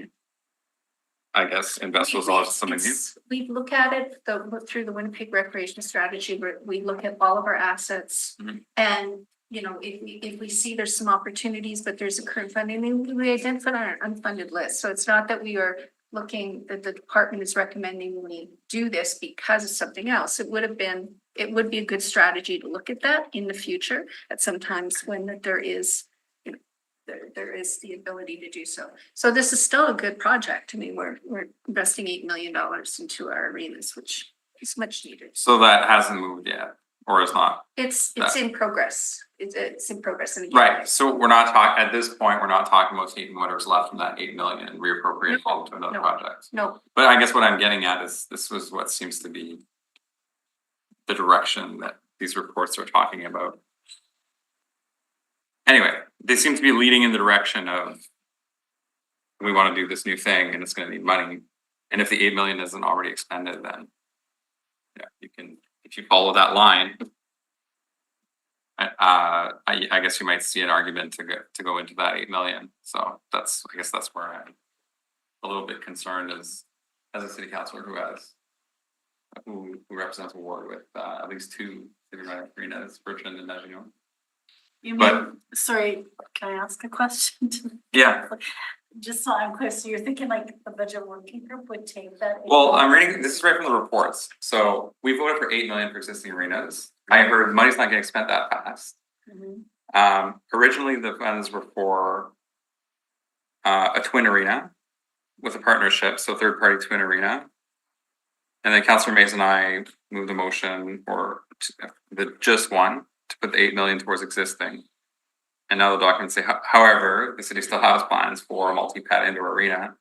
I guess, invest those dollars in something new. We look at it through the Winnipeg Recreation Strategy, where we look at all of our assets. And, you know, if we see there's some opportunities, but there's a current funding, we identify our unfunded list. So it's not that we are looking, that the department is recommending we do this because of something else. It would be a good strategy to look at that in the future at some times when there is, you know, there is the ability to do so. So this is still a good project. I mean, we're investing $8 million into our arenas, which is much needed. So that hasn't moved yet, or is not? It's in progress. It's in progress. And Right, so we're not talking, at this point, we're not talking about taking whatever's left from that 8 million and reappropriating it to another project. No, But I guess what I'm getting at is this was what seems to be the direction that these reports are talking about. Anyway, they seem to be leading in the direction of we want to do this new thing and it's going to need money. And if the 8 million isn't already expended, then yeah, you can, if you follow that line, I guess you might see an argument to go into that 8 million. So I guess that's where I'm a little bit concerned as a city councilor who represents a ward with at least 2 city-run arenas, Richmond and Maginot. You But- mean, sorry, can I ask a question? Yeah. Just so I'm clear, so you're thinking like the budget working group would take that? Well, I'm reading, this is right from the reports. So we voted for 8 million for existing arenas. I heard money's not getting spent that fast. Mhm. Originally the funds were for a twin arena with a partnership, so third-party twin arena. And then Councillor Mays and I moved a motion for just one to put the 8 million towards existing. And now the documents say, however, the city still has plans for a multi-pad indoor arena.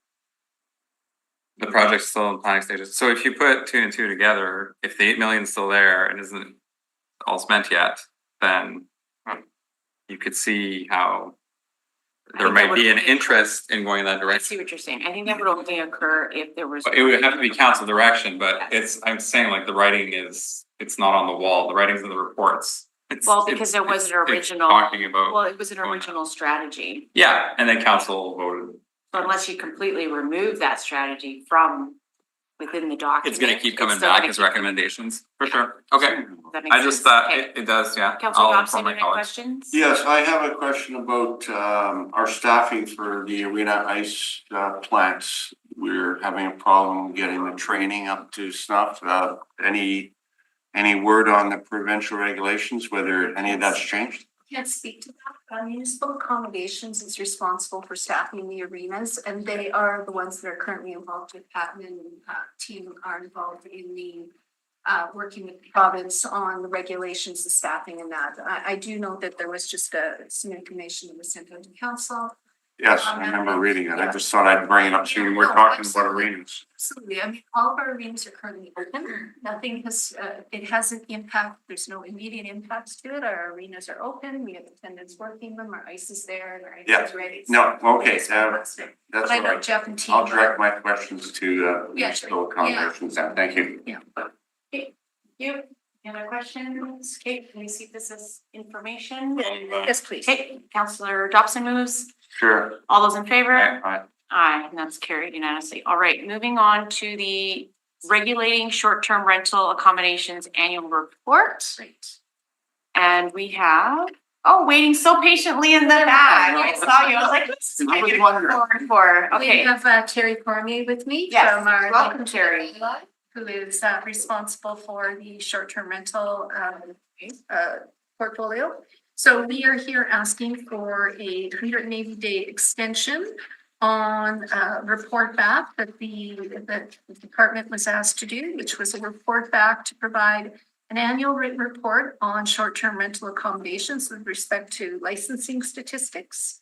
the project's still in planning stages. So if you put 2 and 2 together, if the 8 million is still there and isn't all spent yet, then you could see how there think that might be would an be- interest in going in that I direction. see what you're saying. I think that would only occur if there was. It would have to be council direction, but I'm saying like the writing it's not on the wall. The writing's in the reports. Well, because there was an it's original, talking about, well, it was an original strategy. yeah, and then council voted. So unless you completely remove that strategy from within the document. It's gonna keep coming still back gonna as keep- recommendations, for sure. Okay, That makes I just sense. thought Okay. it does, yeah. Councilor I'll Dobson, inform my any colleagues. questions? Yes, I have a question about our staffing for the arena ice plants. We're having a problem getting the training up to snuff. Any word on the provincial regulations, whether any of that's changed? Can't speak to that. Municipal accommodations is responsible for staffing the arenas, and they are the ones that are currently involved with Patman and team are involved in the working with the province on the regulations, the staffing and that. I do know that there was just some information that was sent out to council. Yes, I remember reading it. I just thought I'd bring it up to you. We're talking about arenas. Absolutely. I mean, all of our arenas are currently open. Nothing has, it hasn't impact, there's no immediate impacts to it. Our arenas are open. We have attendants working them. Our ice is there and our ice Yeah. is ready. No, okay, It's that's fantastic. all But I know right. Jeff and team. I'll direct my questions to Yeah, municipal sure. accommodations. Thank you. Yeah. You, any other questions? Kate, can you see this as information? Yes, please. Okay, Councilor Dobson moves. Sure. All those in favor? Aye. Aye, and that's carried unanimously. All right, moving on to the regulating short-term rental accommodations annual report. Great. And we have, waiting so patiently in the back. I saw you. I was like, what's I was wondering. for? We Okay, have Terry Cormier with me Yes, from our. welcome, Terry. Who is responsible for the short-term rental portfolio. So we are here asking for a 180-day extension on report back that the department was asked to do, which was a report back to provide an annual written report on short-term rental accommodations with respect to licensing statistics,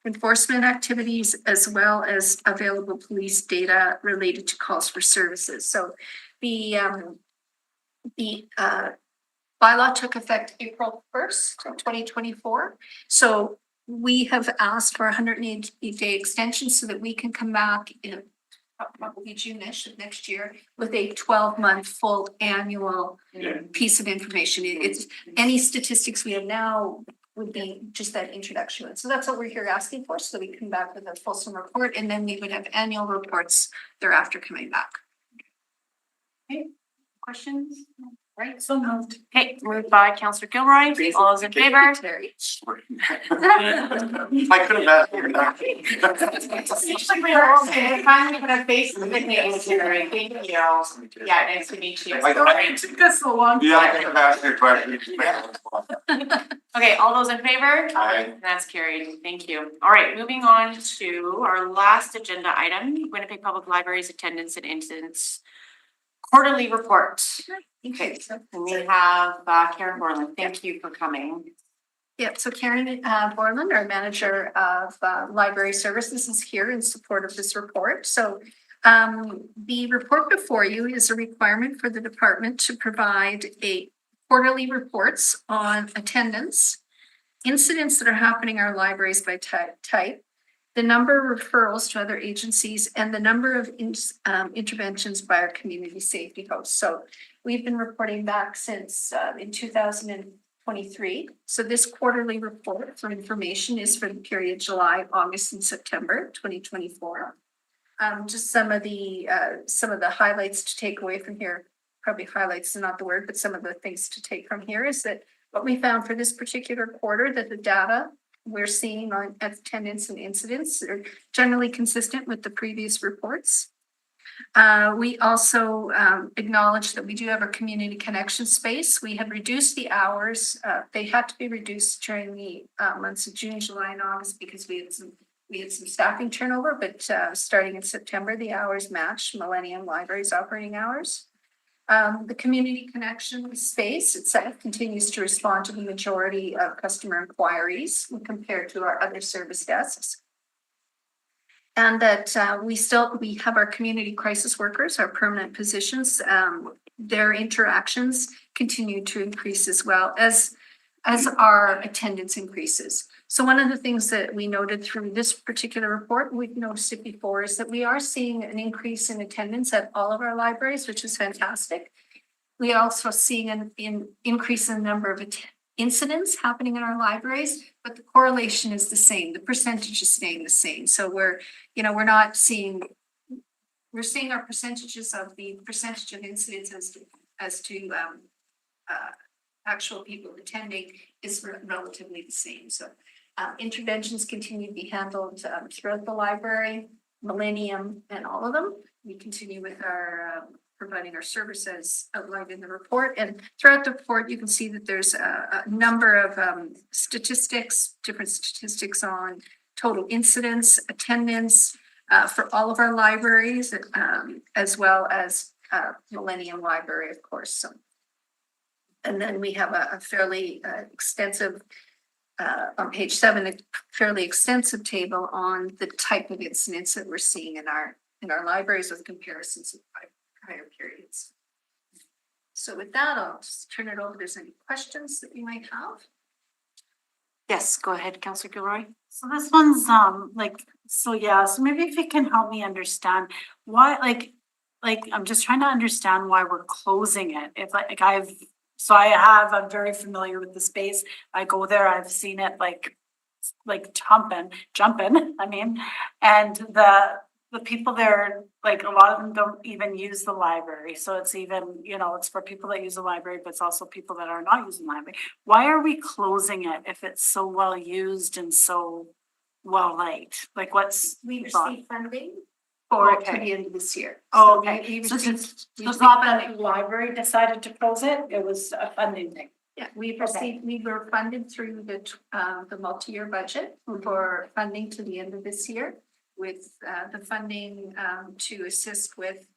enforcement activities, as well as available police data related to calls for services. So the bylaw took effect April 1st, 2024. So we have asked for a 180-day extension so that we can come back in probably June-ish of next year with a 12-month full annual piece of information. It's any statistics we have now would be just that introduction. So that's what we're here asking for, so that we come back with a fulsome report, and then we would have annual reports thereafter coming back. Okay, questions? Right, so moved. Okay, moved by Councillor Gilroy. All those in favor? Terry. I could have asked you that. Finally put a face to the name, Terry. Thank you. Yeah, nice to meet you. It took us a long Yeah, I could have asked you a question. Okay, all those in favor? Aye. That's carried. Thank you. All right, moving on to our last agenda item, Winnipeg Public Library's attendance and incidents quarterly report. Okay, and we have Karen Borland. Thank you for coming. Yeah, so Karen Borland, our manager of library services, is here in support of this report. So the report before you is a requirement for the department to provide a quarterly reports on attendance, incidents that are happening in our libraries by type, the number of referrals to other agencies, and the number of interventions by our community safety hosts. So we've been reporting back since in 2023. So this quarterly report for information is for the period July, August, and September 2024. Just some of the highlights to take away from here. Probably highlights is not the word, but some of the things to take from here is that what we found for this particular quarter, that the data we're seeing on attendance and incidents are generally consistent with the previous reports. We also acknowledge that we do have a community connection space. We have reduced the hours. They had to be reduced during the months of June, July, and August because we had some staffing turnover, but starting in September, the hours match Millennium Library's operating hours. The community connection space itself continues to respond to the majority of customer inquiries when compared to our other service desks. And that we have our community crisis workers, our permanent positions, their interactions continue to increase as well as our attendance increases. So one of the things that we noted through this particular report, we've noticed it before, is that we are seeing an increase in attendance at all of our libraries, which is fantastic. We are also seeing an increase in the number of incidents happening in our libraries, but the correlation is the same. The percentage is staying the same. So we're seeing our percentages of the percentage of incidents as to actual people attending is relatively the same. So interventions continue to be handled throughout the library, Millennium and all of them. We continue with our providing our services outlined in the report. And throughout the report, you can see that there's a number of different statistics on total incidents, attendance for all of our libraries, as well as Millennium Library, of course. So, and then we have a fairly extensive, on page 7, a fairly extensive table on the type of incidents that we're seeing in our libraries with comparisons of prior periods. So with that, I'll just turn it over if there's any questions that you might have. Yes, go ahead, Councillor Gilroy. So this one's so maybe if you can help me understand why, I'm just trying to understand why we're closing it. If I'm very familiar with the space. I go there, I've seen it like jumping, I mean, and the people there, like a lot of them don't even use the library. So it's even, it's for people that use the library, but it's also people that are not using the library. Why are we closing it if it's so well used and so well liked? Like We received funding for it to the end of this year. Oh, okay. So it's not that the library decided to close it, it was a funding thing. Yeah, we were funded through the multi-year budget for funding to the end of this year, with the funding to assist with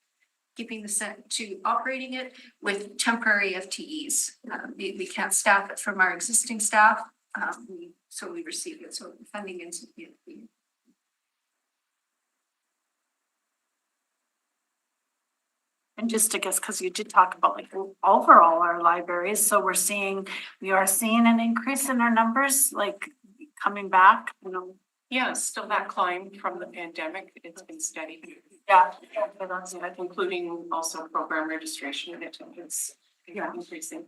keeping operating it with temporary FTEs. We can't staff it from our existing staff, so we received it. So funding into the And just to guess, because you did talk about overall our libraries, so we are seeing an increase in our numbers, coming back, Yeah, still that climb from the pandemic. It's been steady. Yeah. Including also program registration and attendance. Yeah. Increasing.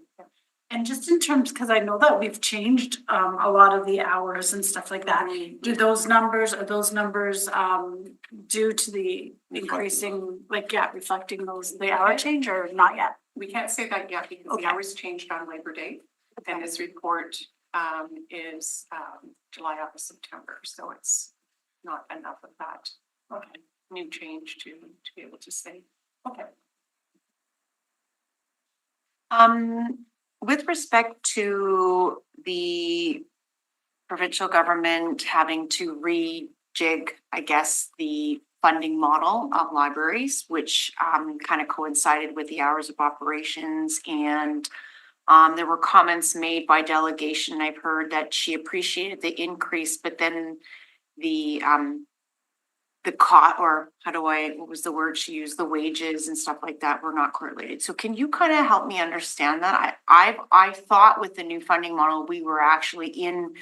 And just in terms, because I know that we've changed a lot of the hours and stuff like that. Are those numbers due to the increasing, reflecting the hour change, or not yet? We can't say that yet because the hours changed on Labor Day. And this report is July, August, September. So it's not enough of that new change to be able to say. Okay. With respect to the provincial government having to rejig, I guess, the funding model of libraries, which kind of coincided with the hours of operations, and there were comments made by delegation. I've heard that she appreciated the increase, but then the cost, or what was the word she used? The wages and stuff like that were not correlated. So can you kind of help me understand that? I thought with the new funding model, we were actually in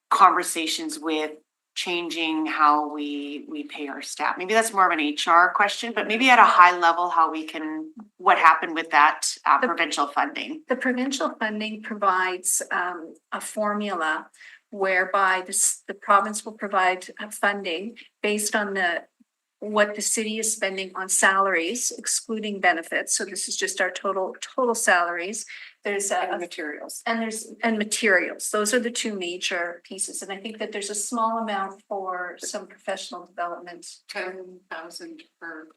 conversations with changing how we pay our staff. Maybe that's more of an HR question, but maybe at a high level, what happened with that provincial funding? The provincial funding provides a formula whereby the province will provide funding based on what the city is spending on salaries, excluding benefits. So this is just our total salaries. There's materials. And materials. Those are the two major pieces. And I think that there's a small amount for some professional development. 10,000 per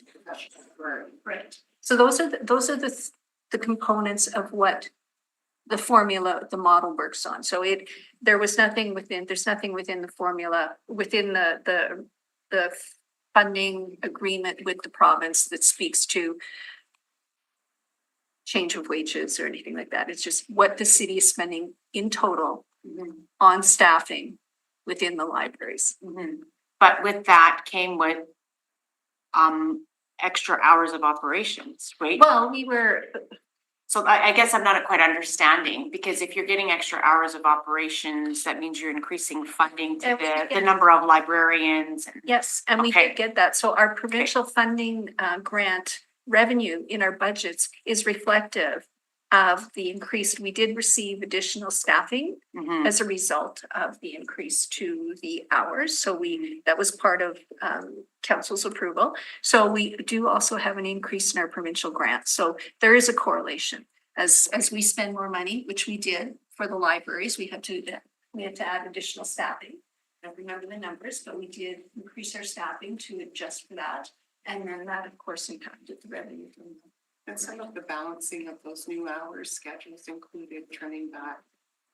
professional. Right. So those are the components of what the formula, the model works on. So there's nothing within the formula, within the funding agreement with the province that speaks to change of wages or anything like that. It's just what the city is spending in total on staffing within the libraries. But with that came with extra hours of operations, right? Well, we were, So I guess I'm not quite understanding, because if you're getting extra hours of operations, that means you're increasing funding to And we the get- number of librarians. yes, and we Okay. did get that. So our provincial funding grant revenue in our budgets is reflective of the increased, we did receive additional staffing Mhm. as a result of the increase to the hours. So that was part of council's approval. So we do also have an increase in our provincial grant. So there is a correlation. As we spend more money, which we did for the libraries, we had to add additional staffing. I don't remember the numbers, but we did increase our staffing to adjust for that. And then that, of course, impacted the revenue from them. And some of the balancing of those new hours schedules included turning back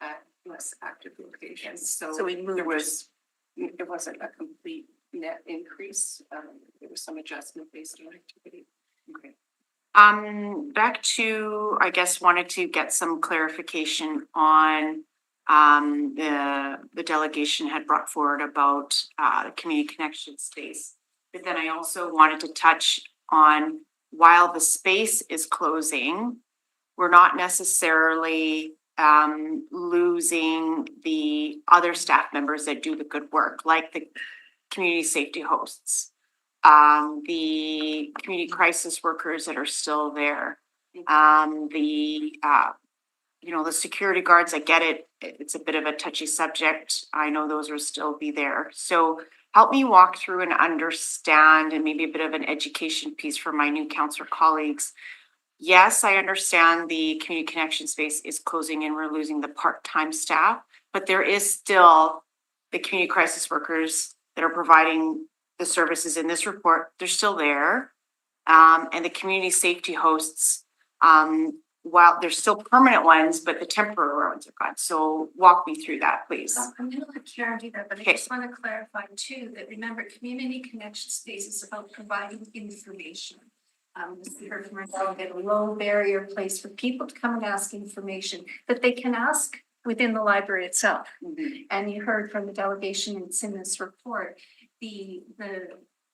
at less active locations. So we moved. It wasn't a complete net increase. There was some adjustment based on activity. Okay. Back to, I guess, wanted to get some clarification on the delegation had brought forward about the community connection space. But then I also wanted to touch on, while the space is closing, we're not necessarily losing the other staff members that do the good work, like the community safety hosts, the community crisis workers that are still there, the security guards. I get it. It's a bit of a touchy subject. I know those will still be there. So help me walk through and understand, and maybe a bit of an education piece for my new counselor colleagues. Yes, I understand the community connection space is closing and we're losing the part-time staff, but there is still the community crisis workers that are providing the services in this report. They're still there. And the community safety hosts, while there's still permanent ones, but the temporary ones are gone. So walk me through that, please. I'm gonna let Karen do that, but I Okay. just want to clarify too, that remember, community connection space is about providing information. As we heard from our delegate, a low barrier place for people to come and ask information that they can ask within the library itself. And you heard from the delegation, it's in this report, the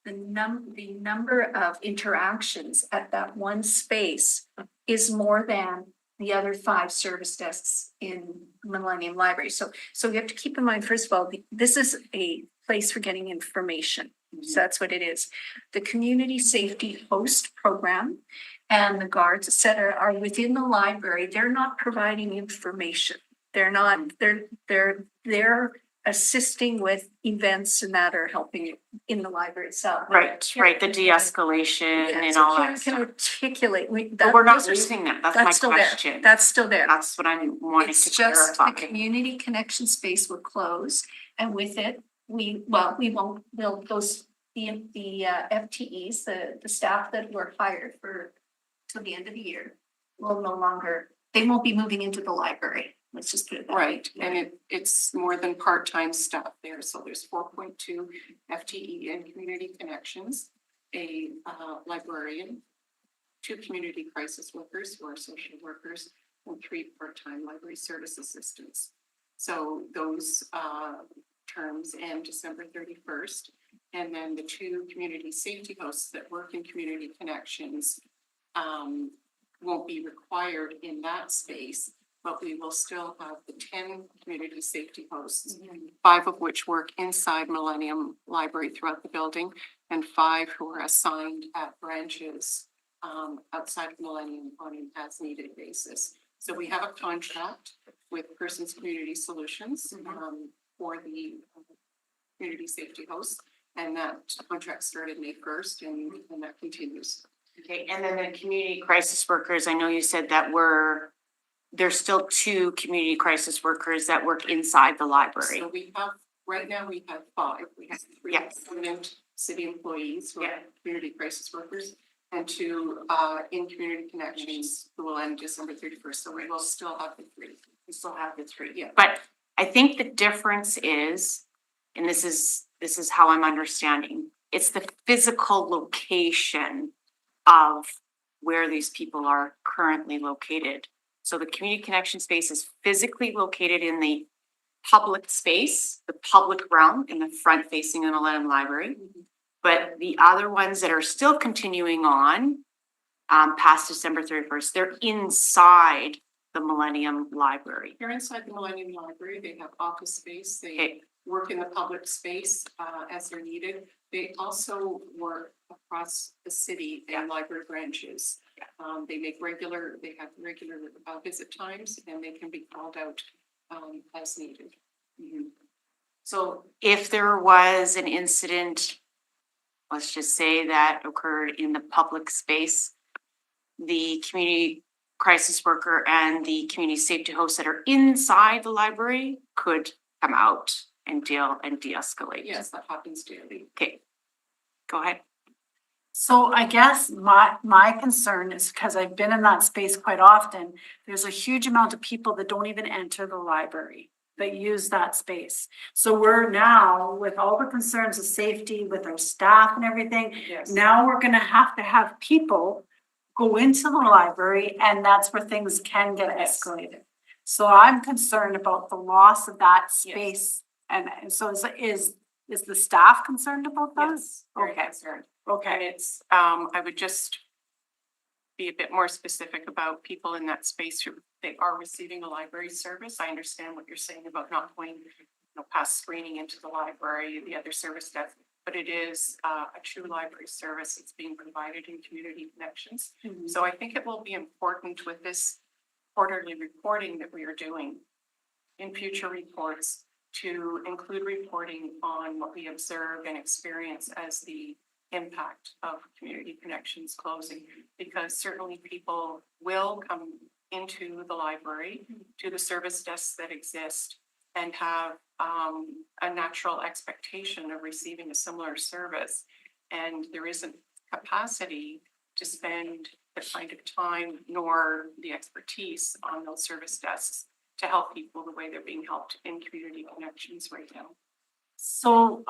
number of interactions at that one space is more than the other 5 service desks in Millennium Library. So we have to keep in mind, first of all, this is a place for getting information. So that's what it is. The community safety host program and the guards, et cetera, are within the library. They're not providing information. They're not, they're assisting with events and that are helping in the library itself. Right, the de-escalation and all that Karen can stuff. articulate. But we're not losing them. That's my still there. question. That's still there. That's what I'm wanting It's to just clarify. the community connection space will close, and with it, we won't, those, the FTEs, the staff that were hired till the end of the year will no longer, they won't be moving into the library. Let's just put it that way. Right, and it's more than part-time staff there, so there's 4.2 FTE in community connections, a librarian, 2 community crisis workers who are social workers, and 3 part-time library service assistants. So those terms end December 31st, and then the 2 community safety hosts that work in community connections won't be required in that space. But we will still have the 10 community safety hosts, 5 of which work inside Millennium Library throughout the building, and 5 who are assigned at branches outside of Millennium on an as-needed basis. So we have a contract with Persons Community Solutions for the community safety hosts, and that contract started May 1st, and that continues. Okay, and then the community crisis workers, I know you said that there's still 2 community crisis workers that work inside the library. So we have, right now we have 5. We have 3 permanent city employees who are community crisis workers, and 2 in community connections who will end December 31st. So we will still have the 3. We still have the 3, yeah. But I think the difference is, and this is how I'm understanding, it's the physical location of where these people are currently located. So the community connection space is physically located in the public space, the public realm in the front facing the Millennium Library. But the other ones that are still continuing on, past December 31st, they're inside the Millennium Library. They're inside the Millennium Library. They have office space. They Okay, work in the public space as they're needed. They also work across the city in library branches. They have regular visit times, and they can be called out as needed. so if there was an incident, let's just say that occurred in the public space, the community crisis worker and the community safety hosts that are inside the library could come out and deal and de-escalate. Yes, that happens daily. Okay, go ahead. So I guess my concern is because I've been in that space quite often, there's a huge amount of people that don't even enter the library, that use that space. So we're now, with all the concerns of safety with our staff and everything, now we're gonna have to have people go into the library, and that's where things can get escalated. So I'm concerned about the loss of that space. And so is the staff concerned about that? Yes, very concerned. Okay. And it's, I would just be a bit more specific about people in that space who they are receiving a library service. I understand what you're saying about not going, past screening into the library, the other service desk, but it is a true library service that's being provided in Community Connections. So I think it will be important with this quarterly reporting that we are doing in future reports to include reporting on what we observe and experience as the impact of Community Connections closing, because certainly people will come into the library, to the service desks that exist, and have a natural expectation of receiving a similar service. And there isn't capacity to spend the kind of time nor the expertise on those service desks to help people the way they're being helped in Community Connections right now. So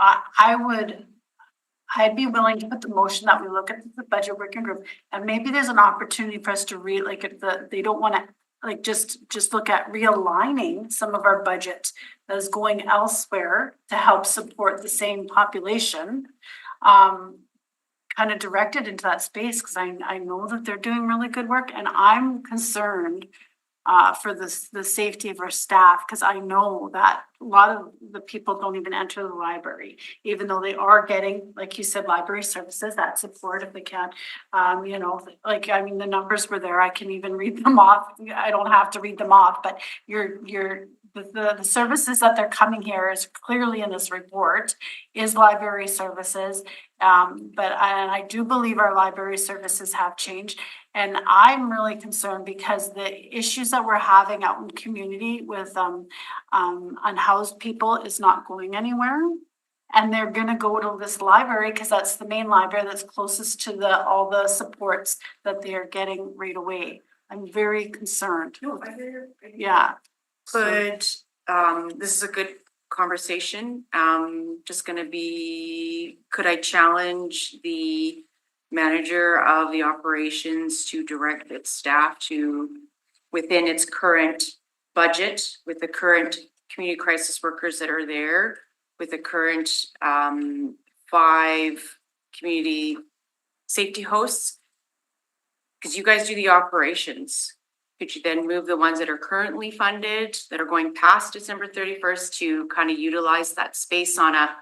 I'd be willing to put the motion that we look at the budget working group, and maybe there's an opportunity for us to read, like, if they don't wanna, like, just look at realigning some of our budget that is going elsewhere to help support the same population. Kind of directed into that space, because I know that they're doing really good work, and I'm concerned for the safety of our staff, because I know that a lot of the people don't even enter the library, even though they are getting, like you said, library services, that support if they can. The numbers were there, I can even read them off. I don't have to read them off, but the services that they're coming here is clearly in this report is library services. But I do believe our library services have changed. And I'm really concerned because the issues that we're having out in community with unhoused people is not going anywhere. And they're gonna go to this library because that's the main library that's closest to all the supports that they're getting right away. I'm very concerned. Yeah. Could, this is a good conversation. Just gonna be, could I challenge the manager of the operations to direct its staff to, within its current budget, with the current community crisis workers that are there, with the current 5 community safety hosts? Because you guys do the operations. Could you then move the ones that are currently funded, that are going past December 31st, to kind of utilize that space on a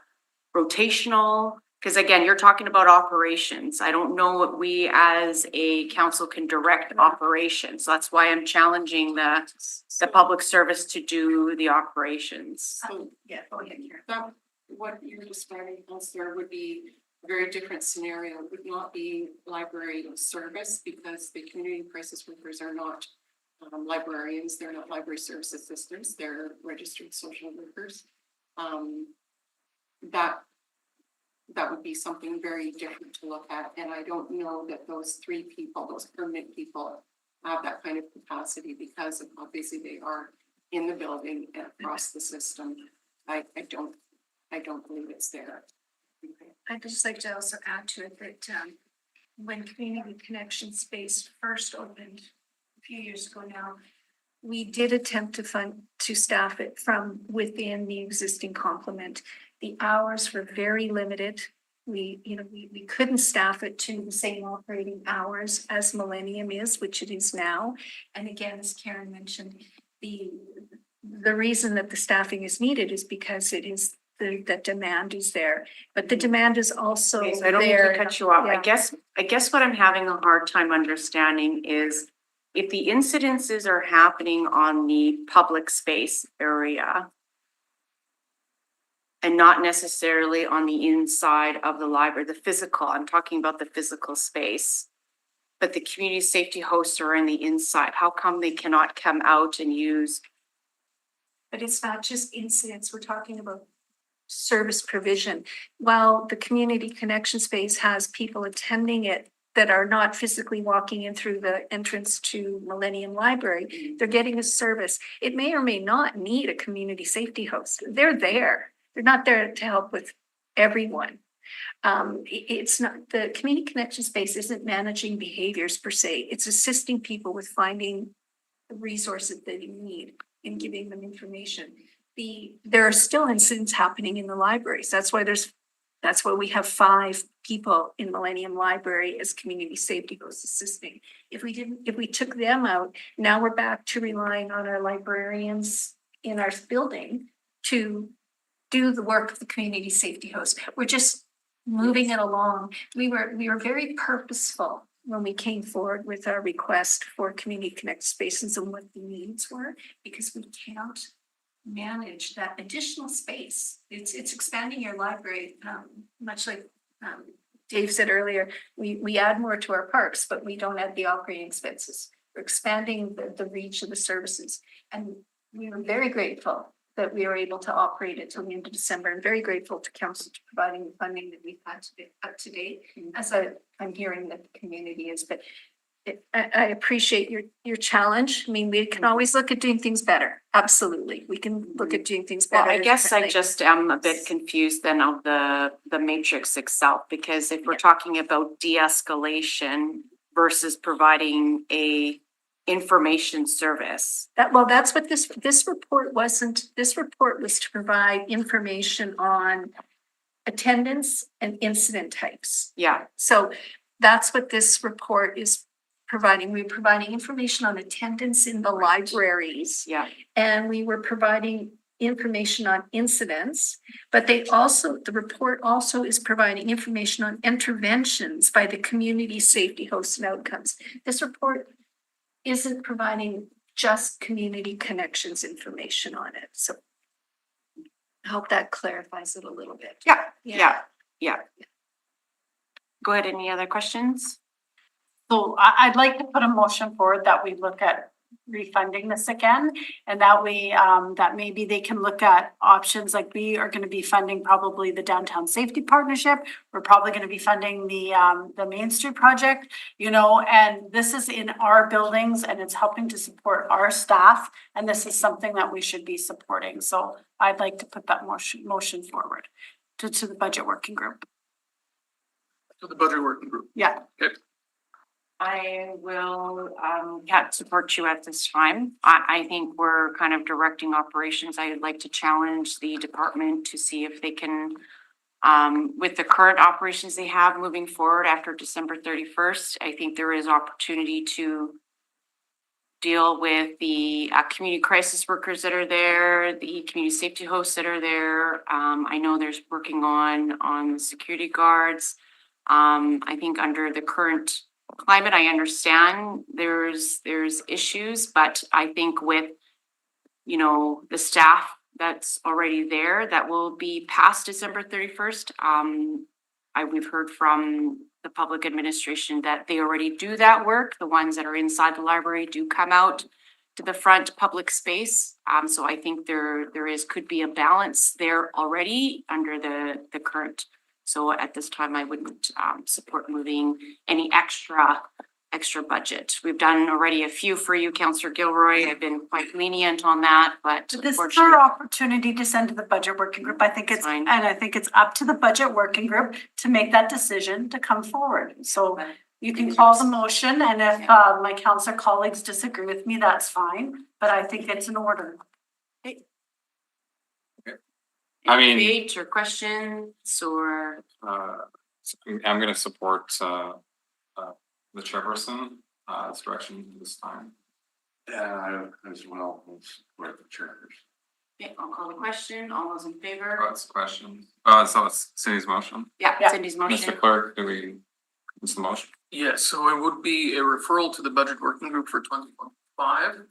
rotational? Because again, you're talking about operations. I don't know what we as a council can direct operations. That's why I'm challenging the public service to do the operations. Yeah, go ahead, Karen. That, what you're describing, Councillor, would be a very different scenario. It would not be library service, because the community crisis workers are not librarians. They're not library service assistants. They're registered social workers. That would be something very different to look at. And I don't know that those 3 people, those permanent people, have that kind of capacity, because obviously they are in the building and across the system. I don't believe it's there. I'd just like to also add to it that when Community Connection Space first opened a few years ago now, we did attempt to staff it from within the existing complement. The hours were very limited. We couldn't staff it to the same operating hours as Millennium is, which it is now. And again, as Karen mentioned, the reason that the staffing is needed is because it is the demand is there, but the demand is also Okay, so I don't mean there. to cut you off. Yeah. I guess what I'm having a hard time understanding is if the incidences are happening on the public space area and not necessarily on the inside of the library, the physical, I'm talking about the physical space, but the community safety hosts are in the inside, how come they cannot come out and use? But it's not just incidents, we're talking about service provision. While the community connection space has people attending it that are not physically walking in through the entrance to Millennium Library, they're getting a service. It may or may not need a community safety host. They're there. They're not there to help with everyone. It's not, the community connection space isn't managing behaviors per se. It's assisting people with finding the resources that you need and giving them information. There are still incidents happening in the libraries. That's why we have 5 people in Millennium Library as community safety hosts assisting. If we took them out, now we're back to relying on our librarians in our building to do the work of the community safety host. We're just moving it along. We were very purposeful when we came forward with our request for community connect spaces and what the needs were, because we can't manage that additional space. It's expanding your library, much like Dave said earlier, we add more to our parks, but we don't add the operating expenses. We're expanding the reach of the services. And we were very grateful that we were able to operate it till the end of December, and very grateful to council to providing the funding that we've had to up to date, as I'm hearing that the community is. But I appreciate your challenge. I mean, we can always look at doing things better. Absolutely. We can look at doing things better. Well, I guess I differently. just am a bit confused then of the matrix itself, because if we're talking about de-escalation versus providing a information service. That's what this report wasn't. This report was to provide information on attendance and incident types. Yeah. So that's what this report is providing. We're providing information on attendance in the libraries. Yeah. And we were providing information on incidents, but the report also is providing information on interventions by the community safety hosts and outcomes. This report isn't providing just community connections information on it. So I hope that clarifies it a little bit. Yeah. Go ahead. Any other questions? So I'd like to put a motion forward that we look at refunding this again, and that we, that maybe they can look at options, like we are gonna be funding probably the downtown safety partnership. We're probably gonna be funding the Main Street project, and this is in our buildings and it's helping to support our staff. And this is something that we should be supporting. So I'd like to put that motion forward to the budget working group. To the budget working group. Yeah. Okay. I will, can't support you at this time. I think we're kind of directing operations. I would like to challenge the department to see if they can, with the current operations they have moving forward after December 31st, I think there is opportunity to deal with the community crisis workers that are there, the community safety hosts that are there. I know there's working on security guards. I think under the current climate, I understand there's issues, but I think with, the staff that's already there, that will be past December 31st. We've heard from the public administration that they already do that work. The ones that are inside the library do come out to the front public space. So I think there could be a balance there already under the current. So at this time, I wouldn't support moving any extra budget. We've done already a few for you, Councillor Gilroy. I've been quite lenient on that, but This is our opportunity to send to the budget working group. I think it's up to the budget working group to make that decision to come forward. So You can call the motion, and if my council colleagues disagree with me, that's fine, but I think it's in order. I mean- Debate or questions or? I'm gonna support the chairperson, direction this time. Yeah, I as well, let's work the chairs. Okay, I'll call the question. All those in favor? That's the question. So it's Cindy's motion. Yeah, Yeah. Cindy's motion. Mr. Clerk, what's the motion? Yes, so it would be a referral to the budget working group for 2025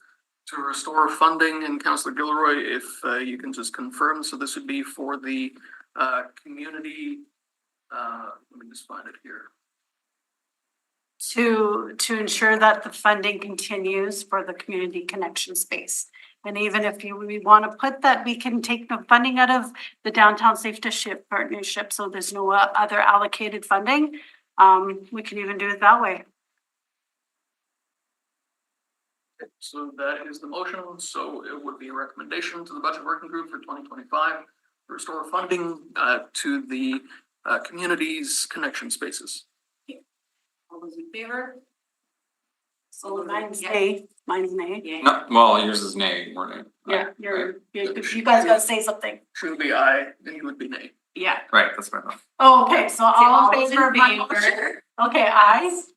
to restore funding, and Councillor Gilroy, if you can just confirm, so this would be for the community, let me just find it here. To ensure that the funding continues for the community connection space. And even if we want to put that, we can take the funding out of the downtown safe to ship partnership, so there's no other allocated funding. We can even do it that way. So that is the motion, so it would be a recommendation to the budget working group for 2025, to restore funding to the communities connection spaces. All those in favor? So mine's nay, mine's nay. Yeah. No, well, yours is nay, we're nay. Yeah, you guys gotta say something. She would be aye, and you would be nay. Yeah. Right, that's my thought. Oh, okay, so all in those favor of my favor? motion? Okay, ayes?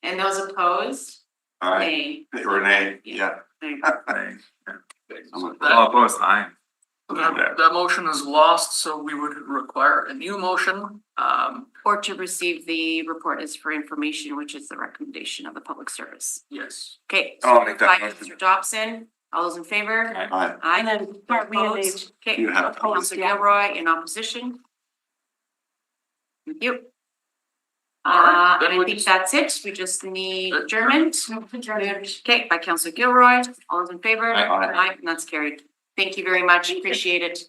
And those opposed? Aye, Nay. Renee, yeah. So All opposed, aye. that motion is lost, so we would require a new motion. Or to receive the report as for information, which is the recommendation of the public service. Yes. Okay. I'll So make that by motion. Mr. Dobson, all those in favor? Aye. Aye. And then start me and Dave. Opposed? Okay. You have to. Councilor Gilroy in opposition. Thank you. All right, then And I we think just- that's it. We just need adjournment. Adjournment. Okay, by Councilor Gilroy, all those in favor? Aye. And that's carried. Thank you very much. Appreciate it.